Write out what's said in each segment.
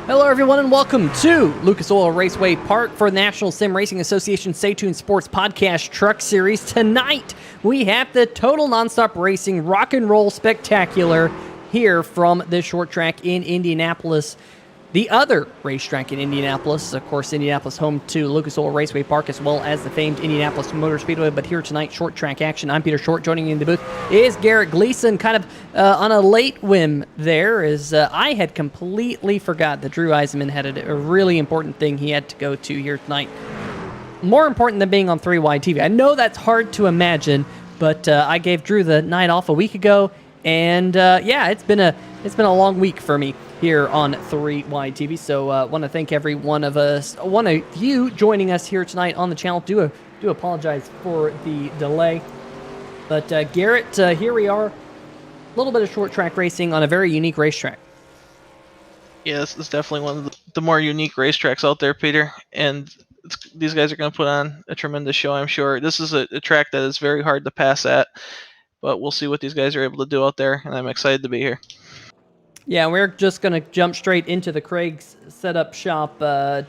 Hello everyone and welcome to Lucas Oil Raceway Park for the National Sim Racing Association Stay Tuned Sports Podcast Truck Series. Tonight we have the Total Nonstop Racing Rock and Roll Spectacular here from the short track in Indianapolis. The other racetrack in Indianapolis, of course, Indianapolis home to Lucas Oil Raceway Park as well as the famed Indianapolis Motor Speedway. But here tonight, short track action. I'm Peter Short. Joining me in the booth is Garrett Gleason, kind of on a late whim there, as I had completely forgot that Drew Eisenman had a really important thing he had to go to here tonight. More important than being on 3-Wide TV. I know that's hard to imagine, but I gave Drew the night off a week ago, and yeah, it's been a long week for me here on 3-Wide TV. So want to thank every one of you joining us here tonight on the channel. Do apologize for the delay. But Garrett, here we are. A little bit of short track racing on a very unique racetrack. Yeah, this is definitely one of the more unique racetracks out there, Peter. And these guys are going to put on a tremendous show, I'm sure. This is a track that is very hard to pass at. But we'll see what these guys are able to do out there, and I'm excited to be here. Yeah, we're just going to jump straight into the Craig's Setup Shop.co.uk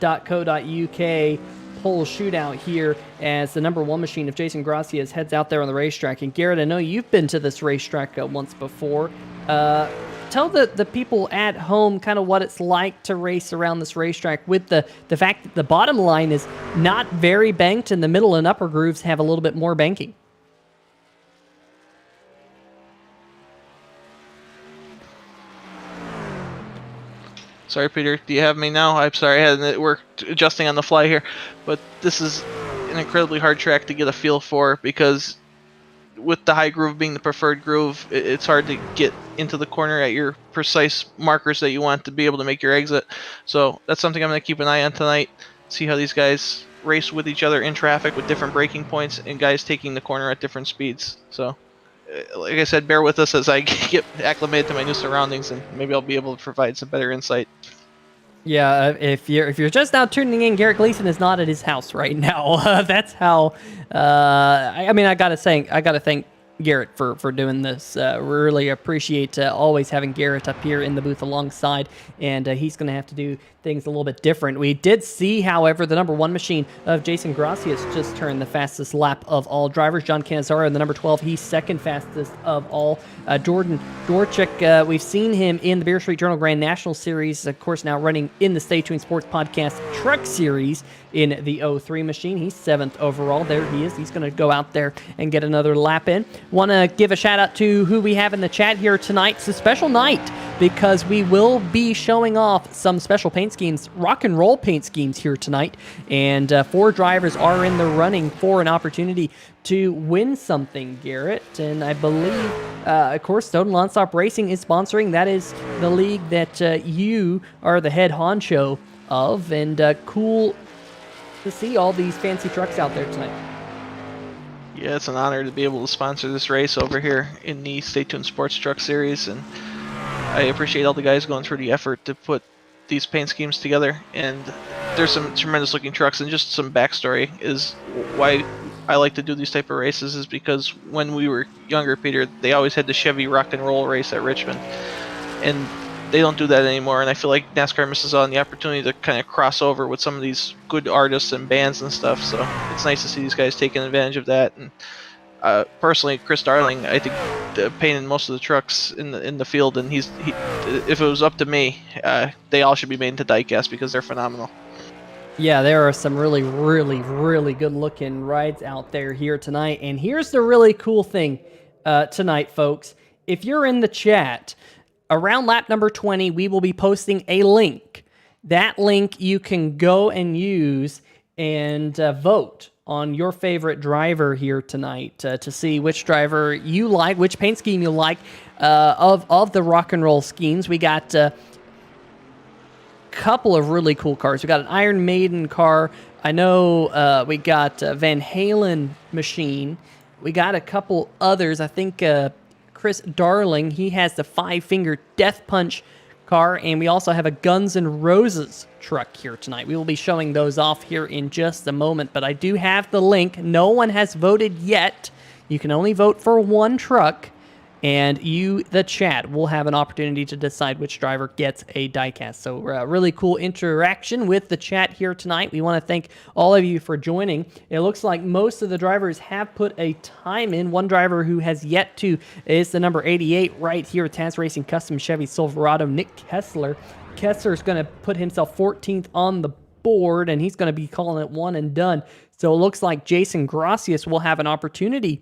pole shootout here as the number one machine of Jason Gracias heads out there on the racetrack. And Garrett, I know you've been to this racetrack once before. Tell the people at home kind of what it's like to race around this racetrack with the fact that the bottom line is not very banked and the middle and upper grooves have a little bit more banking. Sorry, Peter, do you have me now? I'm sorry, we're adjusting on the fly here. But this is an incredibly hard track to get a feel for because with the high groove being the preferred groove, it's hard to get into the corner at your precise markers that you want to be able to make your exit. So that's something I'm going to keep an eye on tonight, see how these guys race with each other in traffic with different braking points and guys taking the corner at different speeds. So like I said, bear with us as I get acclimated to my new surroundings, and maybe I'll be able to provide some better insight. Yeah, if you're just now tuning in, Garrett Gleason is not at his house right now. That's how. I mean, I gotta thank Garrett for doing this. Really appreciate always having Garrett up here in the booth alongside, and he's going to have to do things a little bit different. We did see, however, the number one machine of Jason Gracias just turned the fastest lap of all drivers. John Canizaro in the number 12, he's second fastest of all. Jordan Dorchik, we've seen him in the Beer Street Journal Grand National Series, of course now running in the Stay Tuned Sports Podcast Truck Series in the 03 machine. He's 7th overall. There he is. He's going to go out there and get another lap in. Want to give a shout out to who we have in the chat here tonight. It's a special night because we will be showing off some special paint schemes, rock and roll paint schemes here tonight. And 4 drivers are in the running for an opportunity to win something, Garrett. And I believe, of course, Total Nonstop Racing is sponsoring. That is the league that you are the head honcho of. And cool to see all these fancy trucks out there tonight. Yeah, it's an honor to be able to sponsor this race over here in the Stay Tuned Sports Truck Series, and I appreciate all the guys going through the effort to put these paint schemes together. And there's some tremendous looking trucks, and just some backstory is why I like to do these type of races is because when we were younger, Peter, they always had the Chevy Rock and Roll race at Richmond, and they don't do that anymore. And I feel like NASCAR misses out on the opportunity to kind of cross over with some of these good artists and bands and stuff. So it's nice to see these guys taking advantage of that. And personally, Chris Darling, I think painted most of the trucks in the field, and if it was up to me, they all should be made into diecast because they're phenomenal. Yeah, there are some really, really, really good-looking rides out there here tonight. And here's the really cool thing tonight, folks. If you're in the chat, around lap number 20, we will be posting a link. That link you can go and use and vote on your favorite driver here tonight to see which driver you like, which paint scheme you like of the rock and roll schemes. We got couple of really cool cars. We got an Iron Maiden car. I know we got a Van Halen machine. We got a couple others. I think Chris Darling, he has the 5-finger Death Punch car, and we also have a Guns N' Roses truck here tonight. We will be showing those off here in just a moment, but I do have the link. No one has voted yet. You can only vote for one truck, and you, the chat, will have an opportunity to decide which driver gets a diecast. So really cool interaction with the chat here tonight. We want to thank all of you for joining. It looks like most of the drivers have put a time in. One driver who has yet to is the number 88 right here, Taz Racing Customs Chevy Silverado, Nick Kessler. Kessler's going to put himself 14th on the board, and he's going to be calling it one and done. So it looks like Jason Gracias will have an opportunity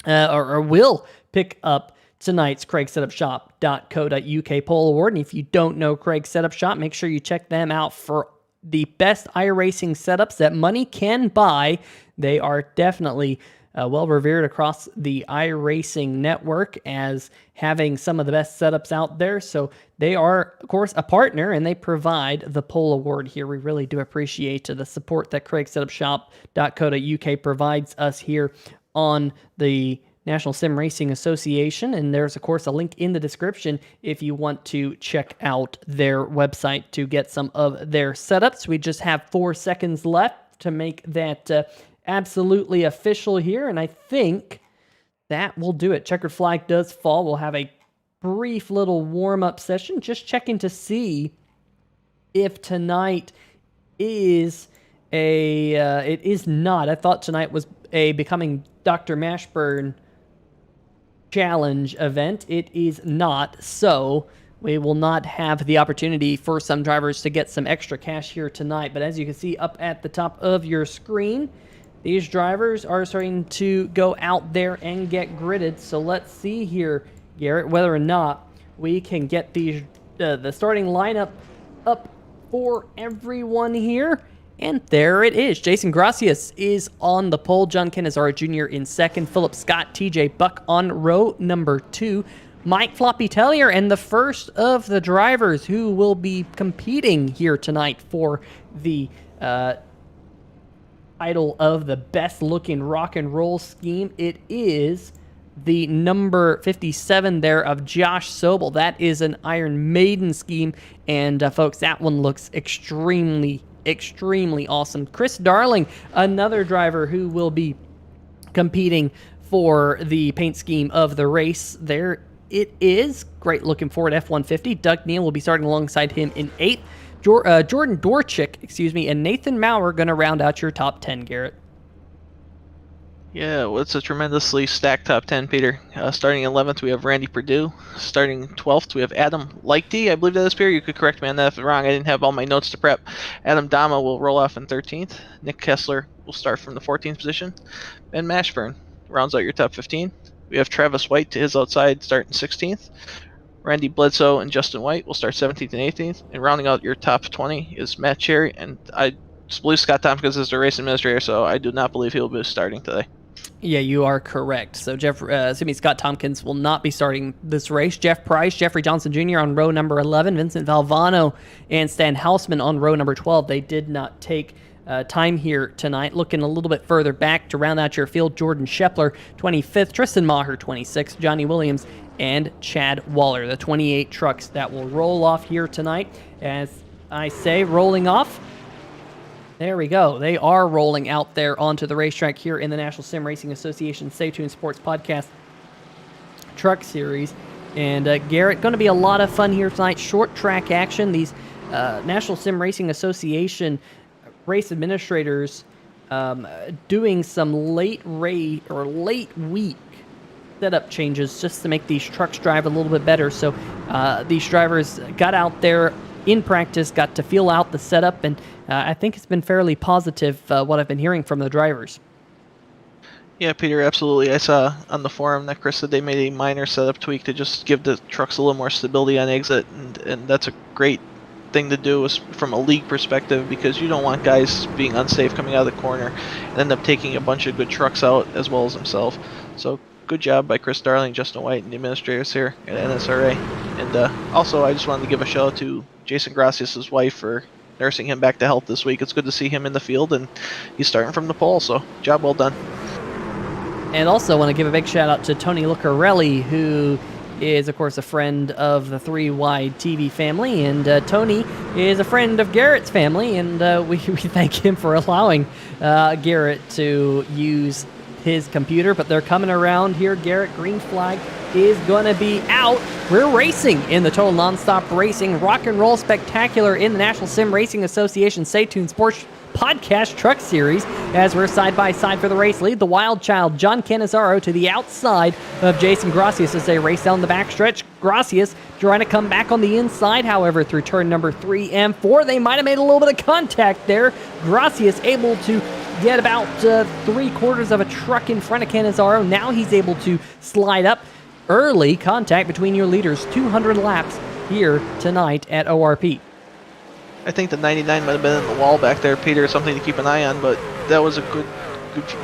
or will pick up tonight's CraigSetupShop.co.uk poll award. And if you don't know Craig Setup Shop, make sure you check them out for the best iRacing setups that money can buy. They are definitely well revered across the iRacing network as having some of the best setups out there. So they are, of course, a partner, and they provide the poll award here. We really do appreciate the support that CraigSetupShop.co.uk provides us here on the National Sim Racing Association. And there's, of course, a link in the description if you want to check out their website to get some of their setups. We just have 4 seconds left to make that absolutely official here, and I think that will do it. Checkered flag does fall. We'll have a brief little warm-up session, just checking to see if tonight is it is not. I thought tonight was a Becoming Dr. Mashburn challenge event. It is not, so we will not have the opportunity for some drivers to get some extra cash here tonight. But as you can see up at the top of your screen, these drivers are starting to go out there and get gridded. So let's see here, Garrett, whether or not we can get these the starting lineup up for everyone here. And there it is. Jason Gracias is on the pole. John Canizaro Jr. in second. Philip Scott, TJ Buck on row number 2. Mike Floppy Tellier, and the first of the drivers who will be competing here tonight for the title of the best looking rock and roll scheme. It is the number 57 there of Josh Sobel. That is an Iron Maiden scheme, and folks, that one looks extremely awesome. Chris Darling, another driver who will be competing for the paint scheme of the race. There it is. Great looking Ford F-150. Doug Neal will be starting alongside him in 8th. Jordan Dorchick, and Nathan Maurer going to round out your top 10, Garrett. Yeah, well, it's a tremendously stacked top 10, Peter. Starting 11th, we have Randy Perdue. Starting 12th, we have Adam Leichty. I believe that is Peter. You could correct me on that if I'm wrong. I didn't have all my notes to prep. Adam Dama will roll off in 13th. Nick Kessler will start from the 14th position. Ben Mashburn rounds out your top 15. We have Travis White to his outside, starting 16th. Randy Bledsoe and Justin White will start 17th and 18th. And rounding out your top 20 is Matt Cherry. And I believe Scott Tompkins is the race administrator, so I do not believe he will be starting today. Yeah, you are correct. So Scott Tompkins will not be starting this race. Jeff Price, Jeffrey Johnson Jr. on row number 11, Vincent Valvano and Stan Hausman on row number 12. They did not take time here tonight. Looking a little bit further back to round out your field, Jordan Shepler, 25th, Tristan Maher, 26th, Johnny Williams, and Chad Waller, the 28 trucks that will roll off here tonight. As I say, rolling off. There we go. They are rolling out there onto the racetrack here in the National Sim Racing Association Stay Tuned Sports Podcast Truck Series. And Garrett, going to be a lot of fun here tonight. Short track action. These National Sim Racing Association race administrators doing some late week setup changes just to make these trucks drive a little bit better. So these drivers got out there in practice, got to feel out the setup, and I think it's been fairly positive what I've been hearing from the drivers. Yeah, Peter, absolutely. I saw on the forum that Chris said they made a minor setup tweak to just give the trucks a little more stability on exit, and that's a great thing to do from a league perspective, because you don't want guys being unsafe coming out of the corner and end up taking a bunch of good trucks out as well as himself. So good job by Chris Darling, Justin White, and the administrators here at NSRA. And also, I just wanted to give a shout out to Jason Gracias' wife for nursing him back to health this week. It's good to see him in the field, and he's starting from the pole, so job well done. And also want to give a big shout out to Tony Lucarelli, who is, of course, a friend of the 3 Wide TV family, and Tony is a friend of Garrett's family, and we thank him for allowing Garrett to use his computer. But they're coming around here, Garrett. Green flag is going to be out. We're racing in the Total Nonstop Racing Rock and Roll Spectacular in the National Sim Racing Association Stay Tuned Sports Podcast Truck Series as we're side by side for the race lead. The Wild Child, John Cannizzaro, to the outside of Jason Gracias as they race down the backstretch. Gracias trying to come back on the inside, however, through turn number 3 and 4. They might have made a little bit of contact there. Gracias able to get about 3/4 of a truck in front of Cannizzaro. Now he's able to slide up. Early contact between your leaders. 200 laps here tonight at ORP. I think the 99 might have been in the wall back there, Peter, something to keep an eye on, but that was a good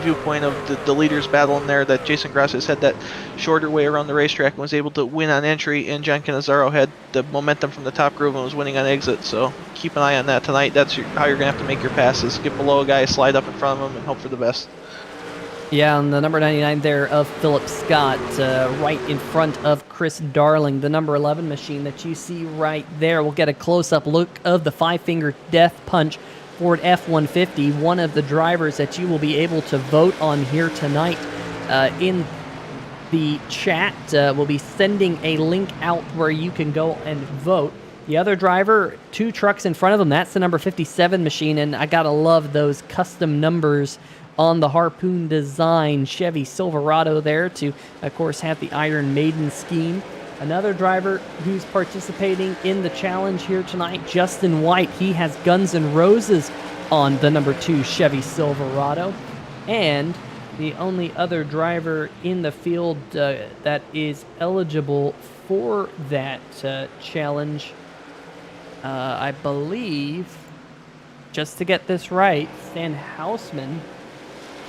viewpoint of the leaders battle in there, that Jason Gracias had that shorter way around the racetrack and was able to win on entry, and John Cannizzaro had the momentum from the top groove and was winning on exit, so keep an eye on that tonight. That's how you're going to have to make your passes. Get below a guy, slide up in front of him, and hope for the best. Yeah, and the number 99 there of Philip Scott, right in front of Chris Darling, the number 11 machine that you see right there. We'll get a close-up look of the five-finger death punch Ford F-150, one of the drivers that you will be able to vote on here tonight. In the chat, we'll be sending a link out where you can go and vote. The other driver, 2 trucks in front of him, that's the number 57 machine, and I gotta love those custom numbers on the Harpoon design Chevy Silverado there to, of course, have the Iron Maiden scheme. Another driver who's participating in the challenge here tonight, Justin White. He has Guns N' Roses on the number 2 Chevy Silverado. And the only other driver in the field that is eligible for that challenge, I believe, just to get this right, Stan Hausman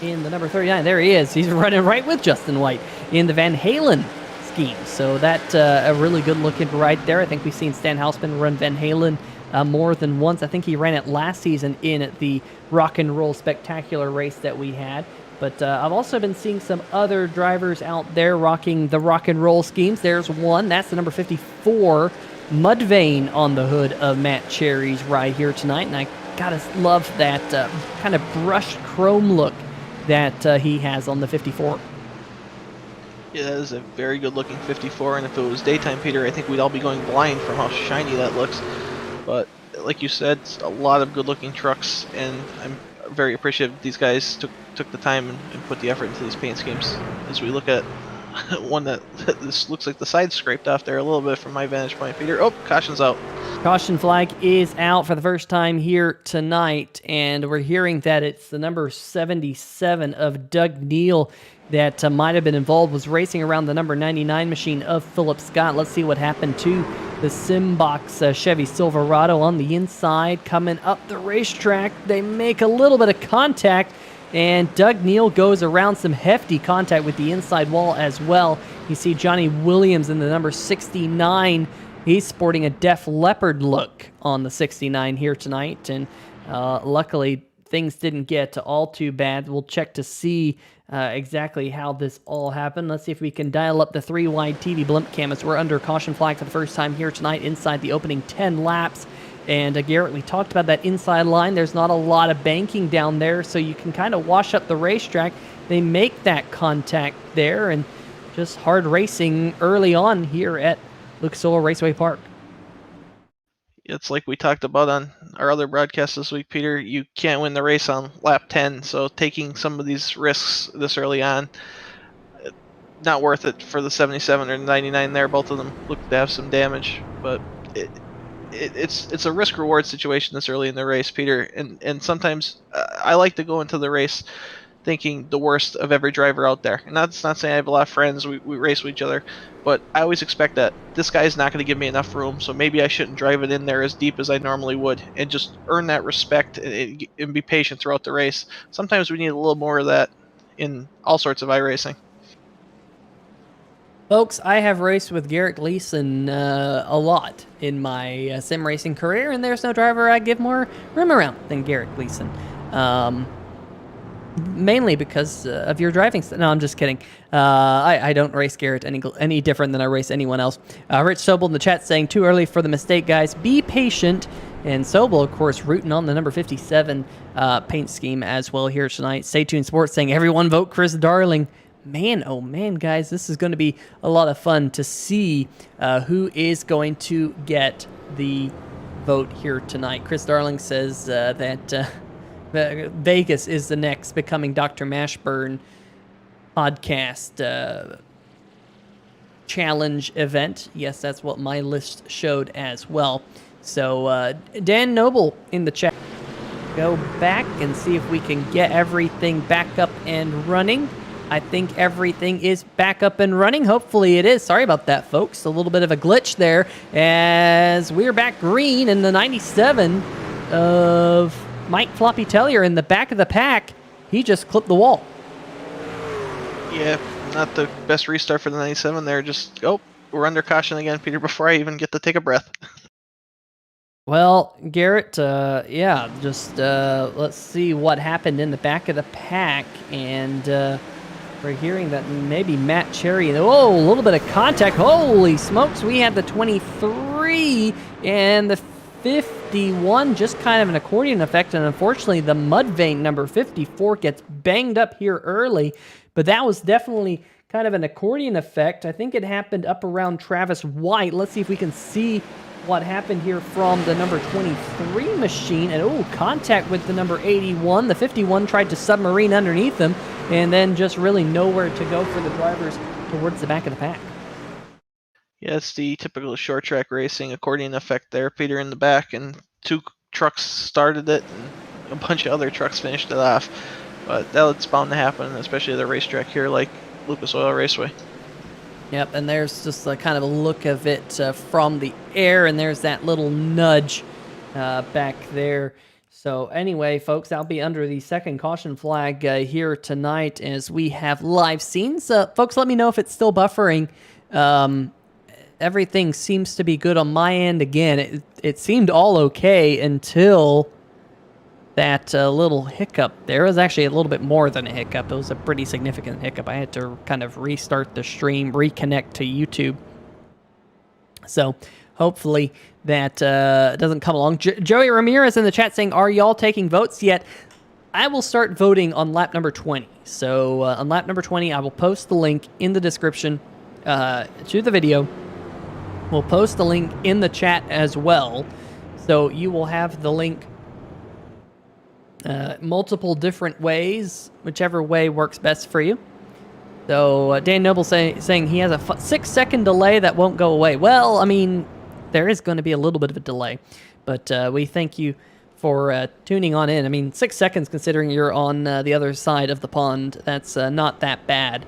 in the number 39. There he is. He's running right with Justin White in the Van Halen scheme. So that's a really good looking right there. I think we've seen Stan Hausman run Van Halen more than once. I think he ran it last season in the Rock and Roll Spectacular race that we had. But I've also been seeing some other drivers out there rocking the Rock and Roll schemes. There's one. That's the number 54 Mudvayne on the hood of Matt Cherry's ride here tonight. And I gotta love that kind of brushed chrome look that he has on the 54. Yeah, that is a very good looking 54, and if it was daytime, Peter, I think we'd all be going blind from how shiny that looks. But like you said, it's a lot of good looking trucks, and I'm very appreciative these guys took the time and put the effort into these paint schemes. As we look at one that this looks like the side scraped off there a little bit from my vantage point, Peter. Oh, caution's out. Caution flag is out for the first time here tonight, and we're hearing that it's the number 77 of Doug Neal that might have been involved, was racing around the number 99 machine of Philip Scott. Let's see what happened to the Simbox Chevy Silverado on the inside. Coming up the racetrack, they make a little bit of contact, and Doug Neal goes around some hefty contact with the inside wall as well. You see Johnny Williams in the number 69. He's sporting a Def Leppard look on the 69 here tonight, and luckily things didn't get all too bad. We'll check to see exactly how this all happened. Let's see if we can dial up the 3-wide TV blimp cam as we're under caution flag for the first time here tonight inside the opening 10 laps. And Garrett, we talked about that inside line. There's not a lot of banking down there, so you can kind of wash up the racetrack. They make that contact there, and just hard racing early on here at Lucas Oil Raceway Park. It's like we talked about on our other broadcast this week, Peter. You can't win the race on lap 10, so taking some of these risks this early on, not worth it for the 77 or 99 there. Both of them look to have some damage, but it's a risk-reward situation this early in the race, Peter. And sometimes I like to go into the race thinking the worst of every driver out there. And that's not saying I have a lot of friends, we race with each other, but I always expect that this guy's not going to give me enough room, so maybe I shouldn't drive it in there as deep as I normally would, and just earn that respect and be patient throughout the race. Sometimes we need a little more of that in all sorts of iRacing. Folks, I have raced with Garrett Gleason a lot in my sim racing career, and there's no driver I give more room around than Garrett Gleason. Mainly because of your driving style. No, I'm just kidding. I don't race Garrett any different than I race anyone else. Rich Sobel in the chat saying, too early for the mistake, guys. Be patient. And Sobel, of course, rooting on the number 57 paint scheme as well here tonight. Stay tuned Sports saying, everyone vote Chris Darling. man, oh man, guys, this is going to be a lot of fun to see who is going to get the vote here tonight. Chris Darling says that Vegas is the next Becoming Dr. Mashburn podcast challenge event. Yes, that's what my list showed as well. So Dan Noble in the chat. Go back and see if we can get everything back up and running. I think everything is back up and running. Hopefully it is. Sorry about that, folks. A little bit of a glitch there as we're back green in the 97 of Mike Floppy Tellier in the back of the pack. He just clipped the wall. Yeah, not the best restart for the 97 there. Just, we're under caution again, Peter, before I even get to take a breath. Well, Garrett, yeah, just let's see what happened in the back of the pack. And we're hearing that maybe Matt Cherry, a little bit of contact. Holy smokes, we had the 23 and the 51, just kind of an accordion effect. And unfortunately, the Mudvayne number 54 gets banged up here early. But that was definitely kind of an accordion effect. I think it happened up around Travis White. Let's see if we can see what happened here from the number 23 machine. And contact with the number 81. The 51 tried to submarine underneath them and then just really nowhere to go for the drivers towards the back of the pack. Yeah, it's the typical short track racing accordion effect there, Peter, in the back, and 2 trucks started it and a bunch of other trucks finished it off. But that's bound to happen, especially at a racetrack here like Lucas Oil Raceway. Yep, and there's just a kind of a look of it from the air, and there's that little nudge back there. So anyway, folks, I'll be under the second caution flag here tonight as we have live scenes. Folks, let me know if it's still buffering. Everything seems to be good on my end. Again, it seemed all okay until that little hiccup. There was actually a little bit more than a hiccup. It was a pretty significant hiccup. I had to kind of restart the stream, reconnect to YouTube. So hopefully that doesn't come along. Joey Ramirez in the chat saying, are y'all taking votes yet? I will start voting on lap number 20. So on lap number 20, I will post the link in the description to the video. We'll post the link in the chat as well. So you will have the link multiple different ways, whichever way works best for you. So Dan Noble saying he has a 6-second delay that won't go away. Well, I mean, there is going to be a little bit of a delay, but we thank you for tuning on in. I mean, 6 seconds considering you're on the other side of the pond. That's not that bad.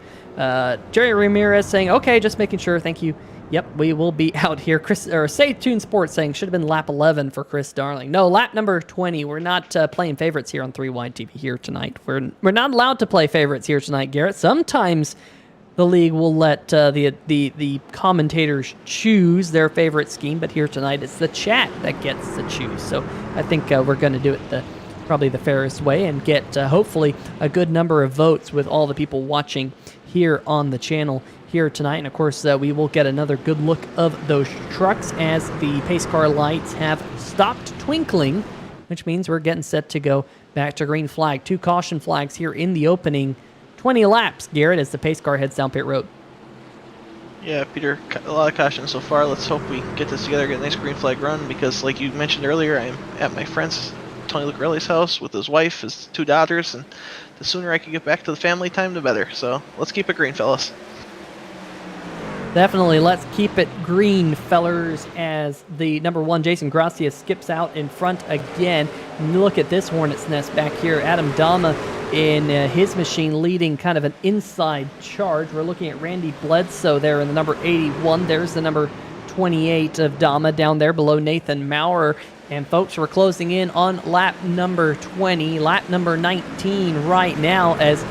Jerry Ramirez saying, okay, just making sure. Thank you. Yep, we will be out here. Say Tune Sports saying should have been lap 11 for Chris Darling. No, lap number 20. We're not playing favorites here on 3 Wide TV here tonight. We're not allowed to play favorites here tonight, Garrett. Sometimes the league will let the commentators choose their favorite scheme, but here tonight it's the chat that gets to choose. So I think we're going to do it probably the fairest way and get hopefully a good number of votes with all the people watching here on the channel here tonight. And of course, we will get another good look of those trucks as the pace car lights have stopped twinkling, which means we're getting set to go back to green flag. 2 caution flags here in the opening 20 laps, Garrett, as the pace car heads down pit road. Yeah, Peter, a lot of caution so far. Let's hope we get this together, get a nice green flag run, because like you mentioned earlier, I'm at my friend's, Tony Lucarelli's house with his wife, his 2 daughters, and the sooner I can get back to the family time, the better. So let's keep it green, fellas. Definitely, let's keep it green, fellers, as the number 1, Jason Gracia, skips out in front again. And look at this hornet's nest back here. Adam Dama in his machine leading kind of an inside charge. We're looking at Randy Bledsoe there in the number 81. There's the number 28 of Dama down there below Nathan Maurer. And folks, we're closing in on lap number 20, lap number 19 right now as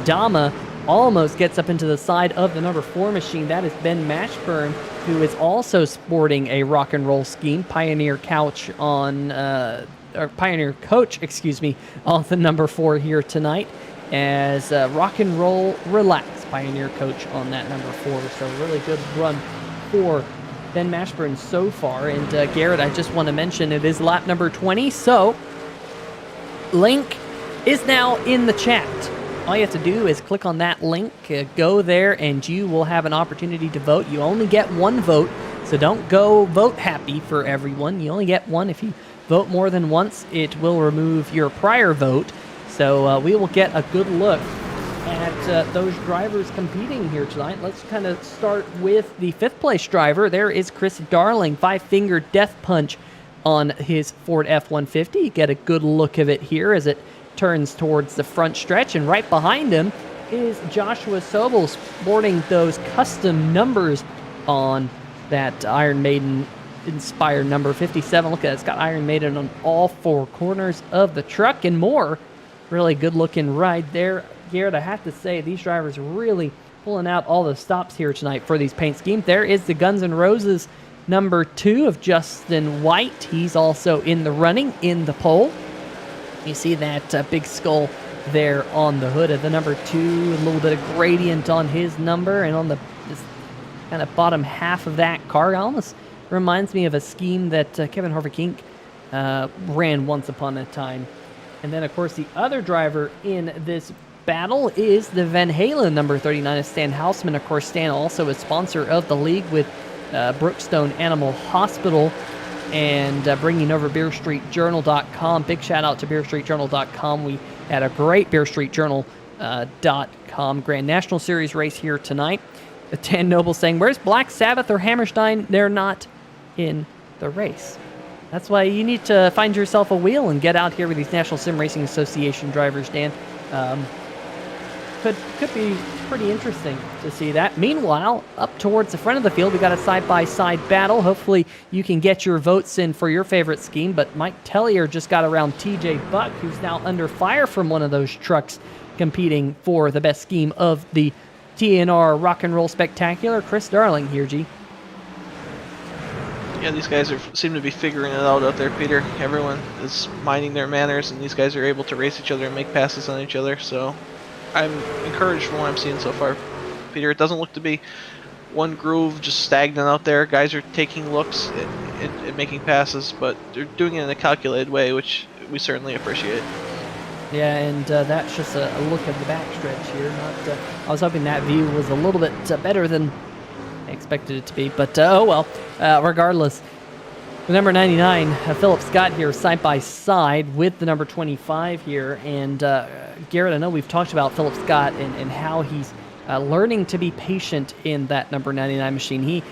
Dama almost gets up into the side of the number 4 machine. That is Ben Mashburn, who is also sporting a rock and roll scheme, Pioneer Coach on Pioneer Coach, on the number 4 here tonight as Rock and Roll Relax, Pioneer Coach on that number 4. So really good run for Ben Mashburn so far. And Garrett, I just want to mention it is lap number 20. So link is now in the chat. All you have to do is click on that link, go there, and you will have an opportunity to vote. You only get one vote, so don't go vote happy for everyone. You only get one. If you vote more than once, it will remove your prior vote. So we will get a good look at those drivers competing here tonight. Let's kind of start with the 5th place driver. There is Chris Darling, 5-finger death punch on his Ford F-150. You get a good look of it here as it turns towards the front stretch, and right behind him is Joshua Sobel sporting those custom numbers on that Iron Maiden inspired number 57. Look at that, it's got Iron Maiden on all 4 corners of the truck and more. Really good looking ride there, Garrett. I have to say, these drivers really pulling out all the stops here tonight for these paint schemes. There is the Guns N' Roses number 2 of Justin White. He's also in the running, in the pole. You see that big skull there on the hood of the number 2, a little bit of gradient on his number, and on the kind of bottom half of that car. It almost reminds me of a scheme that Kevin Harvick ran once upon a time. And then, of course, the other driver in this battle is the Van Halen number 39 of Stan Hausman. Of course, Stan also a sponsor of the league with Brookstone Animal Hospital, and bringing over BeerStreetJournal.com. Big shout out to BeerStreetJournal.com. We had a great BeerStreetJournal.com Grand National Series race here tonight. Dan Noble saying, where's Black Sabbath or Hammerstein? They're not in the race. That's why you need to find yourself a wheel and get out here with these National Sim Racing Association drivers, Dan. Could be pretty interesting to see that. Meanwhile, up towards the front of the field, we got a side-by-side battle. Hopefully you can get your votes in for your favorite scheme, but Mike Tellier just got around TJ Buck, who's now under fire from one of those trucks competing for the best scheme of the TNR Rock and Roll Spectacular. Chris Darling here, G. Yeah, these guys seem to be figuring it out there, Peter. Everyone is minding their manners, and these guys are able to race each other and make passes on each other, so I'm encouraged from what I'm seeing so far, Peter. It doesn't look to be one groove just stagnant out there. Guys are taking looks at making passes, but they're doing it in a calculated way, which we certainly appreciate. Yeah, and that's just a look at the backstretch here. I was hoping that view was a little bit better than I expected it to be, but oh well. Regardless, the number 99, Philip Scott here, side by side with the number 25 here, and Garrett, I know we've talked about Philip Scott and how he's learning to be patient in that number 99 machine. He,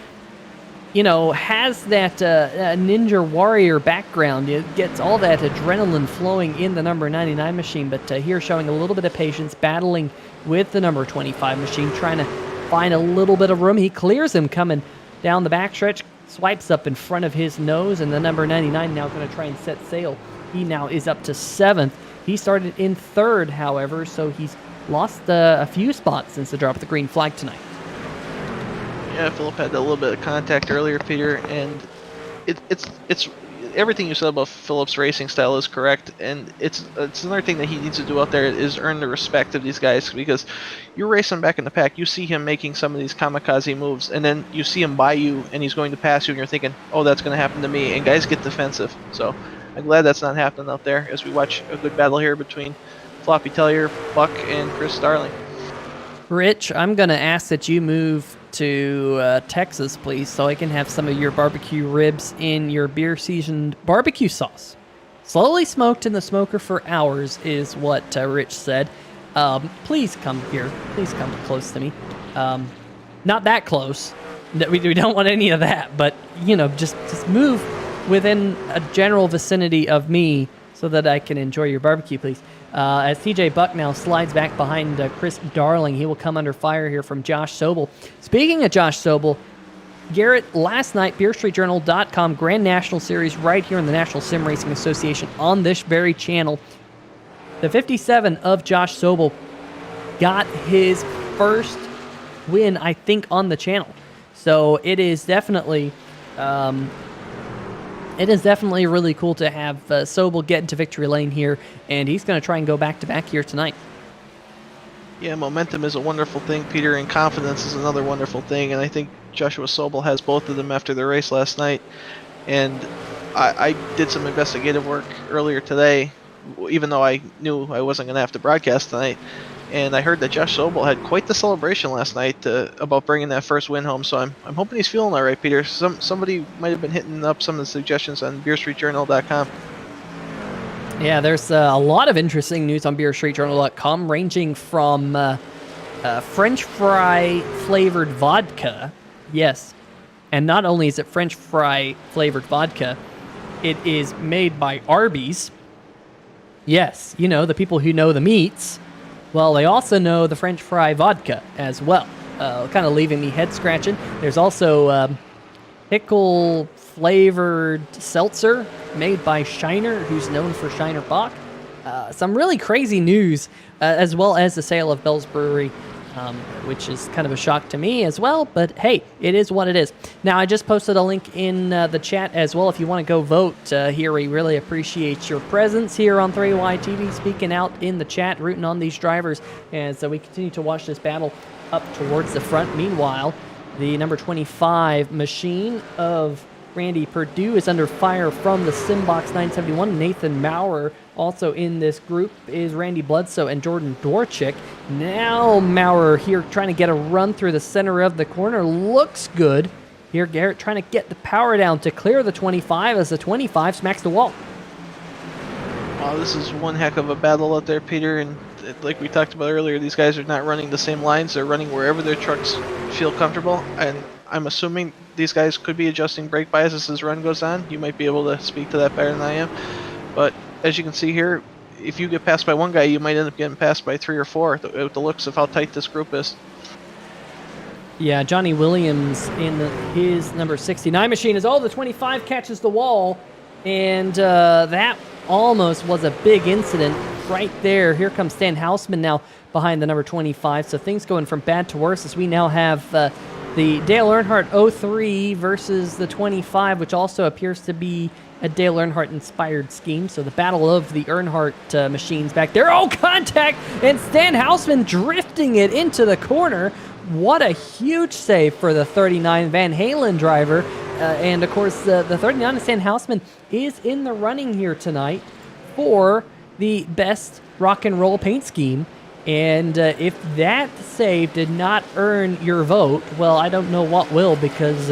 has that Ninja Warrior background. It gets all that adrenaline flowing in the number 99 machine, but here showing a little bit of patience, battling with the number 25 machine, trying to find a little bit of room. He clears him coming down the backstretch, swipes up in front of his nose, and the number 99 now going to try and set sail. He now is up to 7th. He started in 3rd, however, so he's lost a few spots since the drop of the green flag tonight. Yeah, Philip had a little bit of contact earlier, Peter, and it's everything you said about Philip's racing style is correct, and it's another thing that he needs to do out there is earn the respect of these guys, because you're racing back in the pack, you see him making some of these kamikaze moves, and then you see him by you, and he's going to pass you, and you're thinking, oh, that's going to happen to me, and guys get defensive. So I'm glad that's not happening out there as we watch a good battle here between Floppy Tellier, Buck, and Chris Darling. Rich, I'm going to ask that you move to Texas, please, so I can have some of your barbecue ribs in your beer-seasoned barbecue sauce. Slowly smoked in the smoker for hours is what Rich said. Please come here. Please come close to me. Not that close. We don't want any of that, but, just move within a general vicinity of me so that I can enjoy your barbecue, please. As TJ Buck now slides back behind Chris Darling, he will come under fire here from Josh Sobel. Speaking of Josh Sobel, Garrett, last night, BeerStreetJournal.com Grand National Series right here in the National Sim Racing Association on this very channel. The 57 of Josh Sobel got his first win, I think, on the channel. So it is definitely really cool to have Sobel get into victory lane here, and he's going to try and go back-to-back here tonight. Yeah, momentum is a wonderful thing, Peter, and confidence is another wonderful thing, and I think Joshua Sobel has both of them after the race last night. And I did some investigative work earlier today, even though I knew I wasn't going to have to broadcast tonight, And I heard that Josh Sobel had quite the celebration last night about bringing that first win home. So I'm hoping he's feeling all right, Peter. Somebody might have been hitting up some of the suggestions on BeerStreetJournal.com. Yeah, there's a lot of interesting news on BeerStreetJournal.com, ranging from French fry flavored vodka. Yes, and not only is it French fry flavored vodka, it is made by Arby's. Yes, you know, the people who know the meats. Well, they also know the French fry vodka as well, kind of leaving me head scratching. There's also pickle-flavored seltzer made by Shiner, who's known for Shiner Bock. Some really crazy news, as well as the sale of Bell's Brewery, which is kind of a shock to me as well, but hey, it is what it is. Now, I just posted a link in the chat as well if you want to go vote here. We really appreciate your presence here on 3Y TV, speaking out in the chat, rooting on these drivers as we continue to watch this battle up towards the front. Meanwhile, the number 25 machine of Randy Perdue is under fire from the Simbox 971. Nathan Maurer also in this group is Randy Bledsoe and Jordan Dorchick. Now Maurer here trying to get a run through the center of the corner. Looks good. Here Garrett trying to get the power down to clear the 25 as the 25 smacks the wall. Wow, this is one heck of a battle out there, Peter. And like we talked about earlier, these guys are not running the same lines. They're running wherever their trucks feel comfortable. And I'm assuming these guys could be adjusting brake bias as this run goes on. You might be able to speak to that better than I am. But as you can see here, if you get passed by one guy, you might end up getting passed by 3 or 4 with the looks of how tight this group is. Yeah, Johnny Williams in his number 69 machine is the 25 catches the wall. And that almost was a big incident right there. Here comes Stan Hausman now behind the number 25. So things going from bad to worse as we now have the Dale Earnhardt 03 versus the 25, which also appears to be a Dale Earnhardt-inspired scheme. So the battle of the Earnhardt machines back there. Oh, contact! And Stan Hausman drifting it into the corner. What a huge save for the 39 Van Halen driver. And, of course, the 39 Stan Hausman is in the running here tonight for the best rock and roll paint scheme. And if that save did not earn your vote, well, I don't know what will, because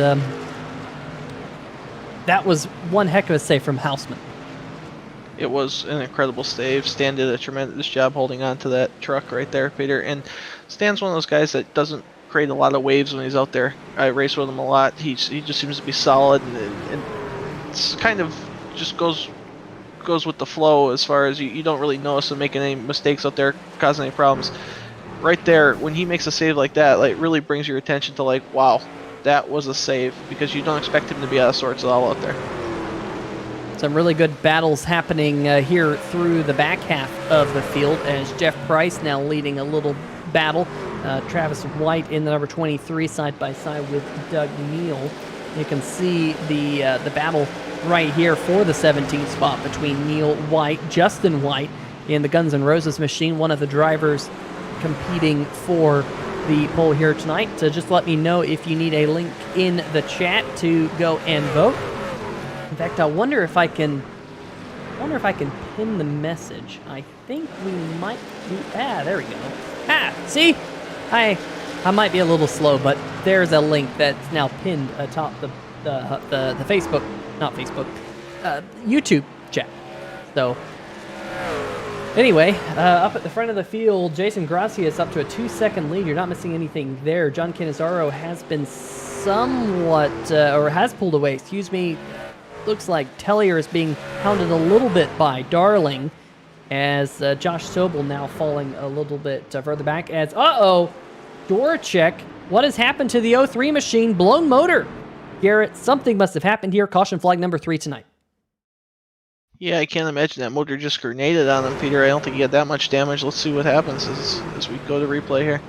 that was one heck of a save from Hausman. It was an incredible save. Stan did a tremendous job holding on to that truck right there, Peter. And Stan's one of those guys that doesn't create a lot of waves when he's out there. I race with him a lot. He just seems to be solid, and it's kind of just goes with the flow as far as you don't really notice him making any mistakes out there, causing any problems. Right there, when he makes a save like that, like, really brings your attention to, like, wow, that was a save, because you don't expect him to be out of sorts at all out there. Some really good battles happening here through the back half of the field as Jeff Price now leading a little battle. Travis White in the number 23 side by side with Doug Neal. You can see the battle right here for the 17th spot between Neil White, Justin White in the Guns N' Roses machine, one of the drivers competing for the pole here tonight. So just let me know if you need a link in the chat to go and vote. In fact, I wonder if I can pin the message. I think we might do. There we go. See? I might be a little slow, but there's a link that's now pinned atop the Facebook, not Facebook, YouTube chat. So anyway, up at the front of the field, Jason Gracia is up to a 2-second lead. You're not missing anything there. John Cannizzaro has been somewhat, or has pulled away, excuse me. Looks like Tellier is being hounded a little bit by Darling, as Josh Sobel now falling a little bit further back as, Dorcheck, what has happened to the 03 machine? Blown motor. Garrett, something must have happened here. Caution flag number 3 tonight. Yeah, I can't imagine that motor just grenaded on him, Peter. I don't think he had that much damage. Let's see what happens as we go to replay here.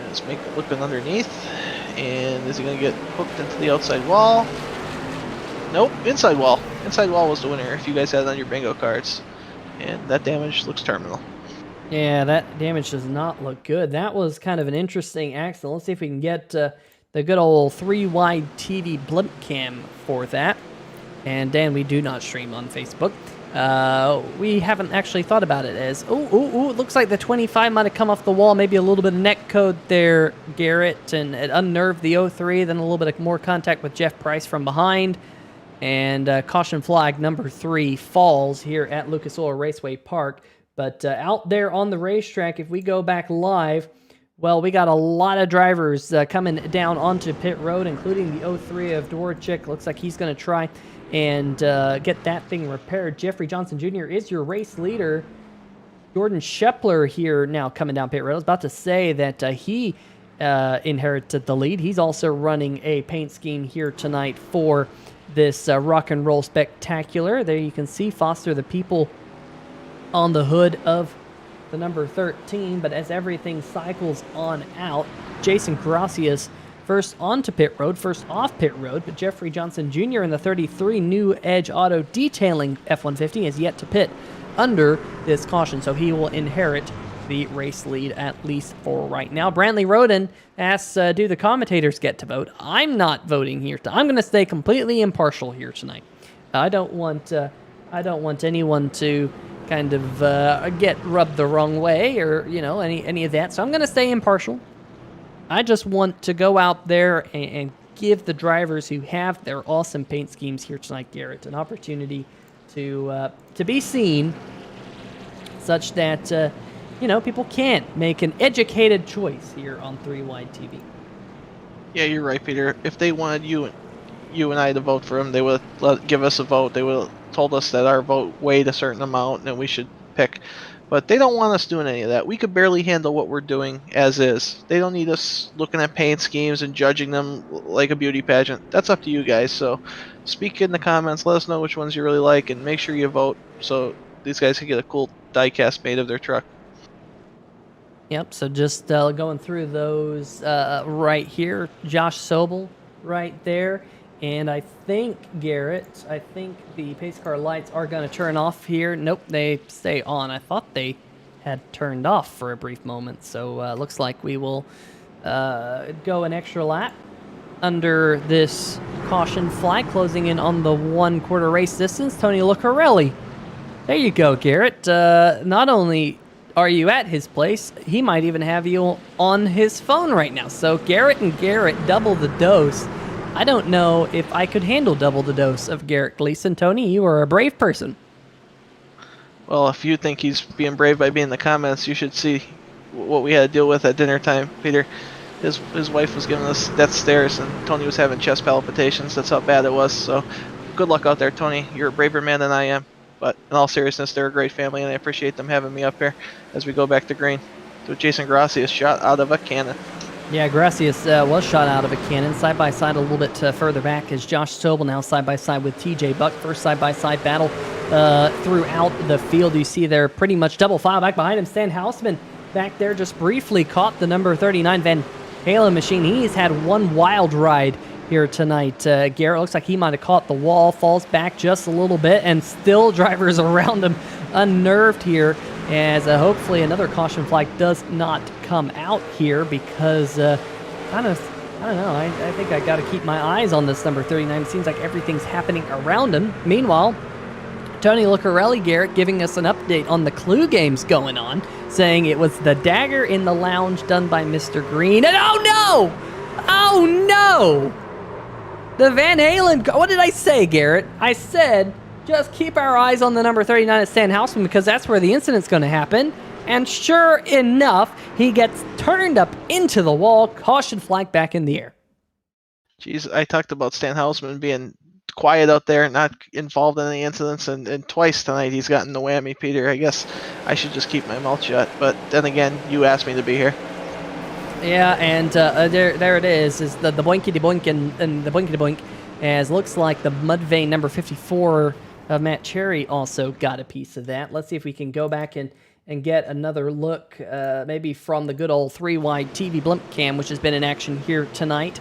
Let's make it looking underneath. And is he going to get hooked into the outside wall? Nope, inside wall. Inside wall was the winner if you guys had it on your bingo cards. And that damage looks terminal. Yeah, that damage does not look good. That was kind of an interesting accident. Let's see if we can get the good old 3Y TV blimp cam for that. And Dan, we do not stream on Facebook. We haven't actually thought about it as, it looks like the 25 might have come off the wall, maybe a little bit of neck code there, Garrett, and it unnerved the 03, then a little bit of more contact with Jeff Price from behind, and caution flag number 3 falls here at Lucas Oil Raceway Park. But out there on the racetrack, if we go back live, well, we got a lot of drivers coming down onto pit road, including the 03 of Dvorchik. Looks like he's going to try and get that thing repaired. Jeffrey Johnson Jr. is your race leader. Jordan Schepler here now coming down pit road. I was about to say that he inherited the lead. He's also running a paint scheme here tonight for this rock and roll spectacular. There you can see Foster the People on the hood of the number 13, but as everything cycles on out, Jason Gracias first onto pit road, first off pit road, but Jeffrey Johnson Jr. in the 33 New Edge Auto Detailing F-150 is yet to pit under this caution, so he will inherit the race lead, at least for right now. Brantley Roden asks, do the commentators get to vote? I'm not voting here. I'm going to stay completely impartial here tonight. I don't want anyone to kind of get rubbed the wrong way or, any of that. So I'm going to stay impartial. I just want to go out there and give the drivers who have their awesome paint schemes here tonight, Garrett, an opportunity to be seen such that, people can make an educated choice here on 3 Wide TV. Yeah, you're right, Peter. If they wanted you and I to vote for him, they would give us a vote. They would have told us that our vote weighed a certain amount and we should pick. But they don't want us doing any of that. We could barely handle what we're doing as is. They don't need us looking at paint schemes and judging them like a beauty pageant. That's up to you guys. So speak in the comments. Let us know which ones you really like and make sure you vote so these guys can get a cool die-cast made of their truck. Yep, so just going through those right here. Josh Sobel right there. And I think, Garrett, the pace car lights are going to turn off here. Nope, they stay on. I thought they had turned off for a brief moment. So looks like we will go an extra lap under this caution flag, closing in on the 1/4 race distance. Tony Lucarelli. There you go, Garrett. Not only are you at his place, he might even have you on his phone right now. So Garrett and Garrett, double the dose. I don't know if I could handle double the dose of Garrett Gleason. Tony, you are a brave person. Well, if you think he's being brave by being in the comments, you should see what we had to deal with at dinner time, Peter. His wife was giving us death stares, and Tony was having chest palpitations. That's how bad it was. So good luck out there, Tony. You're a braver man than I am. But in all seriousness, they're a great family, and I appreciate them having me up here as we go back to green. So Jason Gracias shot out of a cannon. Yeah, Gracias was shot out of a cannon. Side-by-side a little bit further back is Josh Sobel now side-by-side with TJ Buck. First side-by-side battle throughout the field. You see there pretty much double file back behind him. Stan Hausman back there just briefly caught the number 39 Van Halen machine. He's had one wild ride here tonight. Garrett looks like he might have caught the wall, falls back just a little bit, and still drivers around him unnerved here as hopefully another caution flag does not come out here because I don't know. I think I got to keep my eyes on this number 39. It seems like everything's happening around him. Meanwhile, Tony Lucarelli, Garrett, giving us an update on the clue games going on, saying it was the dagger in the lounge done by Mr. Green. And oh no! The Van Halen, what did I say, Garrett? I said, just keep our eyes on the number 39 at Stan Hausman because that's where the incident's going to happen. And sure enough, he gets turned up into the wall, caution flag back in the air. Jeez, I talked about Stan Hausman being quiet out there, not involved in any incidents, and twice tonight he's gotten the whammy, Peter. I guess I should just keep my mouth shut. But then again, you asked me to be here. Yeah, and there it is the boinkity boink and the boinkity boink, as looks like the Mudvayne number 54 of Matt Cherry also got a piece of that. Let's see if we can go back and get another look, maybe from the good old 3-wide TV blimp cam, which has been in action here tonight.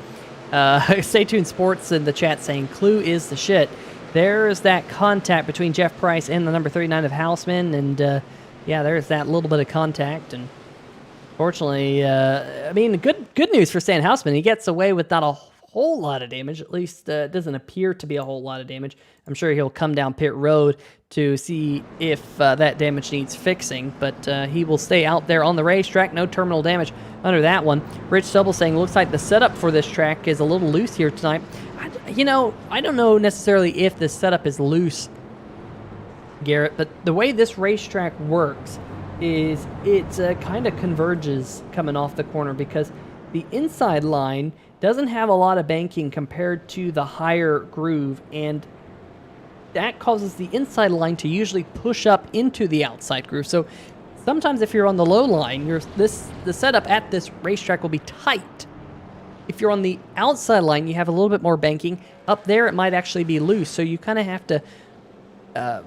Stay tuned sports in the chat saying Clue is the shit. There's that contact between Jeff Price and the number 39 of Hausman, and yeah, there's that little bit of contact. And fortunately, I mean, good news for Stan Hausman. He gets away with not a whole lot of damage. At least it doesn't appear to be a whole lot of damage. I'm sure he'll come down pit road to see if that damage needs fixing, but he will stay out there on the racetrack. No terminal damage under that one. Rich Sobel saying, looks like the setup for this track is a little loose here tonight. I don't know necessarily if the setup is loose, Garrett, but the way this racetrack works is it kind of converges coming off the corner because the inside line doesn't have a lot of banking compared to the higher groove, and that causes the inside line to usually push up into the outside groove. So sometimes if you're on the low line, the setup at this racetrack will be tight. If you're on the outside line, you have a little bit more banking. Up there, it might actually be loose, so you kind of have to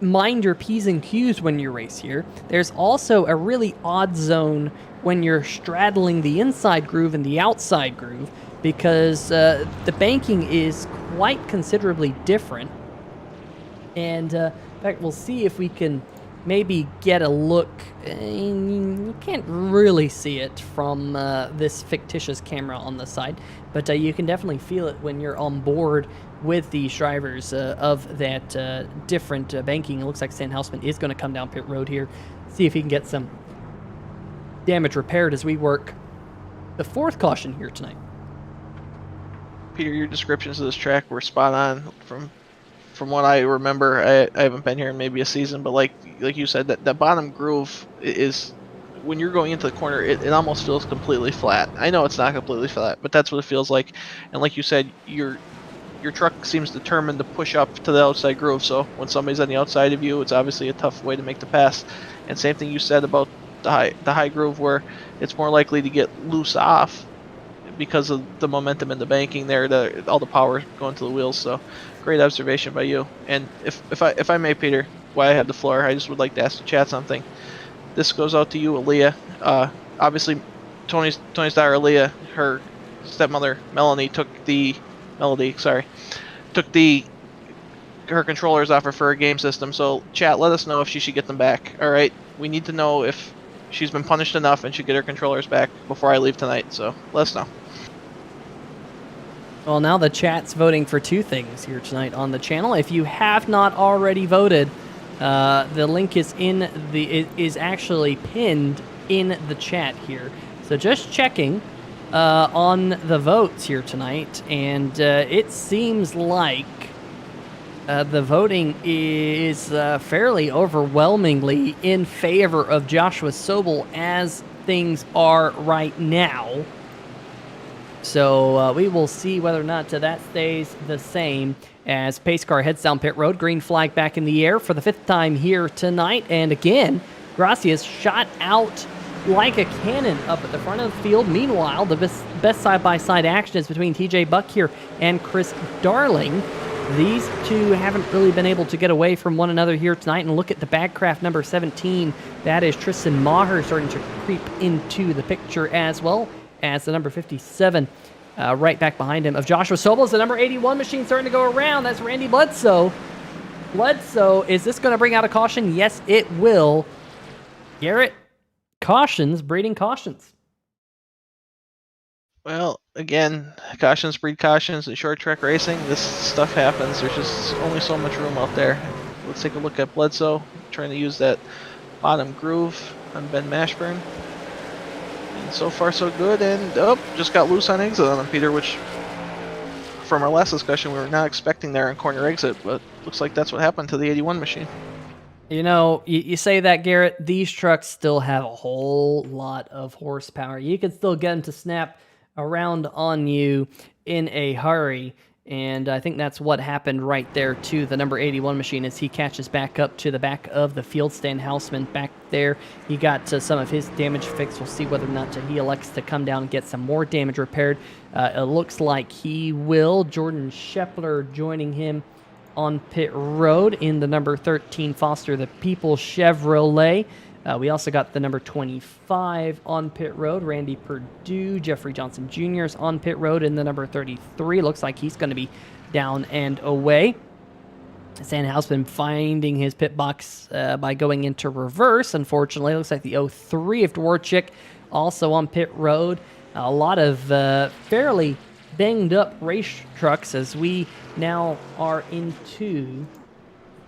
mind your P's and Q's when you race here. There's also a really odd zone when you're straddling the inside groove and the outside groove because the banking is quite considerably different. And in fact, we'll see if we can maybe get a look. You can't really see it from this fictitious camera on the side, but you can definitely feel it when you're on board with the drivers of that different banking. It looks like Stan Hausman is going to come down pit road here, see if he can get some damage repaired as we work the fourth caution here tonight. Peter, your descriptions of this track were spot on. From what I remember, I haven't been here in maybe a season, but like you said, that bottom groove is, when you're going into the corner, it almost feels completely flat. I know it's not completely flat, but that's what it feels like. And like you said, your truck seems determined to push up to the outside groove, so when somebody's on the outside of you, it's obviously a tough way to make the pass. And same thing you said about the high groove, where it's more likely to get loose off because of the momentum in the banking there, all the power going to the wheels. So great observation by you. And if I may, Peter, while I have the floor, I just would like to ask the chat something. This goes out to you, Aaliyah. Obviously, Tony's daughter, Aaliyah, her stepmother, Melody, took her controllers off her game system. So chat, let us know if she should get them back. All right, we need to know if she's been punished enough and should get her controllers back before I leave tonight. So let us know. Well, now the chat's voting for two things here tonight on the channel. If you have not already voted, the link is actually pinned in the chat here. So just checking on the votes here tonight, and it seems like the voting is fairly overwhelmingly in favor of Joshua Sobel as things are right now. So we will see whether or not that stays the same as pace car heads down pit road. Green flag back in the air for the fifth time here tonight. And again, Gracias shot out like a cannon up at the front of the field. Meanwhile, the best side-by-side action is between TJ Buck here and Chris Darling. These two haven't really been able to get away from one another here tonight. And look at the Bagcraft number 17. That is Tristan Maher starting to creep into the picture as well as the number 57 right back behind him of Joshua Sobel. Is the number 81 machine starting to go around. That's Randy Bledsoe. Bledsoe, is this going to bring out a caution? Yes, it will. Garrett, cautions breeding cautions. Well, again, cautions breed cautions in short track racing. This stuff happens. There's just only so much room out there. Let's take a look at Bledsoe trying to use that bottom groove on Ben Mashburn. And so far so good, and just got loose on exit on him, Peter, which from our last discussion we were not expecting there on corner exit, but looks like that's what happened to the 81 machine. You know, you say that, Garrett, these trucks still have a whole lot of horsepower. You can still get them to snap around on you in a hurry, and I think that's what happened right there to the number 81 machine as he catches back up to the back of the field. Stan Hausman back there. He got some of his damage fixed. We'll see whether or not he elects to come down and get some more damage repaired. It looks like he will. Jordan Scheffler joining him on pit road in the number 13 Foster the People Chevrolet. We also got the number 25 on pit road, Randy Perdue. Jeffrey Johnson Jr. is on pit road in the number 33. Looks like he's going to be down and away. Stan Hausman finding his pit box by going into reverse. Unfortunately, looks like the 03 of Dwarchik also on pit road. A lot of fairly banged up race trucks as we now are into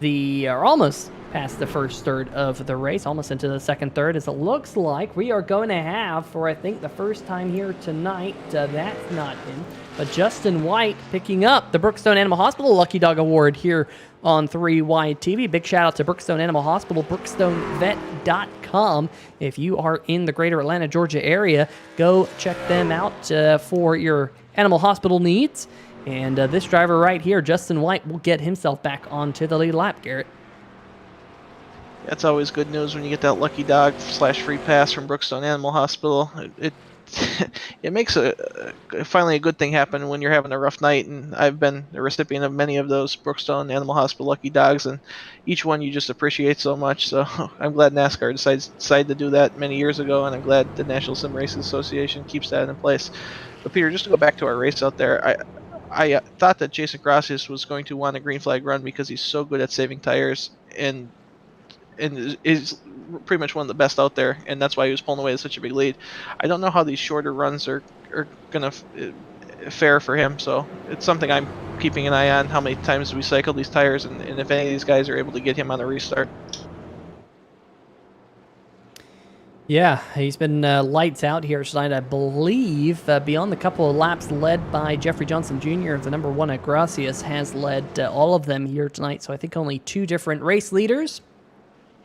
are almost past the first third of the race, almost into the second third, as it looks like we are going to have, for I think the first time here tonight, that's not him, but Justin White picking up the Brookstone Animal Hospital Lucky Dog Award here on 3Y TV. Big shout out to Brookstone Animal Hospital, brookstonevet.com. If you are in the greater Atlanta, Georgia area, go check them out for your animal hospital needs. And this driver right here, Justin White, will get himself back onto the lead lap, Garrett. That's always good news when you get that lucky dog / free pass from Brookstone Animal Hospital. It makes finally a good thing happen when you're having a rough night, and I've been the recipient of many of those Brookstone Animal Hospital lucky dogs, and each one you just appreciate so much. So I'm glad NASCAR decided to do that many years ago, and I'm glad the National Sim Racing Association keeps that in place. But Peter, just to go back to our race out there, I thought that Jason Gracias was going to want a green flag run because he's so good at saving tires and is pretty much one of the best out there, and that's why he was pulling away with such a big lead. I don't know how these shorter runs are going to fare for him, so it's something I'm keeping an eye on, how many times we cycle these tires, and if any of these guys are able to get him on a restart. Yeah, he's been lights out here tonight, I believe. Beyond the couple of laps led by Jeffrey Johnson Jr., the number one at Gracias has led all of them here tonight. So I think only two different race leaders.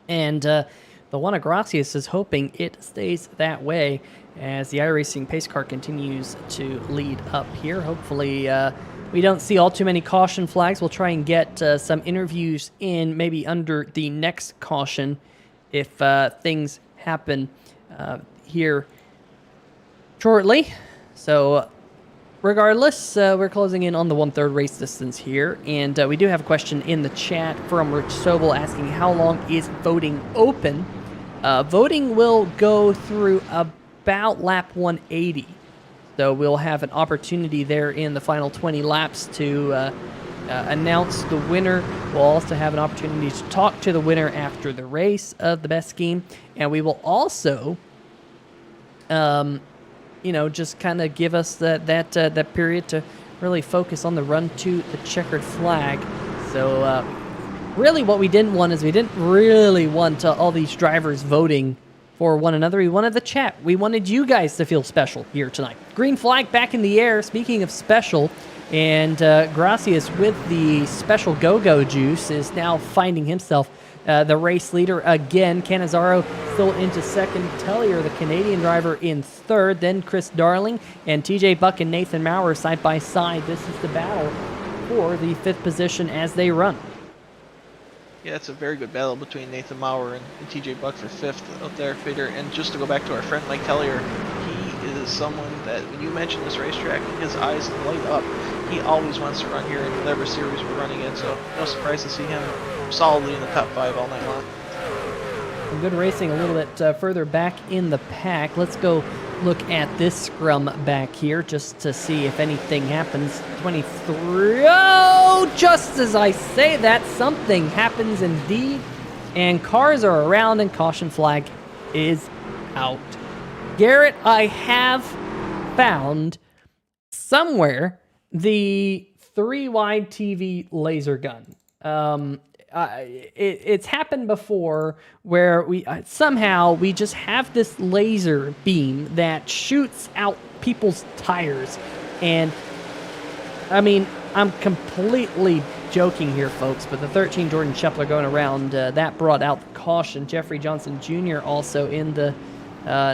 And the one at Gracias is hoping it stays that way as the iRacing pace car continues to lead up here. Hopefully we don't see all too many caution flags. We'll try and get some interviews in maybe under the next caution if things happen here shortly. So regardless, we're closing in on the 1/3 race distance here, and we do have a question in the chat from Rich Sobel asking how long is voting open. Voting will go through about lap 180, so we'll have an opportunity there in the final 20 laps to announce the winner. We'll also have an opportunity to talk to the winner after the race of the best scheme, and we will also, just kind of give us that period to really focus on the run to the checkered flag. So really what we didn't want is we didn't really want all these drivers voting for one another. We wanted the chat. We wanted you guys to feel special here tonight. Green flag back in the air. Speaking of special, and Gracias with the special go-go juice is now finding himself the race leader again. Cannizzaro still into second. Tellier, the Canadian driver, in third. Then Chris Darling and TJ Buck and Nathan Maurer side by side. This is the battle for the fifth position as they run. Yeah, it's a very good battle between Nathan Maurer and TJ Buck for fifth out there, Peter. And just to go back to our friend Mike Tellier, he is someone that when you mention this racetrack, his eyes light up. He always wants to run here in whatever series we're running in, so no surprise to see him solidly in the top 5 all night long. Some good racing a little bit further back in the pack. Let's go look at this scrum back here just to see if anything happens. 23. Oh, just as I say that, something happens indeed. And cars are around and caution flag is out. Garrett, I have found somewhere the 3-wide TV laser gun. It's happened before where we somehow we just have this laser beam that shoots out people's tires. And I mean, I'm completely joking here, folks, but the 13 Jordan Scheffler going around, that brought out the caution. Jeffrey Johnson Jr. also in the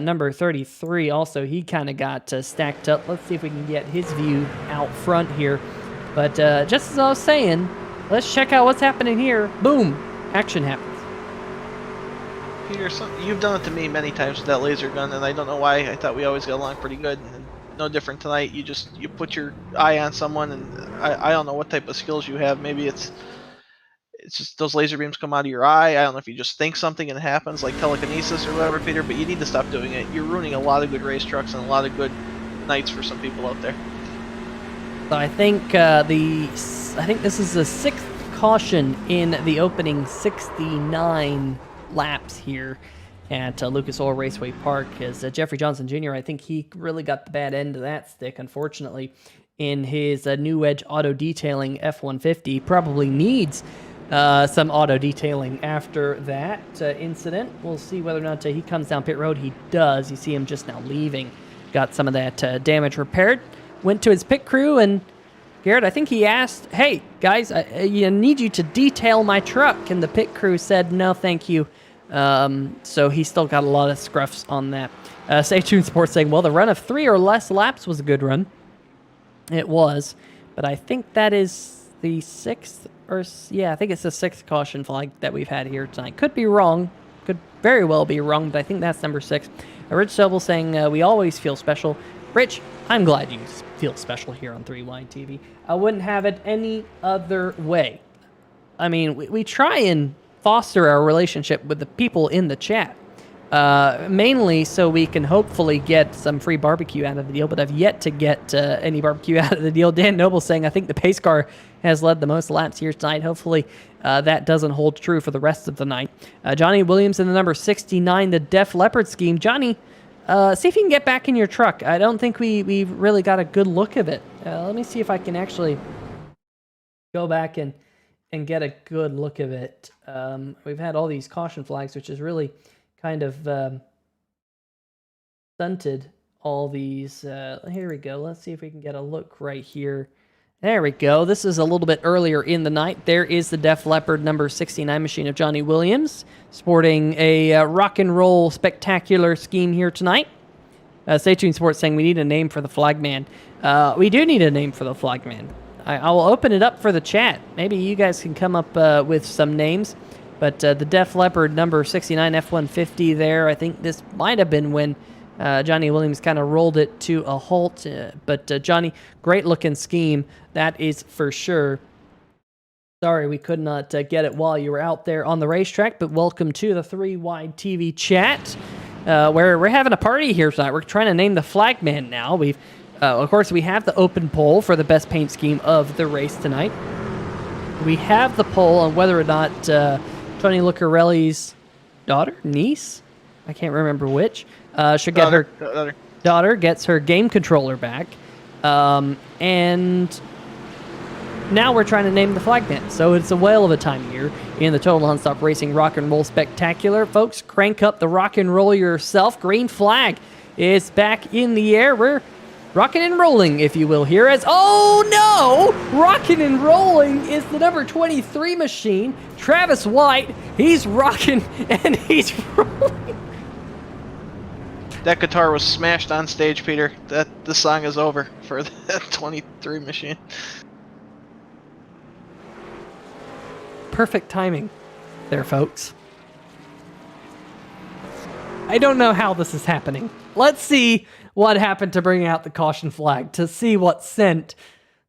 number 33, also he kind of got stacked up. Let's see if we can get his view out front here. But just as I was saying, let's check out what's happening here. Boom, action happens. Peter, you've done it to me many times with that laser gun, and I don't know why. I thought we always got along pretty good. And no different tonight. You put your eye on someone, and I don't know what type of skills you have. Maybe it's just those laser beams come out of your eye. I don't know if you just think something and it happens, like telekinesis or whatever, Peter, but you need to stop doing it. You're ruining a lot of good race trucks and a lot of good nights for some people out there. So I think this is the 6th caution in the opening 69 laps here at Lucas Oil Raceway Park, as Jeffrey Johnson Jr., I think he really got the bad end of that stick, unfortunately. in his New Edge auto detailing F-150. Probably needs some auto detailing after that incident. We'll see whether or not he comes down pit road. He does. You see him just now leaving. Got some of that damage repaired. Went to his pit crew, and Garrett, I think he asked, hey, guys, I need you to detail my truck. And the pit crew said, no, thank you. So he still got a lot of scruffs on that. Stay tuned Sports saying, well, the run of 3 or less laps was a good run. It was. But I think that is the 6th, I think it's the 6th caution flag that we've had here tonight. Could be wrong. Could very well be wrong, but I think that's number 6. Rich Sobel saying, we always feel special. Rich, I'm glad you feel special here on 3 Wide TV. I wouldn't have it any other way. I mean, we try and foster our relationship with the people in the chat, mainly so we can hopefully get some free barbecue out of the deal, but I've yet to get any barbecue out of the deal. Dan Noble saying, I think the pace car has led the most laps here tonight. Hopefully that doesn't hold true for the rest of the night. Johnny Williams in the number 69, the Def Leppard scheme. Johnny, see if you can get back in your truck. I don't think we really got a good look of it. Let me see if I can actually go back and get a good look of it. We've had all these caution flags, which is really kind of stunted all these. Here we go. Let's see if we can get a look right here. There we go. This is a little bit earlier in the night. There is the Def Leppard number 69 machine of Johnny Williams, sporting a rock and roll spectacular scheme here tonight. Stay tuned Sports saying we need a name for the flagman. We do need a name for the flagman. I will open it up for the chat. Maybe you guys can come up with some names. But the Def Leppard number 69 F-150 there, I think this might have been when Johnny Williams kind of rolled it to a halt. But Johnny, great looking scheme, that is for sure. Sorry we could not get it while you were out there on the racetrack, but welcome to the 3 Wide TV chat, where we're having a party here tonight. We're trying to name the flagman now. We've, of course, we have the open poll for the best paint scheme of the race tonight. We have the poll on whether or not Tony Lucarelli's niece, I can't remember which, should get her daughter gets her game controller back. And now we're trying to name the flagman. So it's a whale of a time here in the Total Nonstop Racing Rock and Roll Spectacular. Folks, crank up the rock and roll yourself. Green flag is back in the air. We're rocking and rolling, if you will, here as... Oh, no! Rocking and rolling is the number 23 machine, Travis White. He's rocking and he's rolling. That guitar was smashed on stage, Peter. The song is over for that 23 machine. Perfect timing there, folks. I don't know how this is happening. Let's see what happened to bring out the caution flag, to see what sent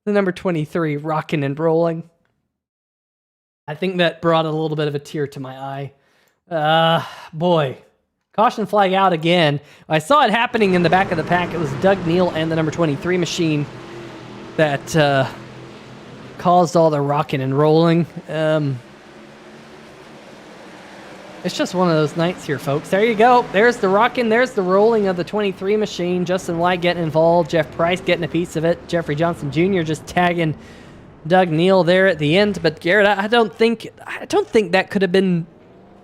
the number 23 rocking and rolling. I think that brought a little bit of a tear to my eye. Boy. Caution flag out again. I saw it happening in the back of the pack. It was Doug Neal and the number 23 machine that caused all the rocking and rolling. It's just one of those nights here, folks. There you go. There's the rocking. There's the rolling of the 23 machine. Justin White getting involved. Jeff Price getting a piece of it. Jeffrey Johnson Jr. just tagging Doug Neal there at the end. But Garrett, I don't think that could have been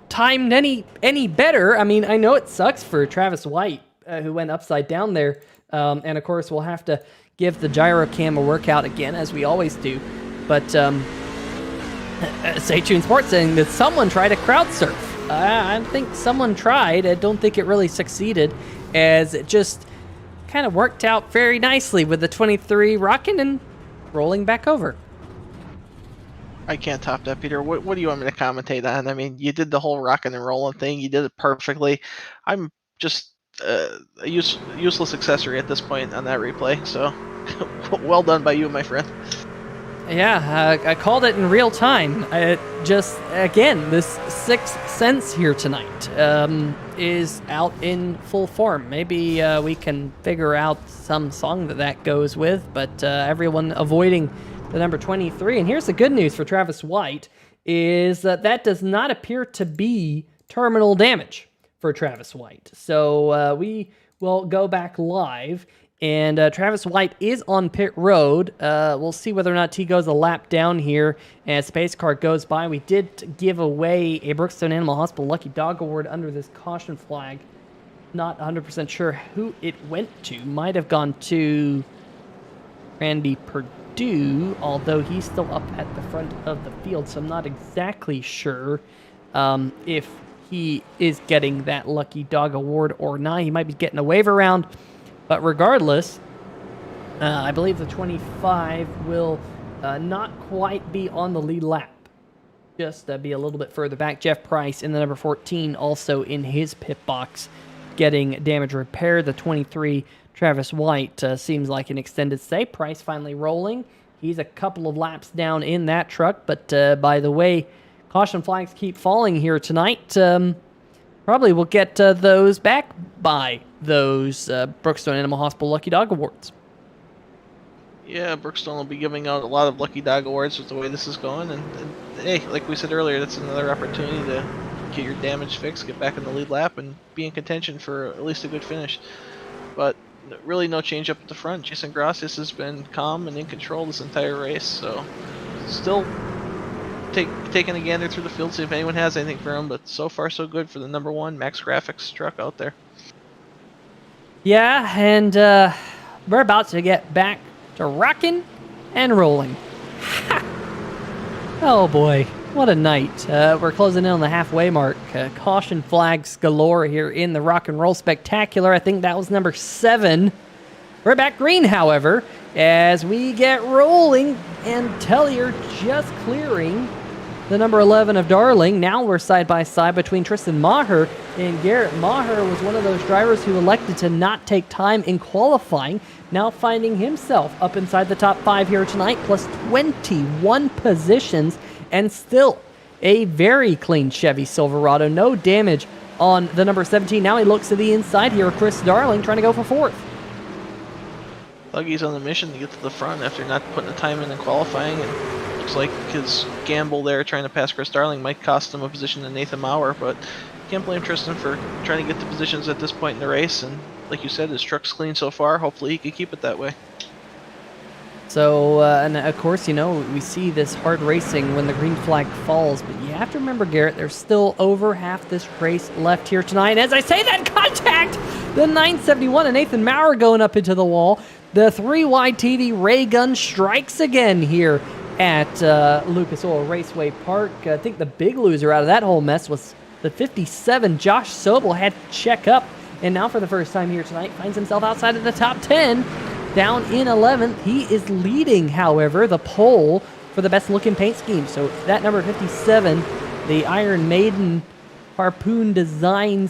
timed any better. I mean, I know it sucks for Travis White, who went upside down there. And of course, we'll have to give the gyro cam a workout again, as we always do. But Stay Tuned Sports saying that someone tried to crowd surf. I think someone tried. I don't think it really succeeded, as it just kind of worked out very nicely with the 23 rocking and rolling back over. I can't top that, Peter. What do you want me to commentate on? I mean, you did the whole rocking and rolling thing. You did it perfectly. I'm just a useless accessory at this point on that replay. So, well done by you, my friend. Yeah, I called it in real time. Just, again, this sixth sense here tonight is out in full form. Maybe we can figure out some song that goes with, but everyone avoiding the number 23. And here's the good news for Travis White, is that does not appear to be terminal damage for Travis White. So we will go back live And Travis White is on pit road. We'll see whether or not he goes a lap down here as Space Car goes by. We did give away a Brookstone Animal Hospital Lucky Dog Award under this caution flag. Not 100% sure who it went to. Might have gone to Randy Perdue, although he's still up at the front of the field, so I'm not exactly sure if he is getting that Lucky Dog Award or not. He might be getting a wave around. But regardless, I believe the 25 will not quite be on the lead lap. Just be a little bit further back. Jeff Price in the number 14 also in his pit box getting damage repaired. The 23, Travis White, seems like an extended stay. Price finally rolling. He's a couple of laps down in that truck. But by the way, caution flags keep falling here tonight. Probably we'll get those back by those Brookstone Animal Hospital Lucky Dog Awards. Yeah, Brookstone will be giving out a lot of Lucky Dog Awards with the way this is going. And hey, like we said earlier, that's another opportunity to get your damage fixed, get back in the lead lap, and be in contention for at least a good finish. But really no change up at the front. Jason Gracias has been calm and in control this entire race, so still taking a gander through the field, see if anyone has anything for him, but so far so good for the number 1 MaxGrafix truck out there. Yeah, and we're about to get back to rocking and rolling. Oh boy, what a night. We're closing in on the halfway mark. Caution flags galore here in the Rock and Roll Spectacular. I think that was number 7. We're back green, however, as we get rolling, and Tellier just clearing the number 11 of Darling. Now we're side by side between Tristan Maher and Garrett. Maher was one of those drivers who elected to not take time in qualifying, now finding himself up inside the top 5 here tonight, plus 21 positions, and still a very clean Chevy Silverado. No damage on the number 17. Now he looks to the inside here. Chris Darling trying to go for 4th. Luggy's on the mission to get to the front after not putting the time in qualifying, and looks like his gamble there trying to pass Chris Darling might cost him a position to Nathan Maurer, but can't blame Tristan for trying to get the positions at this point in the race, and like you said, his truck's clean so far. Hopefully he can keep it that way. So, and of course, you know, we see this hard racing when the green flag falls, but you have to remember, Garrett, there's still over half this race left here tonight. And as I say that, contact! The 971 and Nathan Maurer going up into the wall. The 3-wide TV ray gun strikes again here at Lucas Oil Raceway Park. I think the big loser out of that whole mess was the 57. Josh Sobel had to check up, and now for the first time here tonight finds himself outside of the top 10, down in 11th. He is leading, however, the pole for the best looking paint scheme. So that number 57, the Iron Maiden Harpoon design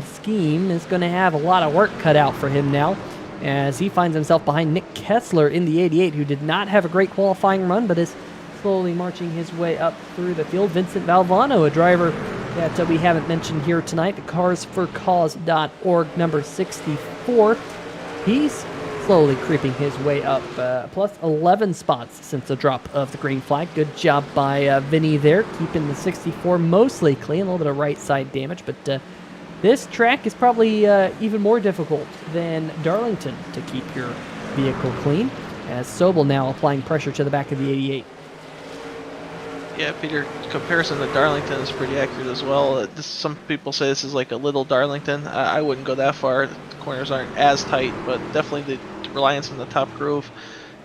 scheme, is going to have a lot of work cut out for him now, as he finds himself behind Nick Kessler in the 88, who did not have a great qualifying run, but is slowly marching his way up through the field. Vincent Valvano, a driver that we haven't mentioned here tonight, the carsforcause.org number 64. He's slowly creeping his way up, plus 11 spots since the drop of the green flag. Good job by Vinny there, keeping the 64 mostly clean. A little bit of right side damage, but this track is probably even more difficult than Darlington to keep your vehicle clean, as Sobel now applying pressure to the back of the 88. Yeah, Peter, comparison to Darlington is pretty accurate as well. Some people say this is like a little Darlington. I wouldn't go that far. The corners aren't as tight, but definitely the reliance on the top groove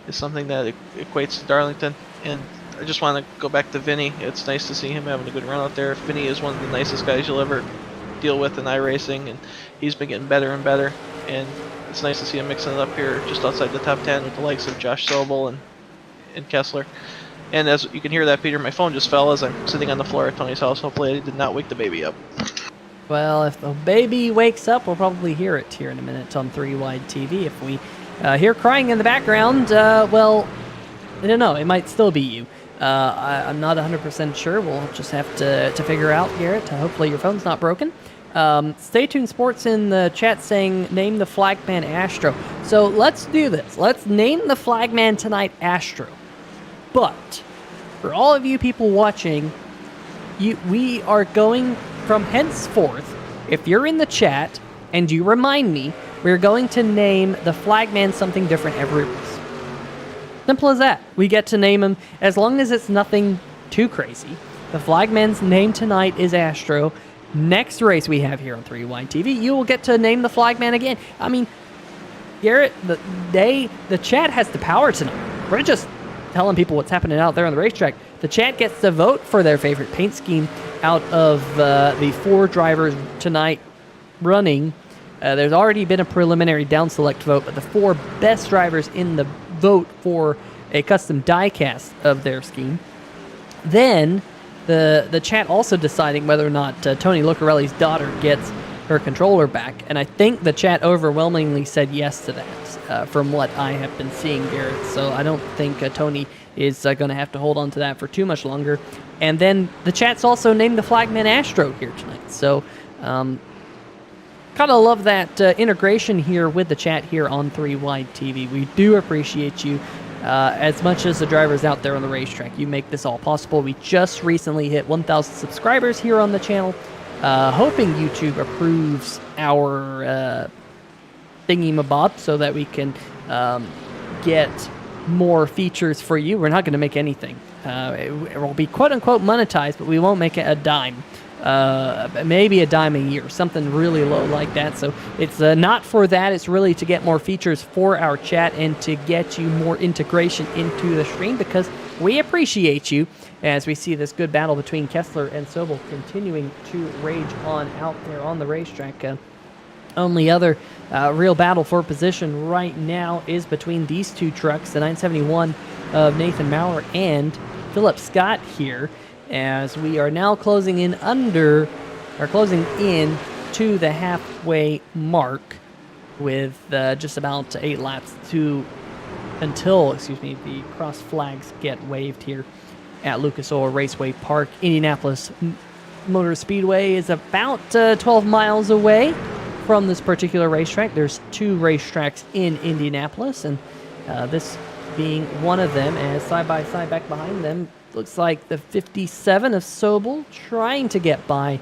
is something that equates to Darlington. And I just want to go back to Vinny. It's nice to see him having a good run out there. Vinny is one of the nicest guys you'll ever deal with in iRacing, and he's been getting better and better. And it's nice to see him mixing it up here just outside the top 10 with the likes of Josh Sobel and Kessler. And as you can hear that, Peter, my phone just fell as I'm sitting on the floor at Tony's house. Hopefully I did not wake the baby up. Well, if the baby wakes up, we'll probably hear it here in a minute on 3-wide TV. If we hear crying in the background, well, I don't know. It might still be you. I'm not 100% sure. We'll just have to figure out, Garrett. Hopefully your phone's not broken. Stay tuned Sports in the chat saying, name the flagman Astro. So let's do this. Let's name the flagman tonight Astro. But for all of you people watching, we are going from henceforth, if you're in the chat and you remind me we're going to name the flagman something different every race. Simple as that. We get to name him as long as it's nothing too crazy. The flagman's name tonight is Astro. Next race we have here on 3Wide TV, you will get to name the flagman again. I mean, Garrett, the chat has the power tonight. We're just telling people what's happening out there on the racetrack. The chat gets to vote for their favorite paint scheme out of the 4 drivers tonight running. There's already been a preliminary down select vote, but the 4 best drivers in the vote for a custom diecast of their scheme. Then the chat also deciding whether or not Tony Lucarelli's daughter gets her controller back, and I think the chat overwhelmingly said yes to that from what I have been seeing, Garrett. So I don't think Tony is going to have to hold on to that for too much longer. And then the chat's also named the flagman Astro here tonight. So kind of love that integration here with the chat here on 3Wide TV. We do appreciate you as much as the drivers out there on the racetrack. You make this all possible. We just recently hit 1,000 subscribers here on the channel. Hoping YouTube approves our thingy-mabob so that we can get more features for you. We're not going to make anything. It will be quote-unquote monetized, but we won't make it a dime. Maybe a dime a year, something really low like that. So it's not for that. It's really to get more features for our chat and to get you more integration into the stream, because we appreciate you as we see this good battle between Kessler and Sobel continuing to rage on out there on the racetrack. Only other real battle for position right now is between these 2 trucks, the 971 of Nathan Maurer and Philip Scott here, as we are now closing in to the halfway mark with just about 8 laps until the cross flags get waved here at Lucas Oil Raceway Park. Indianapolis Motor Speedway is about 12 miles away from this particular racetrack. There's 2 racetracks in Indianapolis, and this being one of them, as side by side back behind them looks like the 57 of Sobel trying to get by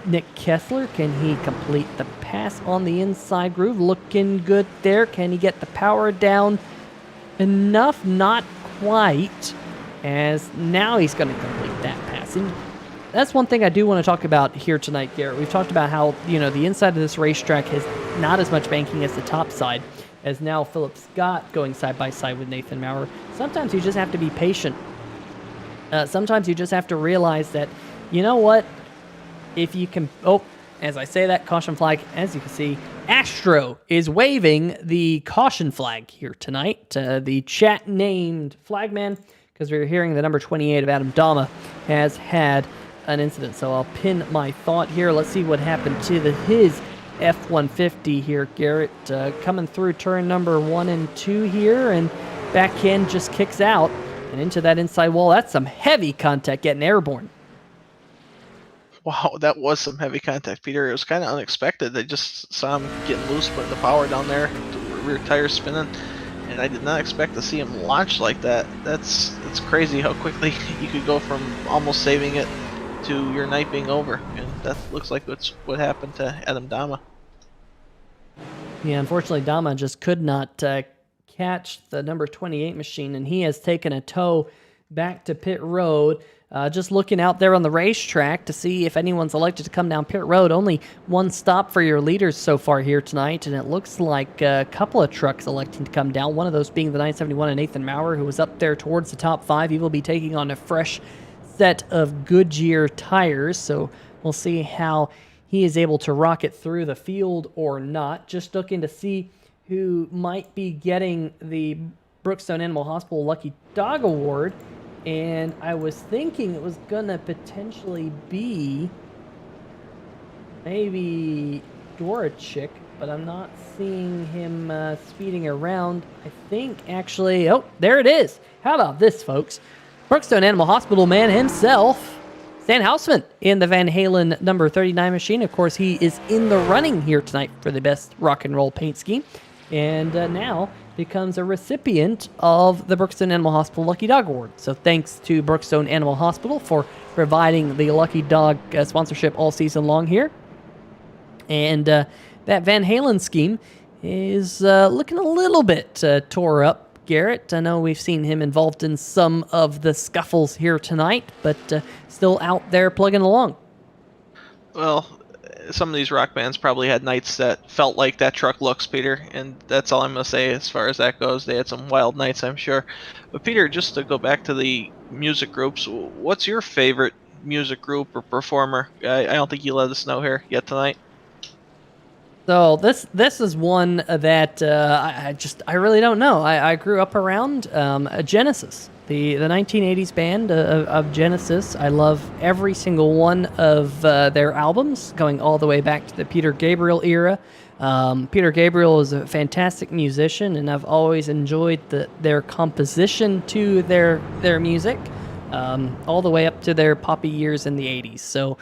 Nick Kessler. Can he complete the pass on the inside groove? Looking good there. Can he get the power down enough? Not quite, as now he's going to complete that pass. And that's one thing I do want to talk about here tonight, Garrett. We've talked about how, the inside of this racetrack has not as much banking as the top side, as now Philip Scott going side by side with Nathan Maurer. Sometimes you just have to be patient. Sometimes you just have to realize that, you know what, if you can... Oh, as I say that, caution flag, as you can see, Astro is waving the caution flag here tonight. The chat named flagman, because we were hearing the number 28 of Adam Dama, has had an incident. So I'll pin my thought here. Let's see what happened to his F-150 here, Garrett. Coming through turn number 1 and 2 here, and back end just kicks out and into that inside wall. That's some heavy contact getting airborne. Wow, that was some heavy contact, Peter. It was kind of unexpected. I just saw him getting loose, putting the power down there, the rear tire spinning, and I did not expect to see him launch like that. It's crazy how quickly you could go from almost saving it to your night being over, and that looks like what happened to Adam Dama. Yeah, unfortunately, Dama just could not catch the number 28 machine, and he has taken a tow back to pit road. Just looking out there on the racetrack to see if anyone's elected to come down pit road. Only one stop for your leaders so far here tonight, and it looks like a couple of trucks electing to come down. One of those being the 971 of Nathan Maurer, who was up there towards the top 5. He will be taking on a fresh set of Goodyear tires, so we'll see how he is able to rocket through the field or not. Just looking to see who might be getting the Brookstone Animal Hospital Lucky Dog Award. And I was thinking it was going to potentially be maybe Dorachik, but I'm not seeing him speeding around. I think actually, oh, there it is. How about this, folks? Brookstone Animal Hospital man himself, Stan Hausman, in the Van Halen number 39 machine. Of course, he is in the running here tonight for the best rock and roll paint scheme. And now becomes a recipient of the Brookstone Animal Hospital Lucky Dog Award. So thanks to Brookstone Animal Hospital for providing the Lucky Dog sponsorship all season long here. And that Van Halen scheme is looking a little bit tore up. Garrett, I know we've seen him involved in some of the scuffles here tonight, but still out there plugging along. Well, some of these rock bands probably had nights that felt like that truck looks, Peter, and that's all I'm going to say as far as that goes. They had some wild nights, I'm sure. But Peter, just to go back to the music groups, what's your favorite music group or performer? I don't think you let us know here yet tonight. So this is one that I really don't know. I grew up around Genesis, the 1980s band of Genesis. I love every single one of their albums, going all the way back to the Peter Gabriel era. Peter Gabriel is a fantastic musician, and I've always enjoyed their composition to their music, all the way up to their poppy years in the 80s. So.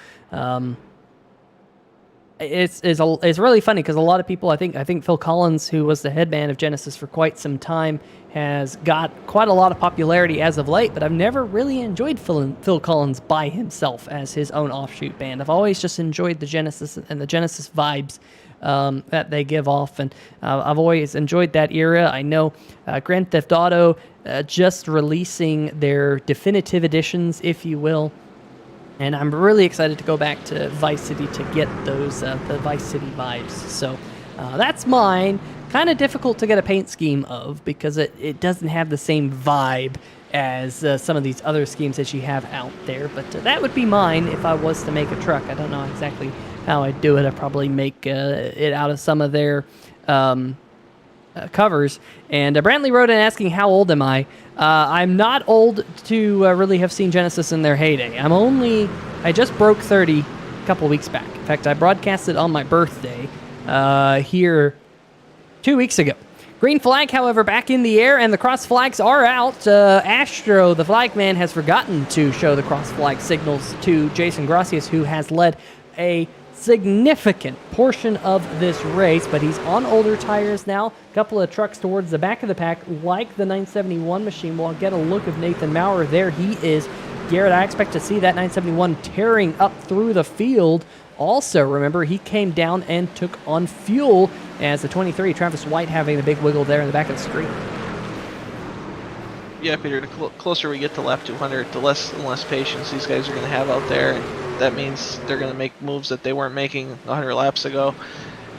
It's really funny because a lot of people, I think Phil Collins, who was the head band of Genesis for quite some time, has got quite a lot of popularity as of late, but I've never really enjoyed Phil Collins by himself as his own offshoot band. I've always just enjoyed the Genesis and the Genesis vibes that they give off, and I've always enjoyed that era. I know Grand Theft Auto just releasing their definitive editions, if you will. And I'm really excited to go back to Vice City to get those the Vice City vibes. So that's mine. Kind of difficult to get a paint scheme of because it doesn't have the same vibe as some of these other schemes that you have out there. But that would be mine if I was to make a truck. I don't know exactly how I'd do it. I'd probably make it out of some of their covers. And Brantley wrote in asking, how old am I? I'm not old to really have seen Genesis in their heyday. I just broke 30 a couple weeks back. In fact, I broadcasted on my birthday here 2 weeks ago. Green flag, however, back in the air, and the cross flags are out. Astro, the flag man, has forgotten to show the cross flag signals to Jason Gracias, who has led a significant portion of this race, but he's on older tires now. A couple of trucks towards the back of the pack, like the 971 machine. We'll get a look of Nathan Maurer. There he is. Garrett, I expect to see that 971 tearing up through the field. Also, remember, he came down and took on fuel as the 23, Travis White, having the big wiggle there in the back of the screen. Yeah, Peter, the closer we get to lap 200, the less and less patience these guys are going to have out there. And that means they're going to make moves that they weren't making 100 laps ago.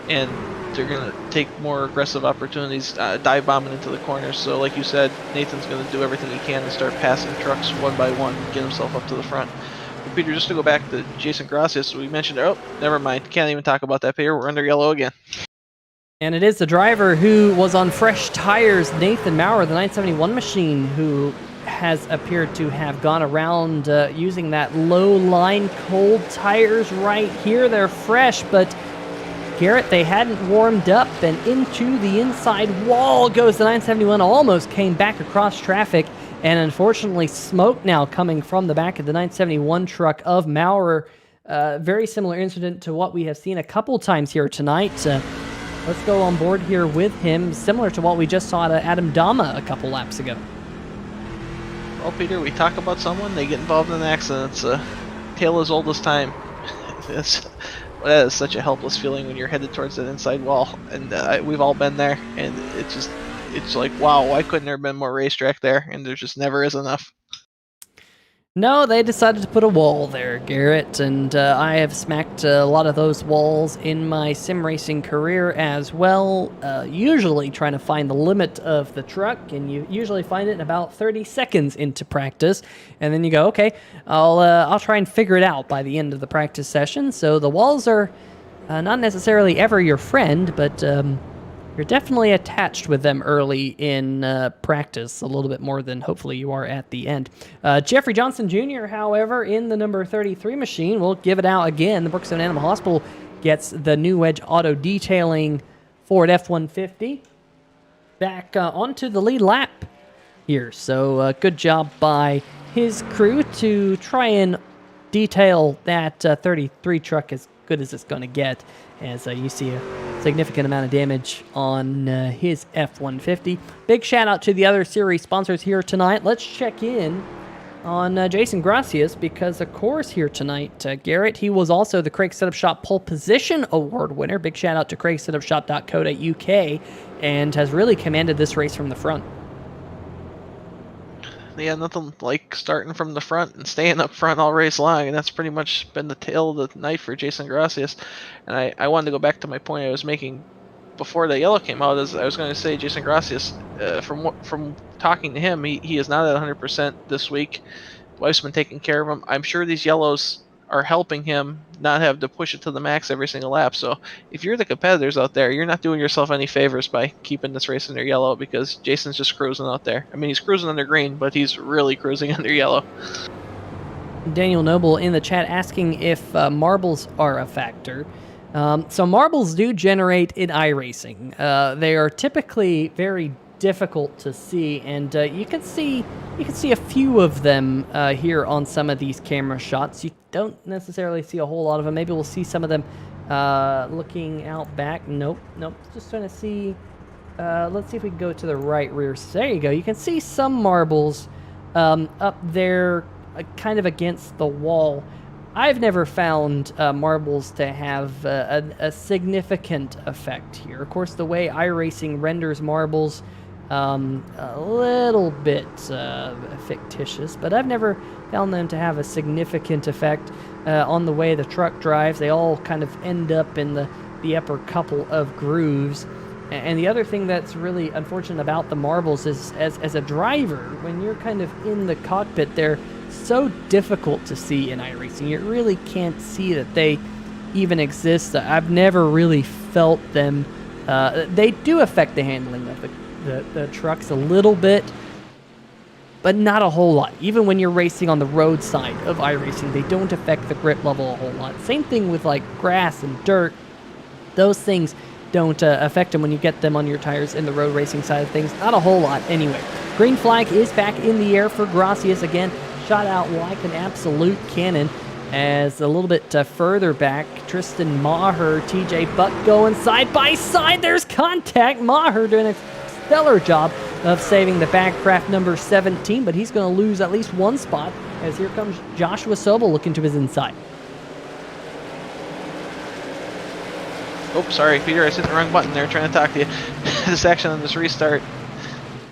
And they're going to take more aggressive opportunities, dive bombing into the corners. So like you said, Nathan's going to do everything he can to start passing trucks one by one and get himself up to the front. But Peter, just to go back to Jason Gracias, we mentioned, oh, never mind. Can't even talk about that, Peter. We're under yellow again. And it is the driver who was on fresh tires, Nathan Maurer, the 971 machine, who has appeared to have gone around using that low line cold tires right here. They're fresh, but Garrett, they hadn't warmed up, and into the inside wall goes the 971. Almost came back across traffic, and unfortunately smoke now coming from the back of the 971 truck of Maurer. Very similar incident to what we have seen a couple times here tonight. Let's go on board here with him, similar to what we just saw to Adam Dama a couple laps ago. Well, Peter, we talk about someone, they get involved in an accident. It's a tale as old as time. That is such a helpless feeling when you're headed towards that inside wall, and we've all been there, and it's like, wow, why couldn't there have been more racetrack there? And there just never is enough. No, they decided to put a wall there, Garrett, and I have smacked a lot of those walls in my sim racing career as well, usually trying to find the limit of the truck, and you usually find it in about 30 seconds into practice, and then you go, okay, I'll try and figure it out by the end of the practice session. So the walls are not necessarily ever your friend, but you're definitely attached with them early in practice, a little bit more than hopefully you are at the end. Jeffrey Johnson Jr., however, in the number 33 machine, will give it out again. The Brookstone Animal Hospital gets the New Wedge Auto Detailing Ford F-150 back onto the lead lap here. So good job by his crew to try and detail that 33 truck as good as it's going to get, as you see a significant amount of damage on his F-150. Big shout out to the other series sponsors here tonight. Let's check in on Jason Gracias because, of course, here tonight, Garrett, he was also the Craig Setup Shop Pole Position Award winner. Big shout out to craigsetupshop.co.uk, and has really commanded this race from the front. Yeah, nothing like starting from the front and staying up front all race long, and that's pretty much been the tail of the night for Jason Gracias. And I wanted to go back to my point I was making before the yellow came out. As I was going to say, Jason Gracias, from talking to him, he is not at 100% this week. Wife's been taking care of him. I'm sure these yellows are helping him not have to push it to the max every single lap. So if you're the competitors out there, you're not doing yourself any favors by keeping this race under yellow, because Jason's just cruising out there. I mean, he's cruising under green, but he's really cruising under yellow. Daniel Noble in the chat asking if marbles are a factor. So marbles do generate in iRacing. They are typically very difficult to see, and you can see a few of them here on some of these camera shots. You don't necessarily see a whole lot of them. Maybe we'll see some of them looking out back. Nope. Just trying to see. Let's see if we can go to the right rear. There you go. You can see some marbles up there, kind of against the wall. I've never found marbles to have a significant effect here. Of course, the way iRacing renders marbles, a little bit fictitious, but I've never found them to have a significant effect on the way the truck drives. They all kind of end up in the upper couple of grooves. And the other thing that's really unfortunate about the marbles is, as a driver, when you're kind of in the cockpit, they're so difficult to see in iRacing. You really can't see that they even exist. I've never really felt them. They do affect the handling of the trucks a little bit, but not a whole lot. Even when you're racing on the road side of iRacing, they don't affect the grip level a whole lot. Same thing with like grass and dirt. Those things don't affect them when you get them on your tires in the road racing side of things. Not a whole lot anyway. Green flag is back in the air for Gracias again. Shot out like an absolute cannon. As a little bit further back, Tristan Maher, TJ Buck going side by side. There's contact. Maher doing a stellar job of saving the backcraft number 17, but he's going to lose at least one spot as here comes Joshua Sobel looking to his inside. Oh, sorry, Peter, I hit the wrong button there trying to talk to you. This action on this restart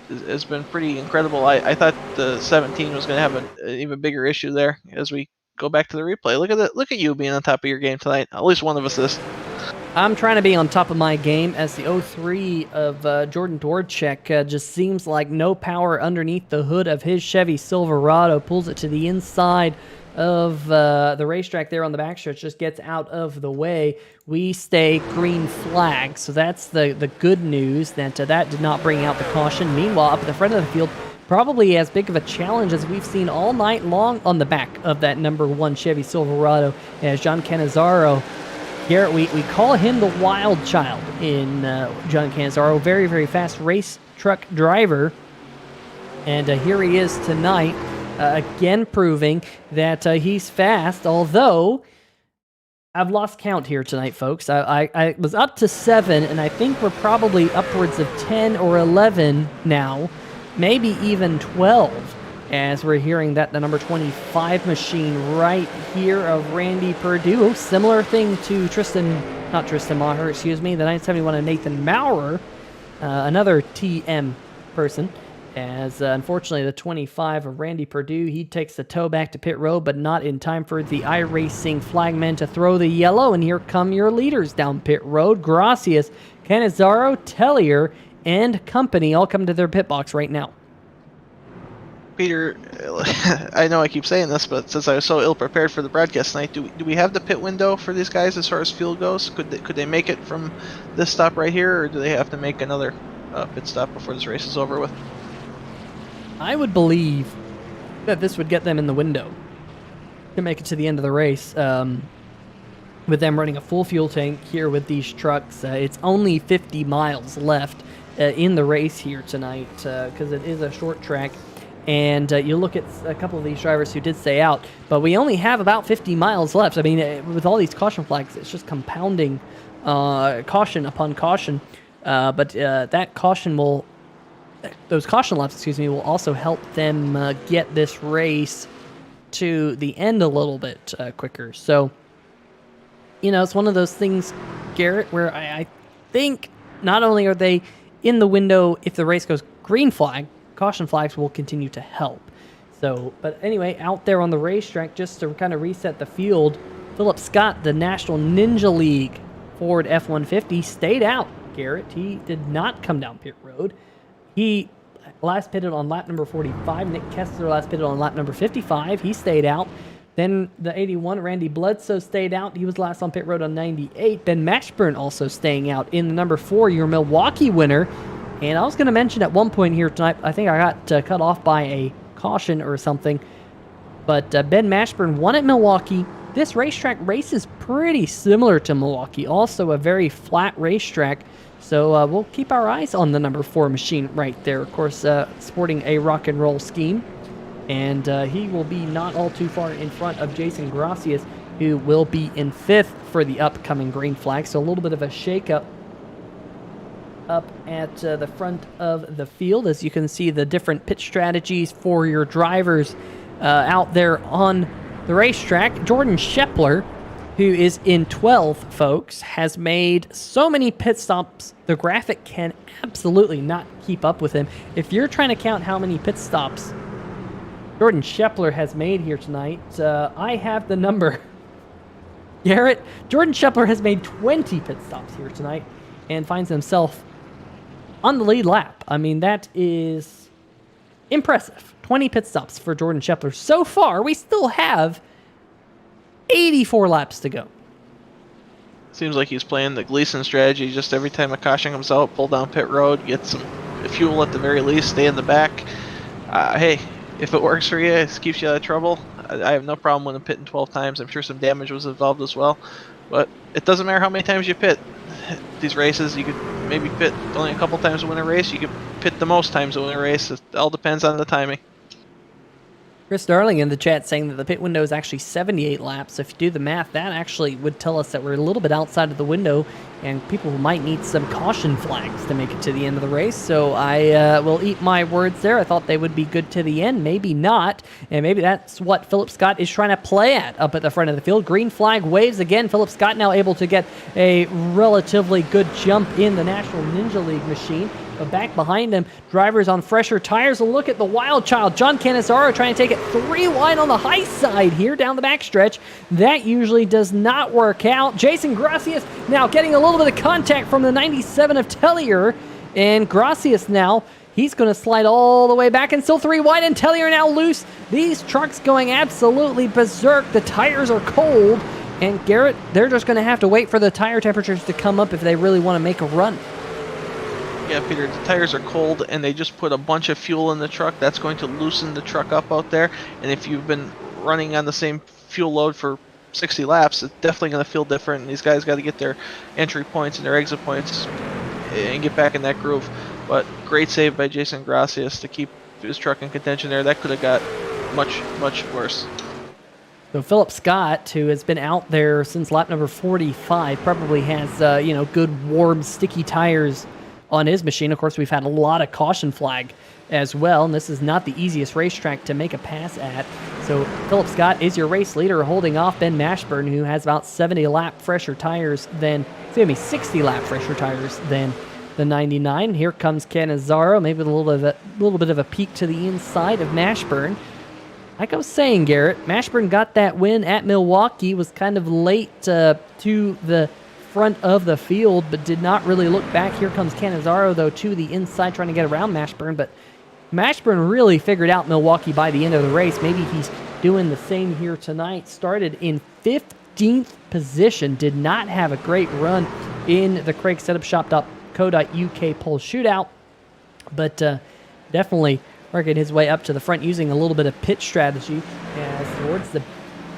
has been pretty incredible. I thought the 17 was going to have an even bigger issue there as we go back to the replay. Look at that! Look at you being on top of your game tonight. At least one of us is. I'm trying to be on top of my game as the 03 of Jordan Dworchek just seems like no power underneath the hood of his Chevy Silverado. Pulls it to the inside of the racetrack there on the backstretch, just gets out of the way. We stay green flag, so that's the good news, that that did not bring out the caution. Meanwhile, up at the front of the field, probably as big of a challenge as we've seen all night long on the back of that number 1 Chevy Silverado, as John Cannizzaro, Garrett, we call him the wild child in John Cannizzaro, very, very fast race truck driver, and here he is tonight, again proving that he's fast, although I've lost count here tonight, folks. I was up to 7, and I think we're probably upwards of 10 or 11 now, maybe even 12, as we're hearing that the number 25 machine right here of Randy Perdue. Similar thing to not Tristan Maher, excuse me, the 971 of Nathan Maurer, another TM person. As unfortunately the 25 of Randy Perdue, he takes the tow back to pit road, but not in time for the iRacing flagman to throw the yellow. And here come your leaders down pit road. Gracias, Cannizzaro, Tellier, and company all come to their pit box right now. Peter, I know I keep saying this, but since I was so ill-prepared for the broadcast tonight, do we have the pit window for these guys as far as fuel goes? Could they make it from this stop right here, or do they have to make another pit stop before this race is over with? I would believe that this would get them in the window to make it to the end of the race. With them running a full fuel tank here with these trucks, it's only 50 miles left in the race here tonight because it is a short track. And you look at a couple of these drivers who did stay out, but we only have about 50 miles left. I mean, with all these caution flags, it's just compounding caution upon caution. But that caution will those caution laps, excuse me, will also help them get this race to the end a little bit quicker. So, it's one of those things, Garrett, where I think not only are they in the window if the race goes green flag, caution flags will continue to help. So, but anyway, out there on the racetrack, just to kind of reset the field, Philip Scott, the National Ninja League Ford F-150, stayed out, Garrett. He did not come down pit road. He last pitted on lap number 45. Nick Kessler last pitted on lap number 55. He stayed out. Then the 81, Randy Bledsoe, stayed out. He was last on pit road on 98. Ben Mashburn also staying out in the number 4, your Milwaukee winner. And I was going to mention at one point here tonight, I think I got cut off by a caution or something. But Ben Mashburn won at Milwaukee. This racetrack race is pretty similar to Milwaukee. Also a very flat racetrack. So we'll keep our eyes on the number 4 machine right there. Of course, sporting a rock and roll scheme. And he will be not all too far in front of Jason Gracias, who will be in 5th for the upcoming green flag. So a little bit of a shake-up up at the front of the field. As you can see, the different pit strategies for your drivers out there on the racetrack. Jordan Shepler, who is in 12th, folks, has made so many pit stops, the graphic can absolutely not keep up with him. If you're trying to count how many pit stops Jordan Shepler has made here tonight, I have the number. Garrett, Jordan Shepler has made 20 pit stops here tonight and finds himself on the lead lap. I mean, that is impressive. 20 pit stops for Jordan Shepler. So far, we still have 84 laps to go. Seems like he's playing the Gleason strategy. Just every time a caution comes out, pull down pit road, get some fuel at the very least, stay in the back. Hey, if it works for you, it keeps you out of trouble. I have no problem with him pitting 12 times. I'm sure some damage was involved as well. But it doesn't matter how many times you pit. These races, you could maybe pit only a couple times to win a race. You could pit the most times to win a race. It all depends on the timing. Chris Darling in the chat saying that the pit window is actually 78 laps. If you do the math, that actually would tell us that we're a little bit outside of the window and people might need some caution flags to make it to the end of the race. So I will eat my words there. I thought they would be good to the end. Maybe not. And maybe that's what Philip Scott is trying to play at up at the front of the field. Green flag waves again. Philip Scott now able to get a relatively good jump in the National Ninja League machine. But back behind him, drivers on fresher tires. A look at the wild child, John Cannizzaro, trying to take it 3 wide on the high side here down the backstretch. That usually does not work out. Jason Gracias now getting a little bit of contact from the 97 of Tellier. And Gracias now, he's going to slide all the way back and still 3 wide, and Tellier now loose. These trucks going absolutely berserk. The tires are cold. And Garrett, they're just going to have to wait for the tire temperatures to come up if they really want to make a run. Yeah, Peter, the tires are cold and they just put a bunch of fuel in the truck. That's going to loosen the truck up out there. And if you've been running on the same fuel load for 60 laps, it's definitely going to feel different. And these guys got to get their entry points and their exit points and get back in that groove. But great save by Jason Gracias to keep his truck in contention there. That could have got much, much worse. So Philip Scott, who has been out there since lap number 45, probably has good, warm, sticky tires on his machine. Of course, we've had a lot of caution flag as well, and this is not the easiest racetrack to make a pass at. So Philip Scott is your race leader, holding off Ben Mashburn, who has about 60 lap fresher tires than the 99. Here comes Cannizzaro, maybe with a little bit of a peek to the inside of Mashburn. Like I was saying, Garrett, Mashburn got that win at Milwaukee, was kind of late to the front of the field, but did not really look back. Here comes Cannizzaro, though, to the inside, trying to get around Mashburn, but Mashburn really figured out Milwaukee by the end of the race. Maybe he's doing the same here tonight. Started in 15th position, did not have a great run in the Craig Setup Shop.co.uk pole shootout, but definitely working his way up to the front using a little bit of pit strategy as towards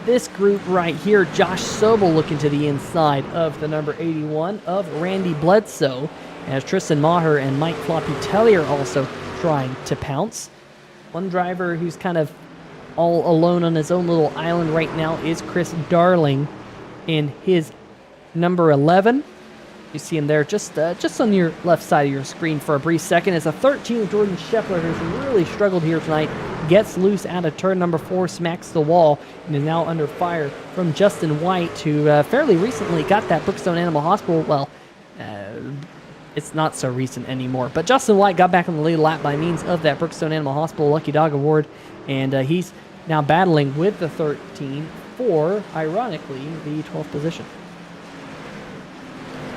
this group right here. Josh Sobel looking to the inside of the number 81 of Randy Bledsoe, as Tristan Maher and Mike Floppy Tellier also trying to pounce. One driver who's kind of all alone on his own little island right now is Chris Darling in his number 11. You see him there just on your left side of your screen for a brief second as a 13 Jordan Scheffler, who's really struggled here tonight, gets loose out of turn number 4, smacks the wall, and is now under fire from Justin White, who fairly recently got that Brookstone Animal Hospital. Well, it's not so recent anymore, but Justin White got back on the lead lap by means of that Brookstone Animal Hospital Lucky Dog Award, and he's now battling with the 13 for, ironically, the 12th position.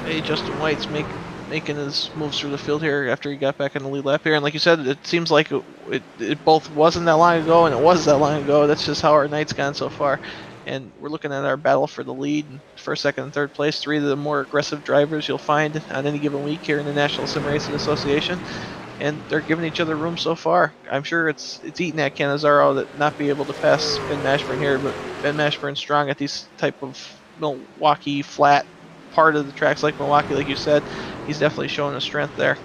Hey, Justin White's making his moves through the field here after he got back in the lead lap here. And like you said, it seems like it both wasn't that long ago and it was that long ago. That's just how our night's gone so far. And we're looking at our battle for the lead, first, second, and third place. 3 of the more aggressive drivers you'll find on any given week here in the National Sim Racing Association. And they're giving each other room so far. I'm sure it's eating at Cannizzaro that not be able to pass Ben Mashburn here, but Ben Mashburn's strong at these type of Milwaukee flat part of the tracks like Milwaukee, like you said. He's definitely showing a strength there.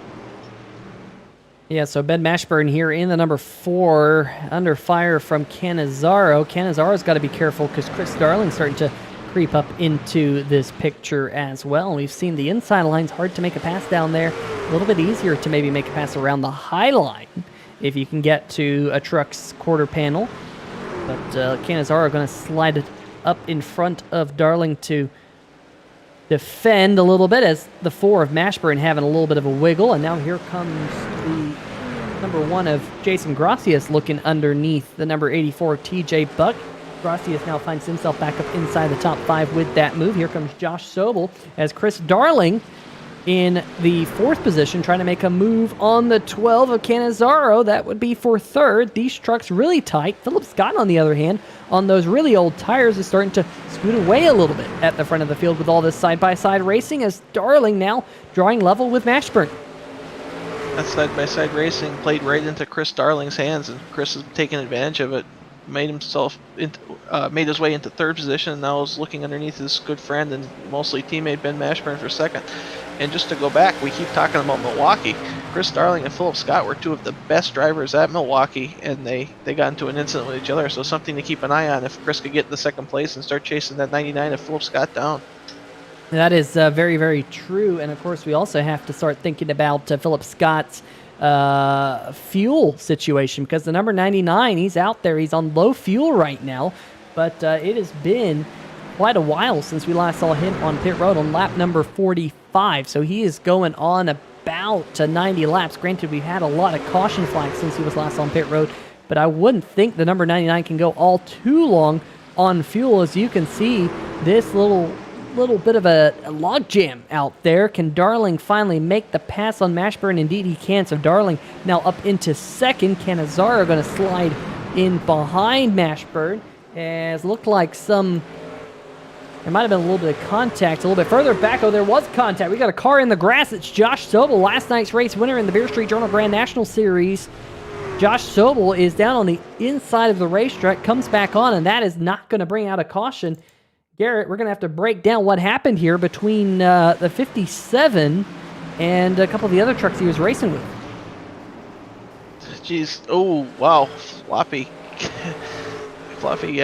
Yeah, so Ben Mashburn here in the number 4, under fire from Cannizzaro. Cannizzaro's got to be careful because Chris Darling's starting to creep up into this picture as well. We've seen the inside lines hard to make a pass down there. A little bit easier to maybe make a pass around the high line if you can get to a truck's quarter panel. But Cannizzaro going to slide it up in front of Darling to defend a little bit as the 4 of Mashburn having a little bit of a wiggle. And now here comes the number 1 of Jason Gracias looking underneath the number 84 TJ Buck. Gracias now finds himself back up inside the top 5 with that move. Here comes Josh Sobel as Chris Darling in the 4th position, trying to make a move on the 12 of Cannizzaro. That would be for 3rd. These trucks really tight. Philip Scott, on the other hand, on those really old tires, is starting to scoot away a little bit at the front of the field with all this side-by-side racing, as Darling now drawing level with Mashburn. That side-by-side racing played right into Chris Darling's hands, and Chris has taken advantage of it. Made his way into 3rd position, and now is looking underneath his good friend and mostly teammate Ben Mashburn for 2nd. And just to go back, we keep talking about Milwaukee. Chris Darling and Philip Scott were 2 of the best drivers at Milwaukee, and they got into an incident with each other, so something to keep an eye on if Chris could get in the 2nd place and start chasing that 99 of Philip Scott down. That is very, very true, and of course we also have to start thinking about Philip Scott's fuel situation, because the number 99, he's out there, he's on low fuel right now, but it has been quite a while since we last saw him on pit road on lap number 45, so he is going on about 90 laps. Granted, we've had a lot of caution flags since he was last on pit road, but I wouldn't think the number 99 can go all too long on fuel. As you can see, this little bit of a log jam out there. Can Darling finally make the pass on Mashburn? Indeed he can. So Darling now up into 2nd. Cannizzaro going to slide in behind Mashburn. As looked like there might have been a little bit of contact a little bit further back. Oh, there was contact. We got a car in the grass. It's Josh Sobel, last night's race winner in the Beer Street Journal Grand National Series. Josh Sobel is down on the inside of the racetrack, comes back on, and that is not going to bring out a caution. Garrett, we're going to have to break down what happened here between the 57 and a couple of the other trucks he was racing with. Jeez. Oh, wow. Floppy. Floppy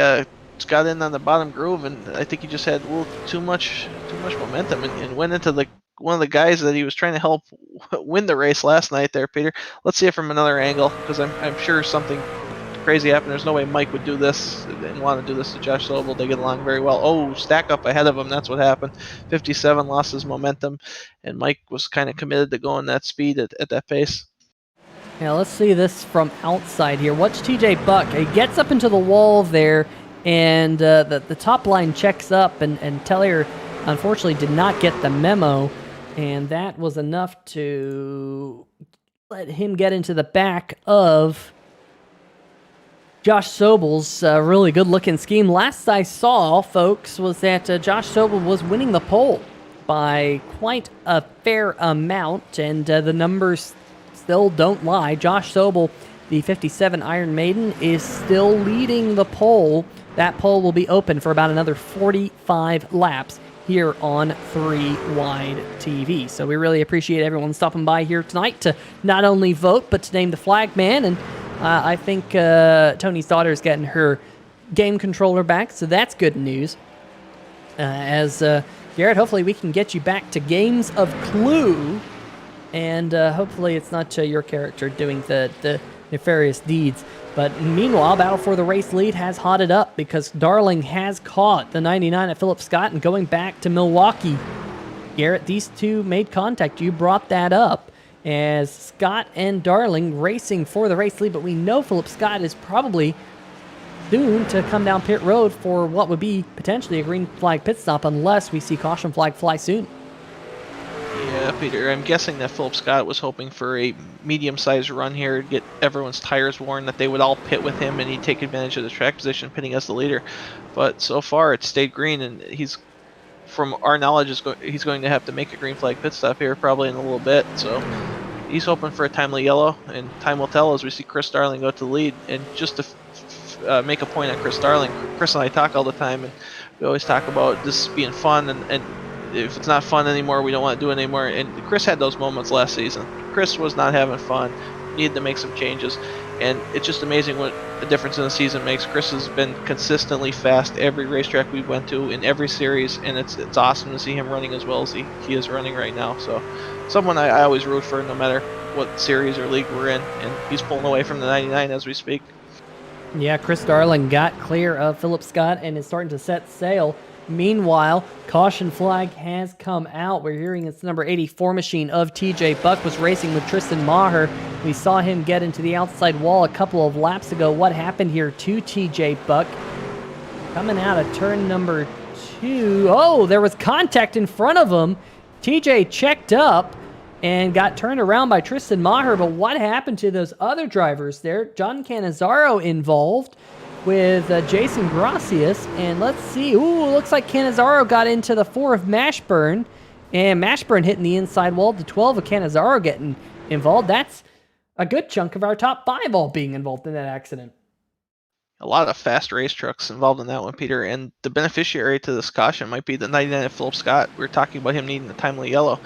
got in on the bottom groove, and I think he just had a little too much momentum and went into one of the guys that he was trying to help win the race last night there, Peter. Let's see it from another angle, because I'm sure something crazy happened. There's no way Mike would do this and want to do this to Josh Sobel. They get along very well. Oh, stack up ahead of him. That's what happened. 57 lost his momentum, and Mike was kind of committed to going that speed at that pace. Yeah, let's see this from outside here. Watch TJ Buck. He gets up into the wall there, and the top line checks up, and Tellier unfortunately did not get the memo, and that was enough to let him get into the back of Josh Sobel's really good-looking scheme. Last I saw, folks, was that Josh Sobel was winning the pole by quite a fair amount, and the numbers still don't lie. Josh Sobel, the 57 Iron Maiden, is still leading the pole. That pole will be open for about another 45 laps here on 3 Wide TV. So we really appreciate everyone stopping by here tonight to not only vote, but to name the flag man. And I think Tony's daughter is getting her game controller back, so that's good news. As Garrett, hopefully we can get you back to games of Clue, and hopefully it's not your character doing the nefarious deeds. But meanwhile, battle for the race lead has hotted up because Darling has caught the 99 at Philip Scott and going back to Milwaukee. Garrett, these two made contact. You brought that up as Scott and Darling racing for the race lead, but we know Philip Scott is probably soon to come down pit road for what would be potentially a green flag pit stop unless we see caution flag fly soon. Yeah, Peter, I'm guessing that Philip Scott was hoping for a medium-sized run here to get everyone's tires worn, that they would all pit with him and he'd take advantage of the track position, pitting as the leader. But so far, it's stayed green, and he's, from our knowledge, he's going to have to make a green flag pit stop here probably in a little bit. So he's hoping for a timely yellow, and time will tell as we see Chris Darling go to the lead. And just to make a point on Chris Darling, Chris and I talk all the time, and we always talk about this being fun, and if it's not fun anymore, we don't want to do it anymore. And Chris had those moments last season. Chris was not having fun, needed to make some changes, and it's just amazing what the difference in the season makes. Chris has been consistently fast every racetrack we went to in every series, and it's awesome to see him running as well as he is running right now. So someone I always root for no matter what series or league we're in, and he's pulling away from the 99 as we speak. Yeah, Chris Darling got clear of Philip Scott and is starting to set sail. Meanwhile, caution flag has come out. We're hearing it's the number 84 machine of TJ Buck was racing with Tristan Maher. We saw him get into the outside wall a couple of laps ago. What happened here to TJ Buck? Coming out of turn number 2. Oh, there was contact in front of him. TJ checked up and got turned around by Tristan Maher. But what happened to those other drivers there? John Cannizzaro involved with Jason Gracias, and let's see. Ooh, looks like Cannizzaro got into the 4 of Mashburn, and Mashburn hitting the inside wall. The 12 of Cannizzaro getting involved. That's a good chunk of our top 5 all being involved in that accident. A lot of fast race trucks involved in that one, Peter, and the beneficiary to this caution might be the 99 of Philip Scott. We were talking about him needing a timely yellow,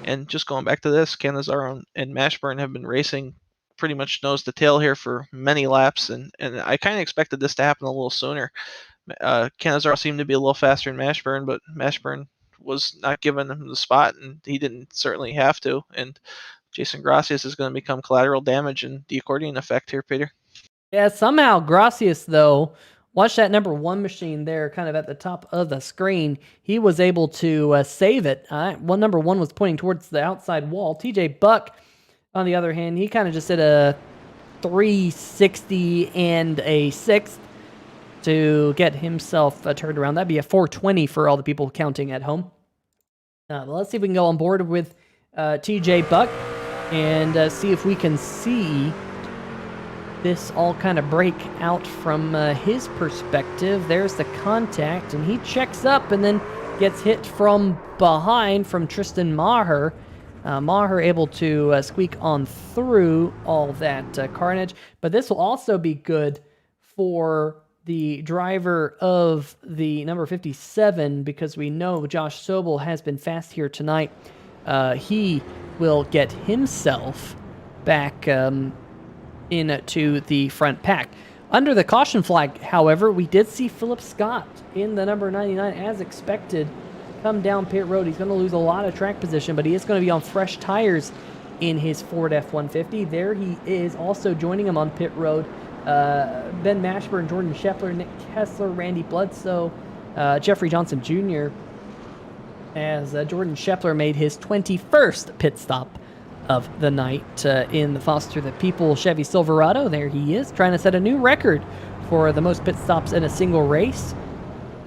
and just going back to this, Cannizzaro and Mashburn have been racing pretty much nose to tail here for many laps, and I kind of expected this to happen a little sooner. Cannizzaro seemed to be a little faster than Mashburn, but Mashburn was not giving him the spot, and he didn't certainly have to. And Jason Gracias is going to become collateral damage and the accordion effect here, Peter. Yeah, somehow Gracias, though, watch that number 1 machine there kind of at the top of the screen. He was able to save it. Number 1 was pointing towards the outside wall. TJ Buck, on the other hand, he kind of just did a 360 and a 6th to get himself turned around. That'd be a 420 for all the people counting at home. Let's see if we can go on board with TJ Buck and see if we can see this all kind of break out from his perspective. There's the contact, and he checks up and then gets hit from behind from Tristan Maher. Maher able to squeak on through all that carnage. But this will also be good for the driver of the number 57 because we know Josh Sobel has been fast here tonight. He will get himself back into the front pack. Under the caution flag, however, we did see Philip Scott in the number 99 as expected come down pit road. He's going to lose a lot of track position, but he is going to be on fresh tires in his Ford F-150. There he is, also joining him on pit road. Ben Mashburn, Jordan Scheffler, Nick Kessler, Randy Bledsoe, Jeffrey Johnson Jr. as Jordan Scheffler made his 21st pit stop of the night in the Foster the People Chevy Silverado. There he is, trying to set a new record for the most pit stops in a single race.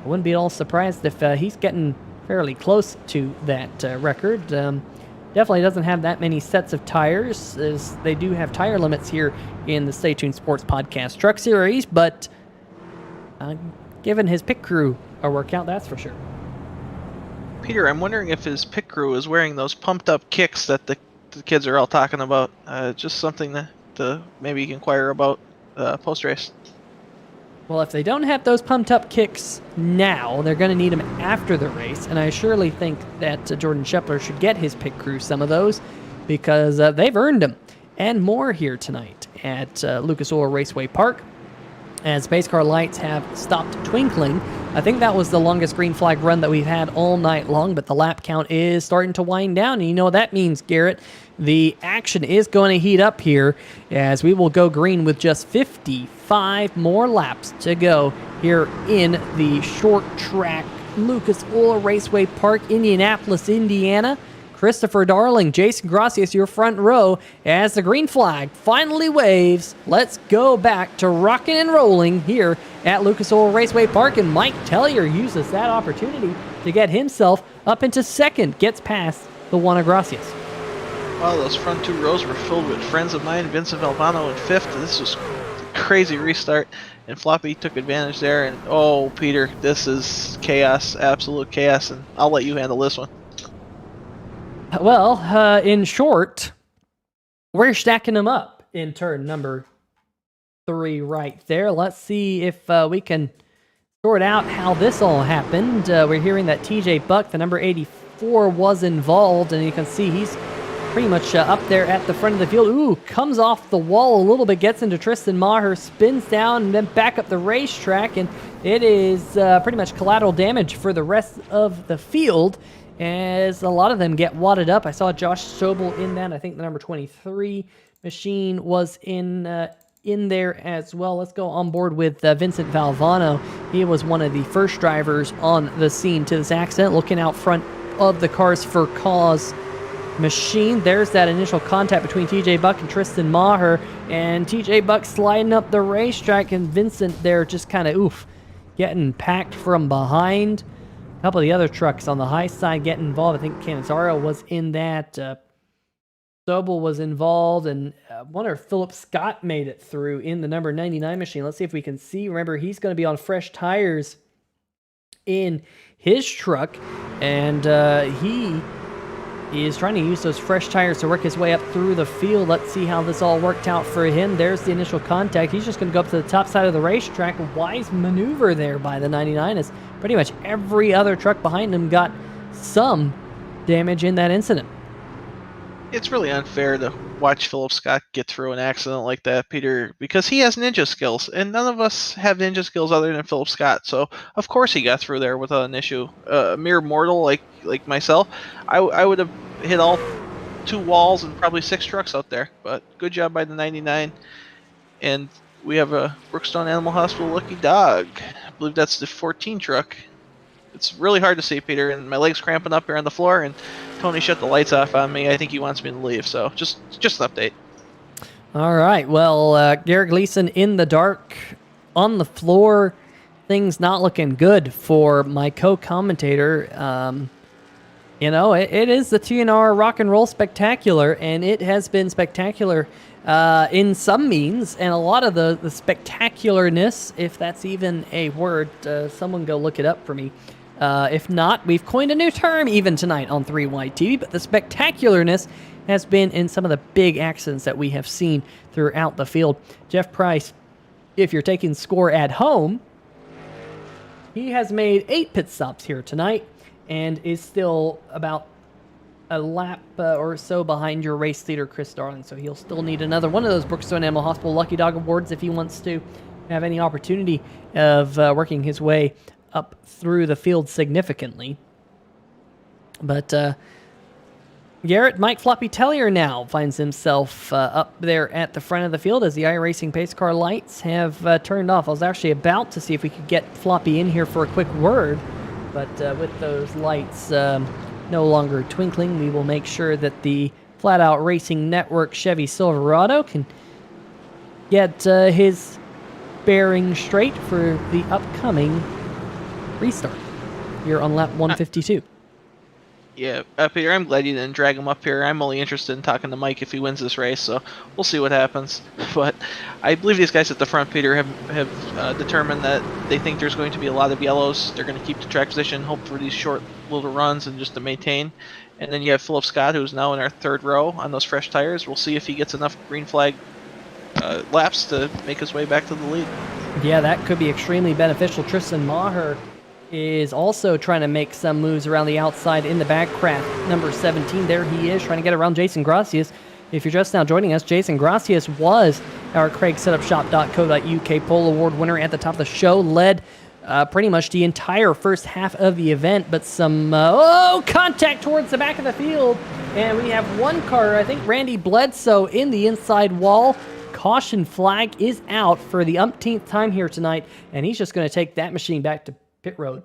I wouldn't be at all surprised if he's getting fairly close to that record. Definitely doesn't have that many sets of tires, as they do have tire limits here in the Stay Tuned Sports Podcast Truck Series, but giving his pit crew a workout, that's for sure. Peter, I'm wondering if his pit crew is wearing those pumped up kicks that the kids are all talking about. Just something to maybe inquire about post-race. Well, if they don't have those pumped-up kicks now, they're going to need them after the race, and I surely think that Jordan Scheffler should get his pit crew some of those because they've earned them, and more here tonight at Lucas Oil Raceway Park. as pace car lights have stopped twinkling. I think that was the longest green flag run that we've had all night long, but the lap count is starting to wind down, and you know what that means, Garrett. The action is going to heat up here as we will go green with just 55 more laps to go here in the short track Lucas Oil Raceway Park, Indianapolis, Indiana. Christopher Darling, Jason Gracias, your front row as the green flag finally waves. Let's go back to rocking and rolling here at Lucas Oil Raceway Park, and Mike Tellier uses that opportunity to get himself up into second, gets past the Juan Gracias. Wow, those front 2 rows were filled with friends of mine. Vincent Valvano in 5th. This was a crazy restart, and Floppy took advantage there. And oh, Peter, this is chaos, absolute chaos, and I'll let you handle this one. Well, in short, we're stacking them up in turn number 3 right there. Let's see if we can sort out how this all happened. We're hearing that TJ Buck, the number 84, was involved, and you can see he's pretty much up there at the front of the field. Ooh, comes off the wall a little bit, gets into Tristan Maher, spins down, and then back up the racetrack, and it is pretty much collateral damage for the rest of the field, as a lot of them get wadded up. I saw Josh Sobel in that. I think the number 23 machine was in there as well. Let's go on board with Vincent Valvano. He was one of the first drivers on the scene to this accident, looking out front of the Cars for Cause machine. There's that initial contact between TJ Buck and Tristan Maher, and TJ Buck sliding up the racetrack, and Vincent there just kind of getting packed from behind. A couple of the other trucks on the high side getting involved. I think Canizaro was in that. Sobel was involved, and I wonder if Philip Scott made it through in the number 99 machine. Let's see if we can see. Remember, he's going to be on fresh tires in his truck, and he is trying to use those fresh tires to work his way up through the field. Let's see how this all worked out for him. There's the initial contact. He's just going to go up to the top side of the racetrack. A wise maneuver there by the 99, as pretty much every other truck behind him got some damage in that incident. It's really unfair to watch Philip Scott get through an accident like that, Peter, because he has ninja skills, and none of us have ninja skills other than Philip Scott. So of course he got through there without an issue. A mere mortal like myself, I would have hit all 2 walls and probably 6 trucks out there. But good job by the 99. And we have a Brookstone Animal Hospital lucky dog. I believe that's the 14 truck. It's really hard to see, Peter, and my leg's cramping up here on the floor, and Tony shut the lights off on me. I think he wants me to leave, so just an update. All right, well, Garrett Gleason in the dark on the floor. Things not looking good for my co-commentator. It is the TNR Rock and Roll Spectacular, and it has been spectacular in some means, and a lot of the spectacularness, if that's even a word, someone go look it up for me. If not, we've coined a new term even tonight on 3 White TV, but the spectacularness has been in some of the big accidents that we have seen throughout the field. Jeff Price, if you're taking score at home, he has made 8 pit stops here tonight and is still about a lap or so behind your race leader, Chris Darling. So he'll still need another one of those Brookstone Animal Hospital Lucky Dog Awards if he wants to have any opportunity of working his way up through the field significantly. But Garrett, Mike Floppy Tellier now finds himself up there at the front of the field as the iRacing pace car lights have turned off. I was actually about to see if we could get Floppy in here for a quick word, but with those lights no longer twinkling, we will make sure that the Flat Out Racing Network Chevy Silverado can get his bearing straight for the upcoming restart here on lap 152. Yeah, Peter, I'm glad you didn't drag him up here. I'm only interested in talking to Mike if he wins this race, so we'll see what happens. But I believe these guys at the front, Peter, have determined that they think there's going to be a lot of yellows. They're going to keep the track position, hope for these short little runs and just to maintain. And then you have Philip Scott, who's now in our 3rd row on those fresh tires. We'll see if he gets enough green flag laps to make his way back to the lead. Yeah, that could be extremely beneficial. Tristan Maher is also trying to make some moves around the outside in the backcraft. Number 17, there he is, trying to get around Jason Gracias. If you're just now joining us, Jason Gracias was our CraigSetupShop.co.uk Pole Award winner at the top of the show, led pretty much the entire first half of the event, but some contact towards the back of the field, and we have one car, I think Randy Bledsoe, in the inside wall. Caution flag is out for the umpteenth time here tonight, and he's just going to take that machine back to pit road.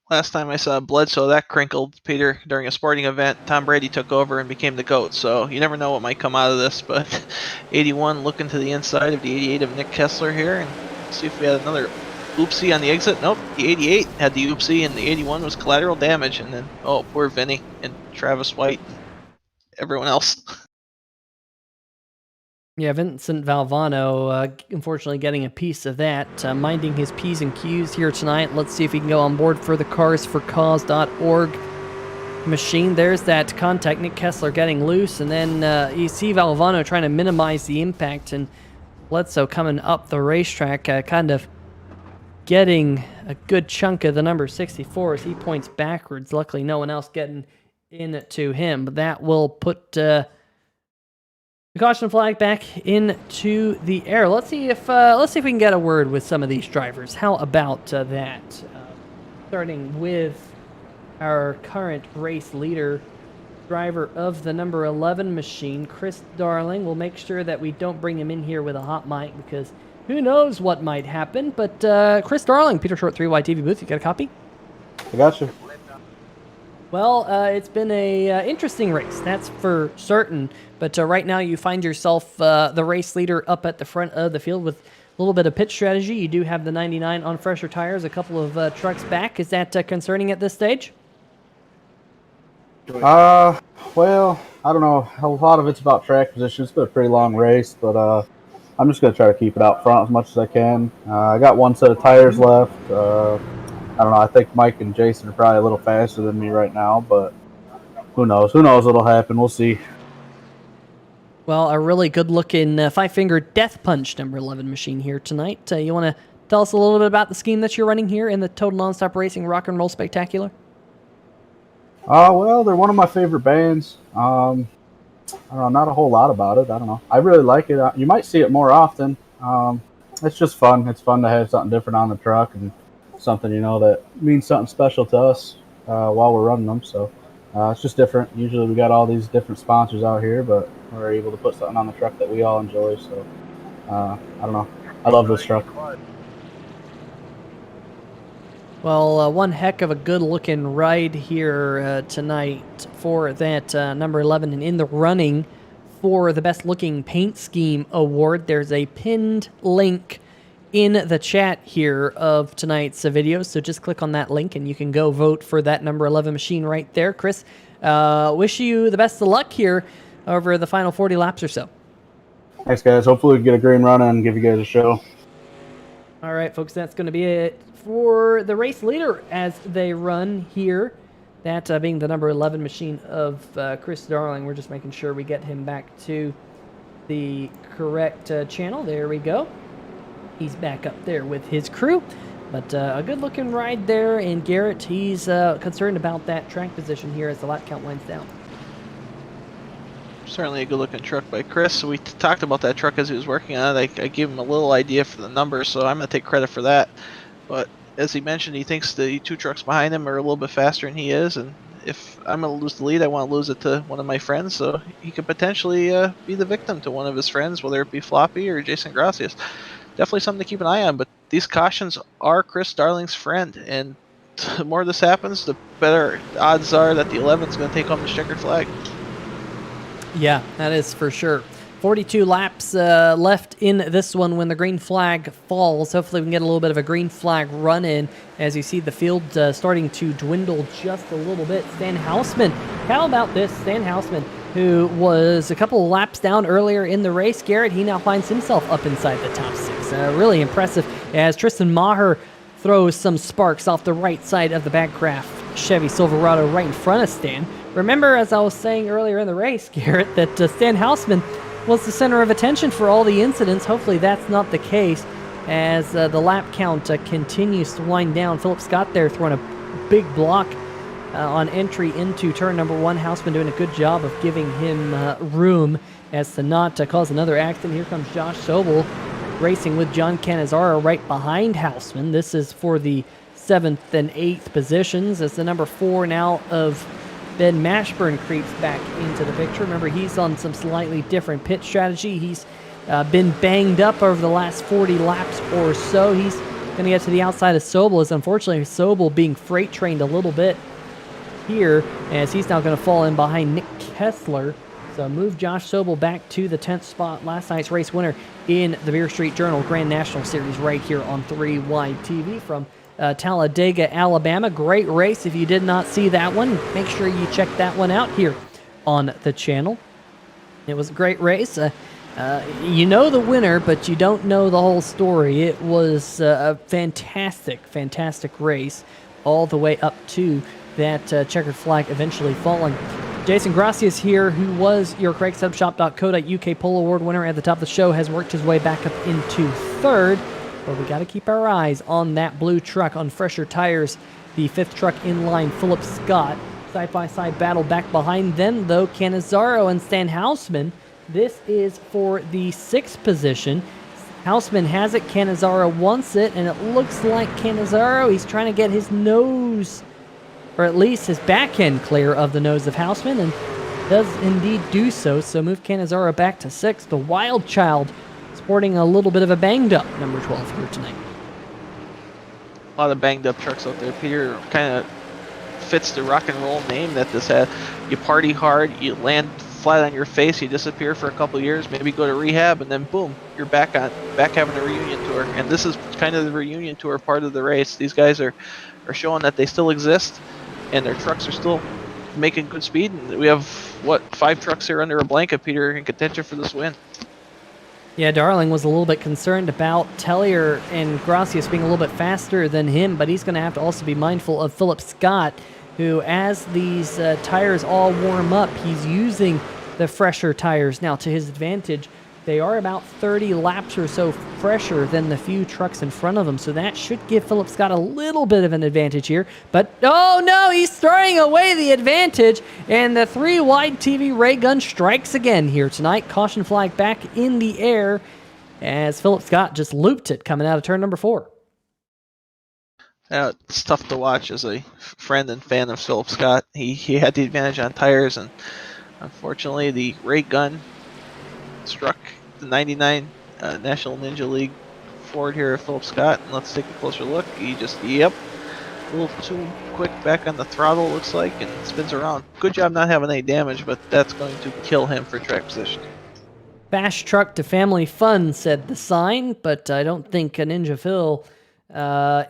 Last time I saw Bledsoe that crinkled, Peter, during a sporting event, Tom Brady took over and became the GOAT, so you never know what might come out of this, but 81 looking to the inside of the 88 of Nick Kessler here, and see if we had another oopsie on the exit. Nope, the 88 had the oopsie, and the 81 was collateral damage, and then, oh, poor Vinny and Travis White, everyone else. Yeah, Vincent Valvano, unfortunately getting a piece of that, minding his P's and Q's here tonight. Let's see if he can go on board for the carsforcause.org machine. There's that contact, Nick Kessler getting loose, and then you see Valvano trying to minimize the impact, and Bledsoe coming up the racetrack, kind of getting a good chunk of the number 64 as he points backwards. Luckily, no one else getting into him, but that will put the caution flag back into the air. Let's see if we can get a word with some of these drivers. How about that? Starting with our current race leader, driver of the number 11 machine, Chris Darling. We'll make sure that we don't bring him in here with a hot mic because who knows what might happen. But Chris Darling, Peter Short 3YTV booth. You got a copy? I got you. Well, it's been a interesting race, that's for certain. But right now you find yourself the race leader up at the front of the field with a little bit of pit strategy. You do have the 99 on fresher tires, a couple of trucks back. Is that concerning at this stage? Well, I don't know. A lot of it's about track position. It's been a pretty long race, but I'm just going to try to keep it out front as much as I can. I got one set of tires left. I don't know. I think Mike and Jason are probably a little faster than me right now, but who knows? Who knows what'll happen? We'll see. Well, a really good-looking five-finger death punch number 11 machine here tonight. You want to tell us a little bit about the scheme that you're running here in the Total Nonstop Racing Rock and Roll Spectacular? Well, they're one of my favorite bands. I don't know, not a whole lot about it. I don't know. I really like it. You might see it more often. It's just fun. It's fun to have something different on the truck and something, that means something special to us while we're running them. So it's just different. Usually we got all these different sponsors out here, but we're able to put something on the truck that we all enjoy. So I don't know. I love this truck. Well, one heck of a good-looking ride here tonight for that number 11, and in the running for the best-looking paint scheme award. There's a pinned link in the chat here of tonight's video, so just click on that link and you can go vote for that number 11 machine right there. Chris, wish you the best of luck here over the final 40 laps or so. Thanks, guys. Hopefully we can get a green run and give you guys a show. All right, folks, that's going to be it for the race leader as they run here. That being the number 11 machine of Chris Darling. We're just making sure we get him back to the correct channel. There we go. He's back up there with his crew. But a good-looking ride there. And Garrett, he's concerned about that track position here as the lap count winds down. Certainly a good-looking truck by Chris. We talked about that truck as he was working on it. I gave him a little idea for the numbers, so I'm going to take credit for that. But as he mentioned, he thinks the two trucks behind him are a little bit faster than he is, and if I'm going to lose the lead, I want to lose it to one of my friends, so he could potentially be the victim to one of his friends, whether it be Floppy or Jason Gracias. Definitely something to keep an eye on, but these cautions are Chris Darling's friend, and the more this happens, the better odds are that the 11 is going to take home the checkered flag. Yeah, that is for sure. 42 laps left in this one when the green flag falls. Hopefully we can get a little bit of a green flag run in as you see the field starting to dwindle just a little bit. Stan Houseman, how about this? Stan Houseman, who was a couple of laps down earlier in the race. Garrett, he now finds himself up inside the top six. Really impressive as Tristan Maher throws some sparks off the right side of the Backcraft Chevy Silverado right in front of Stan. Remember, as I was saying earlier in the race, Garrett, that Stan Houseman was the center of attention for all the incidents. Hopefully that's not the case as the lap count continues to wind down. Philip Scott there throwing a big block on entry into turn number 1. Houseman doing a good job of giving him room as to not cause another accident. Here comes Josh Sobel racing with John Cannizzaro right behind Houseman. This is for the 7th and 8th positions as the number 4 now of Ben Mashburn creeps back into the picture. Remember, he's on some slightly different pit strategy. He's been banged up over the last 40 laps or so. He's going to get to the outside of Sobel, as unfortunately Sobel being freight trained a little bit here, as he's now going to fall in behind Nick Kessler. So move Josh Sobel back to the 10th spot. Last night's race winner in the Beer Street Journal Grand National Series right here on 3 Wide TV from Talladega, Alabama. Great race. If you did not see that one, make sure you check that one out here on the channel. It was a great race. You know the winner, but you don't know the whole story. It was a fantastic, fantastic race all the way up to that checkered flag eventually falling. Jason Gracias here, who was your CraigSubShop.co.uk Pole Award winner at the top of the show, has worked his way back up into 3rd. But we got to keep our eyes on that blue truck on fresher tires. The 5th truck in line, Philip Scott. Side-by-side battle back behind them, though, Cannizzaro and Stan Houseman. This is for the 6th position. Houseman has it, Cannizzaro wants it, and it looks like Cannizzaro, he's trying to get his nose, or at least his back end clear of the nose of Houseman, and does indeed do so. So move Cannizzaro back to 6th. The Wild Child sporting a little bit of a banged up number 12 here tonight. A lot of banged up trucks out there. Peter kind of fits the rock and roll name that this had. You party hard, you land flat on your face, you disappear for a couple years, maybe go to rehab, and then boom, you're back having a reunion tour. And this is kind of the reunion tour part of the race. These guys are showing that they still exist, and their trucks are still making good speed. And we have, 5 trucks here under a blanket, Peter, in contention for this win. Yeah, Darling was a little bit concerned about Tellier and Gracias being a little bit faster than him, but he's going to have to also be mindful of Philip Scott, who, as these tires all warm up, he's using the fresher tires now to his advantage. They are about 30 laps or so fresher than the few trucks in front of him, so that should give Philip Scott a little bit of an advantage here. But, oh no, he's throwing away the advantage, and the 3 Wide TV ray gun strikes again here tonight. Caution flag back in the air as Philip Scott just looped it coming out of turn number 4. It's tough to watch as a friend and fan of Philip Scott. He had the advantage on tires, and unfortunately the ray gun struck the 99 National Ninja League Ford here of Philip Scott. And let's take a closer look. He just, a little too quick back on the throttle, looks like, and spins around. Good job not having any damage, but that's going to kill him for track position. Fast truck to family fun, said the sign, but I don't think a Ninja Phil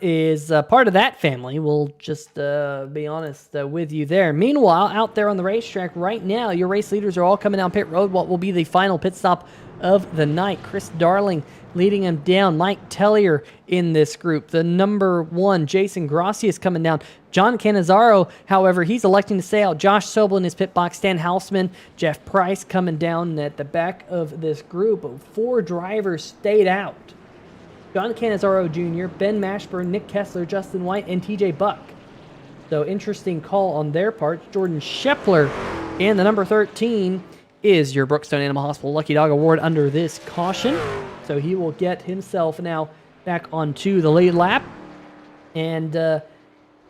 is part of that family. We'll just be honest with you there. Meanwhile, out there on the racetrack right now, your race leaders are all coming down pit road. What will be the final pit stop of the night? Chris Darling leading him down. Mike Tellier in this group. The number 1, Jason Gracias, coming down. John Cannizzaro, however, he's electing to stay out. Josh Sobel in his pit box. Stan Houseman, Jeff Price coming down at the back of this group. 4 drivers stayed out. John Cannizzaro Jr., Ben Mashburn, Nick Kessler, Justin White, and TJ Buck. So interesting call on their part. Jordan Schepler, and the number 13 is your Brookstone Animal Hospital Lucky Dog Award under this caution. So he will get himself now back onto the lead lap. And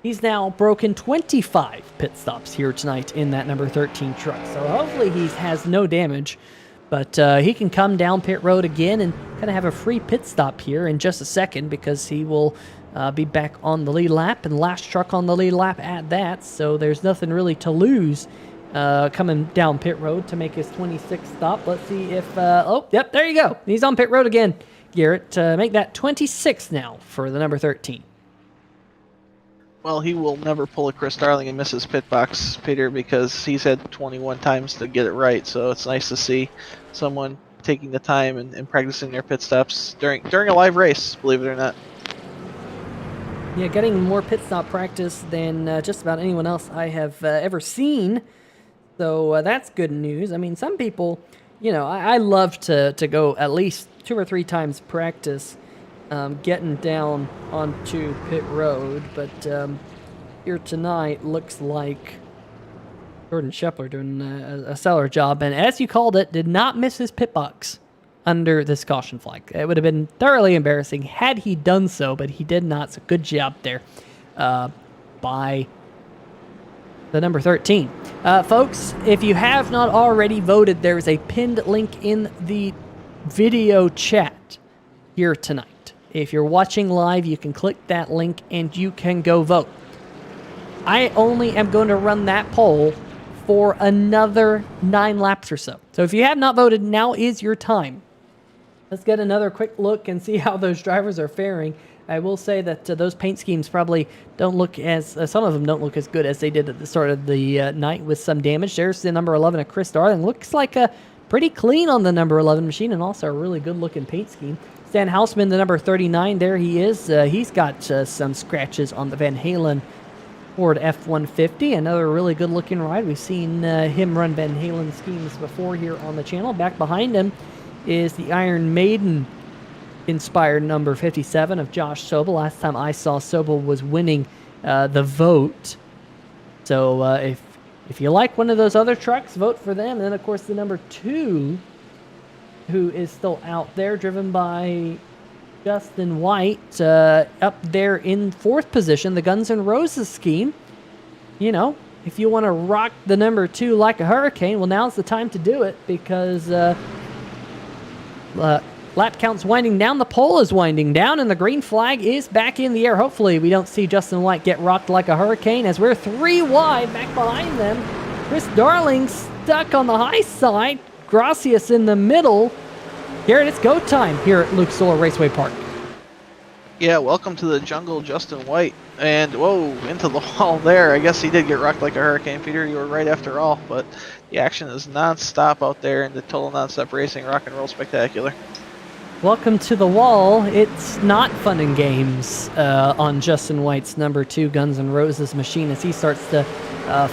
he's now broken 25 pit stops here tonight in that number 13 truck. So hopefully he has no damage. But he can come down pit road again and kind of have a free pit stop here in just a second, because he will be back on the lead lap, and last truck on the lead lap at that. So there's nothing really to lose coming down pit road to make his 26th stop. Let's see if... oh, yep, there you go. He's on pit road again, Garrett. Make that 26 now for the number 13. Well, he will never pull a Chris Darling and miss his pit box, Peter, because he's had 21 times to get it right. So it's nice to see someone taking the time and practicing their pit stops during a live race, believe it or not. Yeah, getting more pit stop practice than just about anyone else I have ever seen. So that's good news. I mean, some people, I love to go at least 2 or 3 times practice getting down onto pit road, but here tonight. Looks like Jordan Shepler doing a stellar job, and as you called it, did not miss his pit box under this caution flag. It would have been thoroughly embarrassing had he done so, but he did not. So good job there by the number 13. Folks, if you have not already voted, there is a pinned link in the video chat here tonight. If you're watching live, you can click that link and you can go vote. I only am going to run that poll for another 9 laps or so. So if you have not voted, now is your time. Let's get another quick look and see how those drivers are faring. I will say that those paint schemes probably don't look as, some of them don't look as good as they did at the start of the night with some damage. There's the number 11 of Chris Darling. Looks like a pretty clean on the number 11 machine, and also a really good looking paint scheme. Stan Houseman, the number 39, there he is. He's got some scratches on the Van Halen Ford F-150, another really good-looking ride. We've seen him run Van Halen schemes before here on the channel. Back behind him is the Iron Maiden-inspired number 57 of Josh Sobel. Last time I saw Sobel was winning the vote. So if you like one of those other trucks, vote for them. And then, of course, the number 2, who is still out there, driven by Justin White, up there in 4th position, the Guns N' Roses scheme. You know, if you want to rock the number 2 like a hurricane, well, now's the time to do it, because lap count's winding down, the pole is winding down, and the green flag is back in the air. Hopefully we don't see Justin White get rocked like a hurricane, as we're 3 wide back behind them. Chris Darling stuck on the high side, Gracias in the middle. Garrett, it's go time here at Luke Solar Raceway Park. Yeah, welcome to the jungle, Justin White. And, whoa, into the wall there. I guess he did get rocked like a hurricane, Peter. You were right after all. But the action is non-stop out there in the Total Non-Stop Racing Rock and Roll Spectacular. Welcome to the wall. It's not fun and games on Justin White's number 2 Guns N' Roses machine as he starts to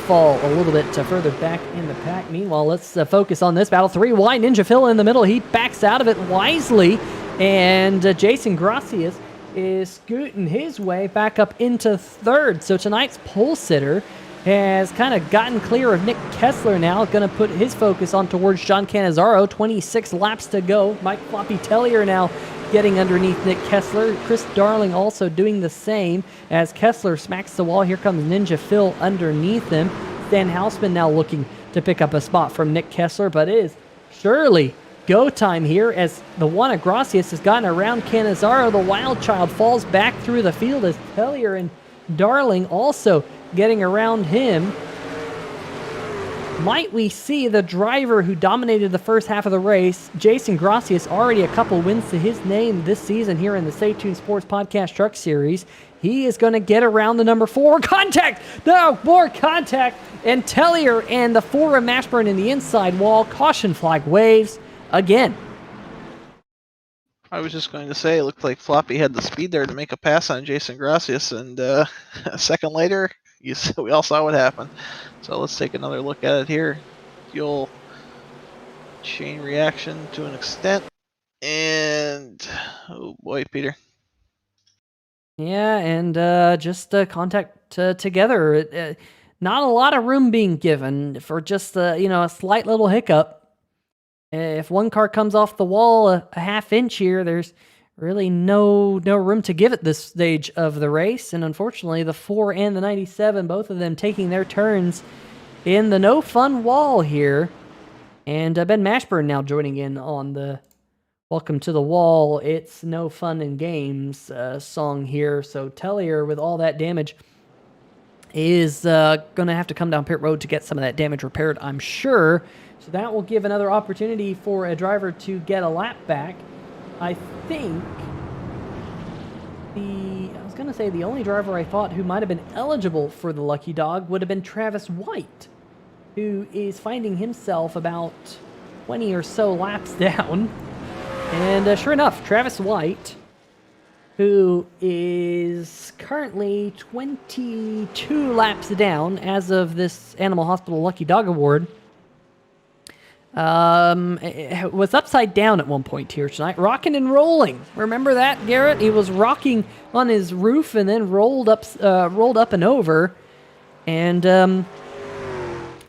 fall a little bit further back in the pack. Meanwhile, let's focus on this battle. 3 wide, Ninja Phil in the middle. He backs out of it wisely, and Jason Gracias is scooting his way back up into 3rd. So tonight's pole sitter has kind of gotten clear of Nick Kessler now. Going to put his focus on towards John Cannizzaro. 26 laps to go. Mike Floppy Tellier now getting underneath Nick Kessler. Chris Darling also doing the same as Kessler smacks the wall. Here comes Ninja Phil underneath him. Stan Houseman now looking to pick up a spot from Nick Kessler, but it is surely go time here as the one of Gracias has gotten around Cannizzaro. The Wild Child falls back through the field as Tellier and Darling also getting around him. Might we see the driver who dominated the first half of the race, Jason Gracias, already a couple wins to his name this season here in the Stay Tuned Sports Podcast Truck Series. He is going to get around the number 4. Contact! No, more contact! And Tellier and the 4 of Mashburn in the inside wall. Caution flag waves again. I was just going to say, it looked like Floppy had the speed there to make a pass on Jason Gracias, and a second later, we all saw what happened. So let's take another look at it here. Fuel chain reaction to an extent. And, oh boy, Peter. Yeah, and just contact together. Not a lot of room being given for just a slight little hiccup. If one car comes off the wall a half inch here, there's really no room to give at this stage of the race. And unfortunately, the 4 and the 97, both of them taking their turns in the no fun wall here. And Ben Mashburn now joining in on the Welcome to the Wall, It's No Fun and Games song here. So Tellier, with all that damage, is going to have to come down pit road to get some of that damage repaired, I'm sure. So that will give another opportunity for a driver to get a lap back. I think the only driver I thought who might have been eligible for the Lucky Dog would have been Travis White, who is finding himself about 20 or so laps down. And sure enough, Travis White, who is currently 22 laps down as of this Animal Hospital Lucky Dog Award, It was upside down at one point here tonight, rocking and rolling. Remember that, Garrett? He was rocking on his roof and then rolled up and over, and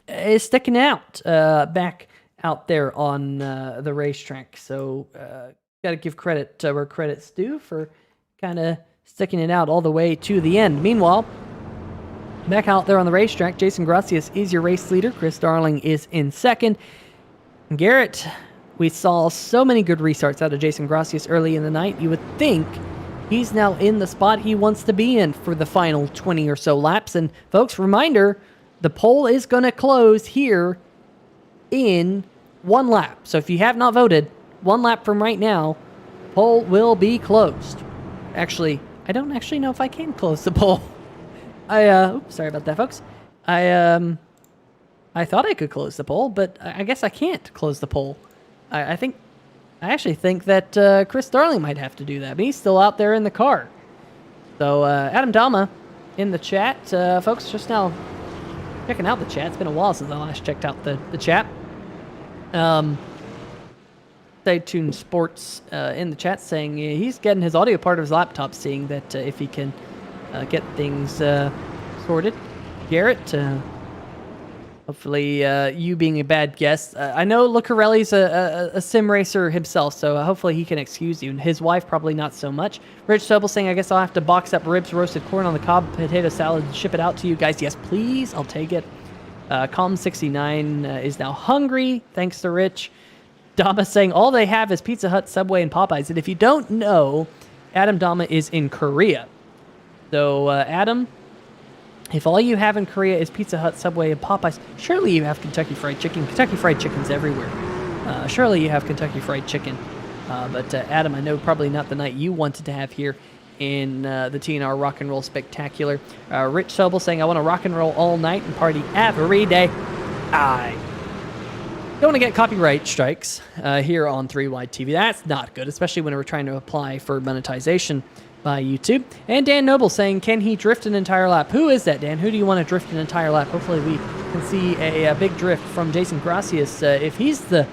is sticking out back out there on the racetrack. So got to give credit where credit's due for kind of sticking it out all the way to the end. Meanwhile, back out there on the racetrack, Jason Gracias is your race leader. Chris Darling is in second. Garrett, we saw so many good restarts out of Jason Gracias early in the night. You would think he's now in the spot he wants to be in for the final 20 or so laps. And folks, reminder, the poll is going to close here in 1 lap. So if you have not voted, 1 lap from right now, poll will be closed. Actually, I don't actually know if I can close the poll. Oops, sorry about that, folks. I thought I could close the poll, but I guess I can't close the poll. I actually think that Chris Darling might have to do that, but he's still out there in the car. So Adam Dama in the chat, folks, just now checking out the chat. It's been a while since I last checked out the chat. Stay tuned sports in the chat saying he's getting his audio part of his laptop, seeing that if he can get things sorted. Garrett, hopefully you being a bad guest. I know Lucarelli's a sim racer himself, so hopefully he can excuse you. And his wife probably not so much. Rich Sobel saying, I guess I'll have to box up ribs, roasted corn on the cob, potato salad, and ship it out to you guys. Yes, please. I'll take it. Calm69 is now hungry, thanks to Rich. Dama saying all they have is Pizza Hut, Subway, and Popeyes. And if you don't know, Adam Dama is in Korea. So, Adam, if all you have in Korea is Pizza Hut, Subway, and Popeyes, surely you have Kentucky Fried Chicken. Kentucky Fried Chicken's everywhere. Surely you have Kentucky Fried Chicken. But Adam, I know probably not the night you wanted to have here in the TNR Rock and Roll Spectacular. Rich Sobel saying, I want to rock and roll all night and party every day. I don't want to get copyright strikes here on 3 Wide TV. That's not good, especially when we're trying to apply for monetization by YouTube. And Dan Noble saying, can he drift an entire lap? Who is that, Dan? Who do you want to drift an entire lap? Hopefully we can see a big drift from Jason Gracias. If he's the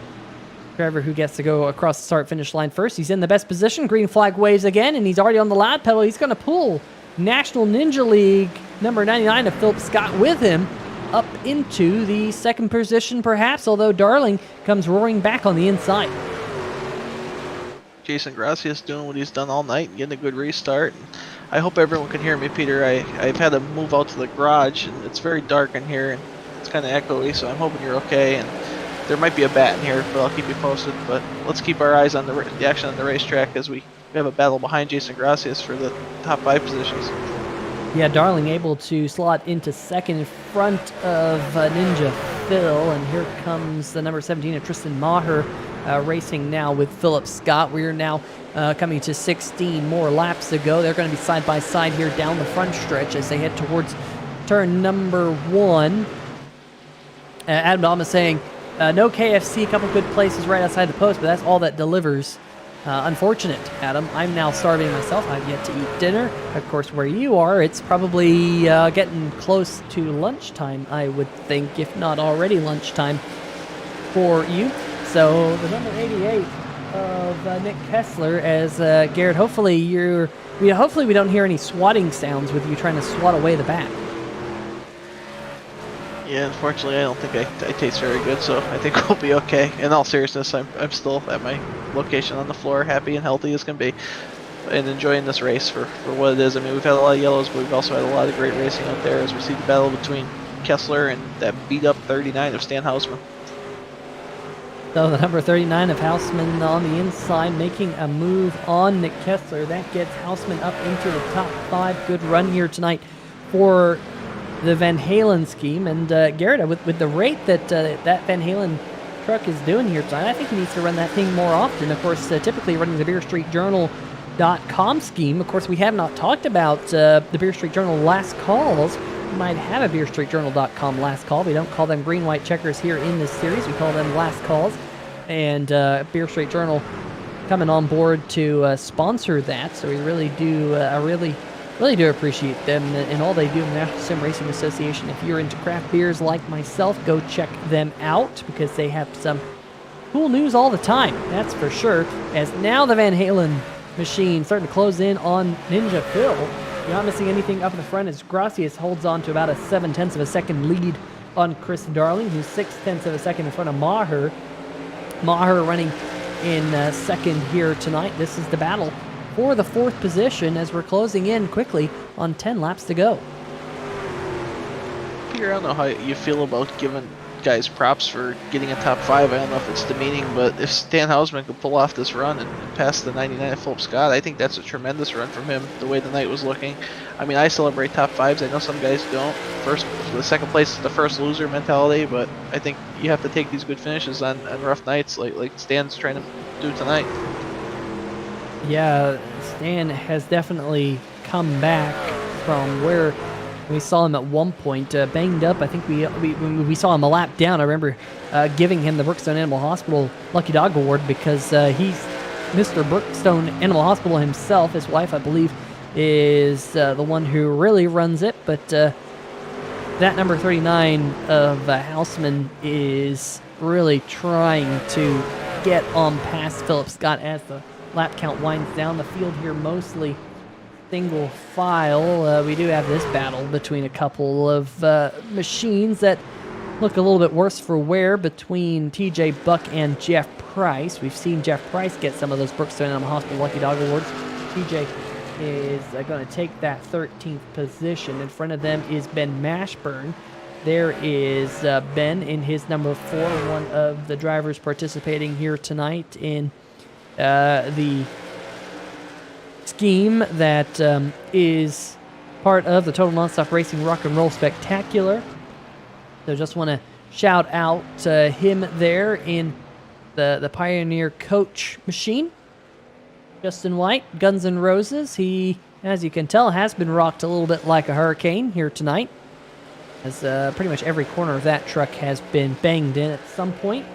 driver who gets to go across the start-finish line first, he's in the best position. Green flag waves again, and he's already on the lap pedal. He's going to pull National Ninja League number 99 of Philip Scott with him up into the second position, perhaps, although Darling comes roaring back on the inside. Jason Gracias doing what he's done all night and getting a good restart. I hope everyone can hear me, Peter. I've had to move out to the garage, and it's very dark in here, and it's kind of echoey, so I'm hoping you're okay. And there might be a bat in here, but I'll keep you posted. But let's keep our eyes on the action on the racetrack as we have a battle behind Jason Gracias for the top 5 positions. Yeah, Darling able to slot into second in front of Ninja Phil, and here comes the number 17 of Tristan Maher racing now with Philip Scott. We are now coming to 16 more laps to go. They're going to be side by side here down the front stretch as they head towards turn number 1. Adam Dama saying, no KFC, a couple good places right outside the post, but that's all that delivers. Unfortunate, Adam. I'm now starving myself. I've yet to eat dinner. Of course, where you are, it's probably getting close to lunchtime, I would think, if not already lunchtime for you. So the number 88 of Nick Kessler, as Garrett, hopefully we don't hear any swatting sounds with you trying to swat away the bat. Yeah, unfortunately, I don't think I taste very good, so I think we'll be okay. In all seriousness, I'm still at my location on the floor, happy and healthy as can be, and enjoying this race for what it is. I mean, we've had a lot of yellows, but we've also had a lot of great racing out there as we see the battle between Kessler and that beat-up 39 of Stan Hausman. So the number 39 of Hausman on the inside, making a move on Nick Kessler. That gets Hausman up into the top 5. Good run here tonight for the Van Halen scheme. And Garrett, with the rate that that Van Halen truck is doing here tonight, I think he needs to run that thing more often. Of course, typically running the BeerStreetJournal.com scheme. Of course, we have not talked about the Beer Street Journal last calls. We might have a BeerStreetJournal.com last call. We don't call them green, white checkers here in this series. We call them last calls. And Beer Street Journal coming on board to sponsor that. So we really do, really do appreciate them and all they do in the National Sim Racing Association. If you're into craft beers like myself, go check them out because they have some cool news all the time, that's for sure. As now the Van Halen machine starting to close in on Ninja Phil. You're not missing anything up in the front as Gracias holds on to about a 0.7 of a second lead on Chris Darling, who's 0.6 of a second in front of Maher. Maher running in second here tonight. This is the battle for the 4th position as we're closing in quickly on 10 laps to go. Peter, I don't know how you feel about giving guys props for getting a top 5. I don't know if it's demeaning, but if Stan Hausman could pull off this run and pass the 99 at Philip Scott, I think that's a tremendous run from him, the way the night was looking. I mean, I celebrate top 5s. I know some guys don't. The second place is the first loser mentality, but I think you have to take these good finishes on rough nights like Stan's trying to do tonight. Yeah, Stan has definitely come back from where we saw him at one point, banged up. I think we saw him a lap down. I remember giving him the Brookstone Animal Hospital Lucky Dog Award because he's Mr. Brookstone Animal Hospital himself. His wife, I believe, is the one who really runs it. But that number 39 of Houseman is really trying to get on past Philip Scott as the lap count winds down. The field here mostly single file. We do have this battle between a couple of machines that look a little bit worse for wear between TJ Buck and Jeff Price. We've seen Jeff Price get some of those Brookstone Animal Hospital Lucky Dog Awards. TJ is going to take that 13th position. In front of them is Ben Mashburn. There is Ben in his number 4, one of the drivers participating here tonight in the scheme that is part of the Total Nonstop Racing Rock and Roll Spectacular. So just want to shout out him there in the Pioneer Coach machine. Justin White, Guns N' Roses. He, as you can tell, has been rocked a little bit like a hurricane here tonight, as pretty much every corner of that truck has been banged in at some point.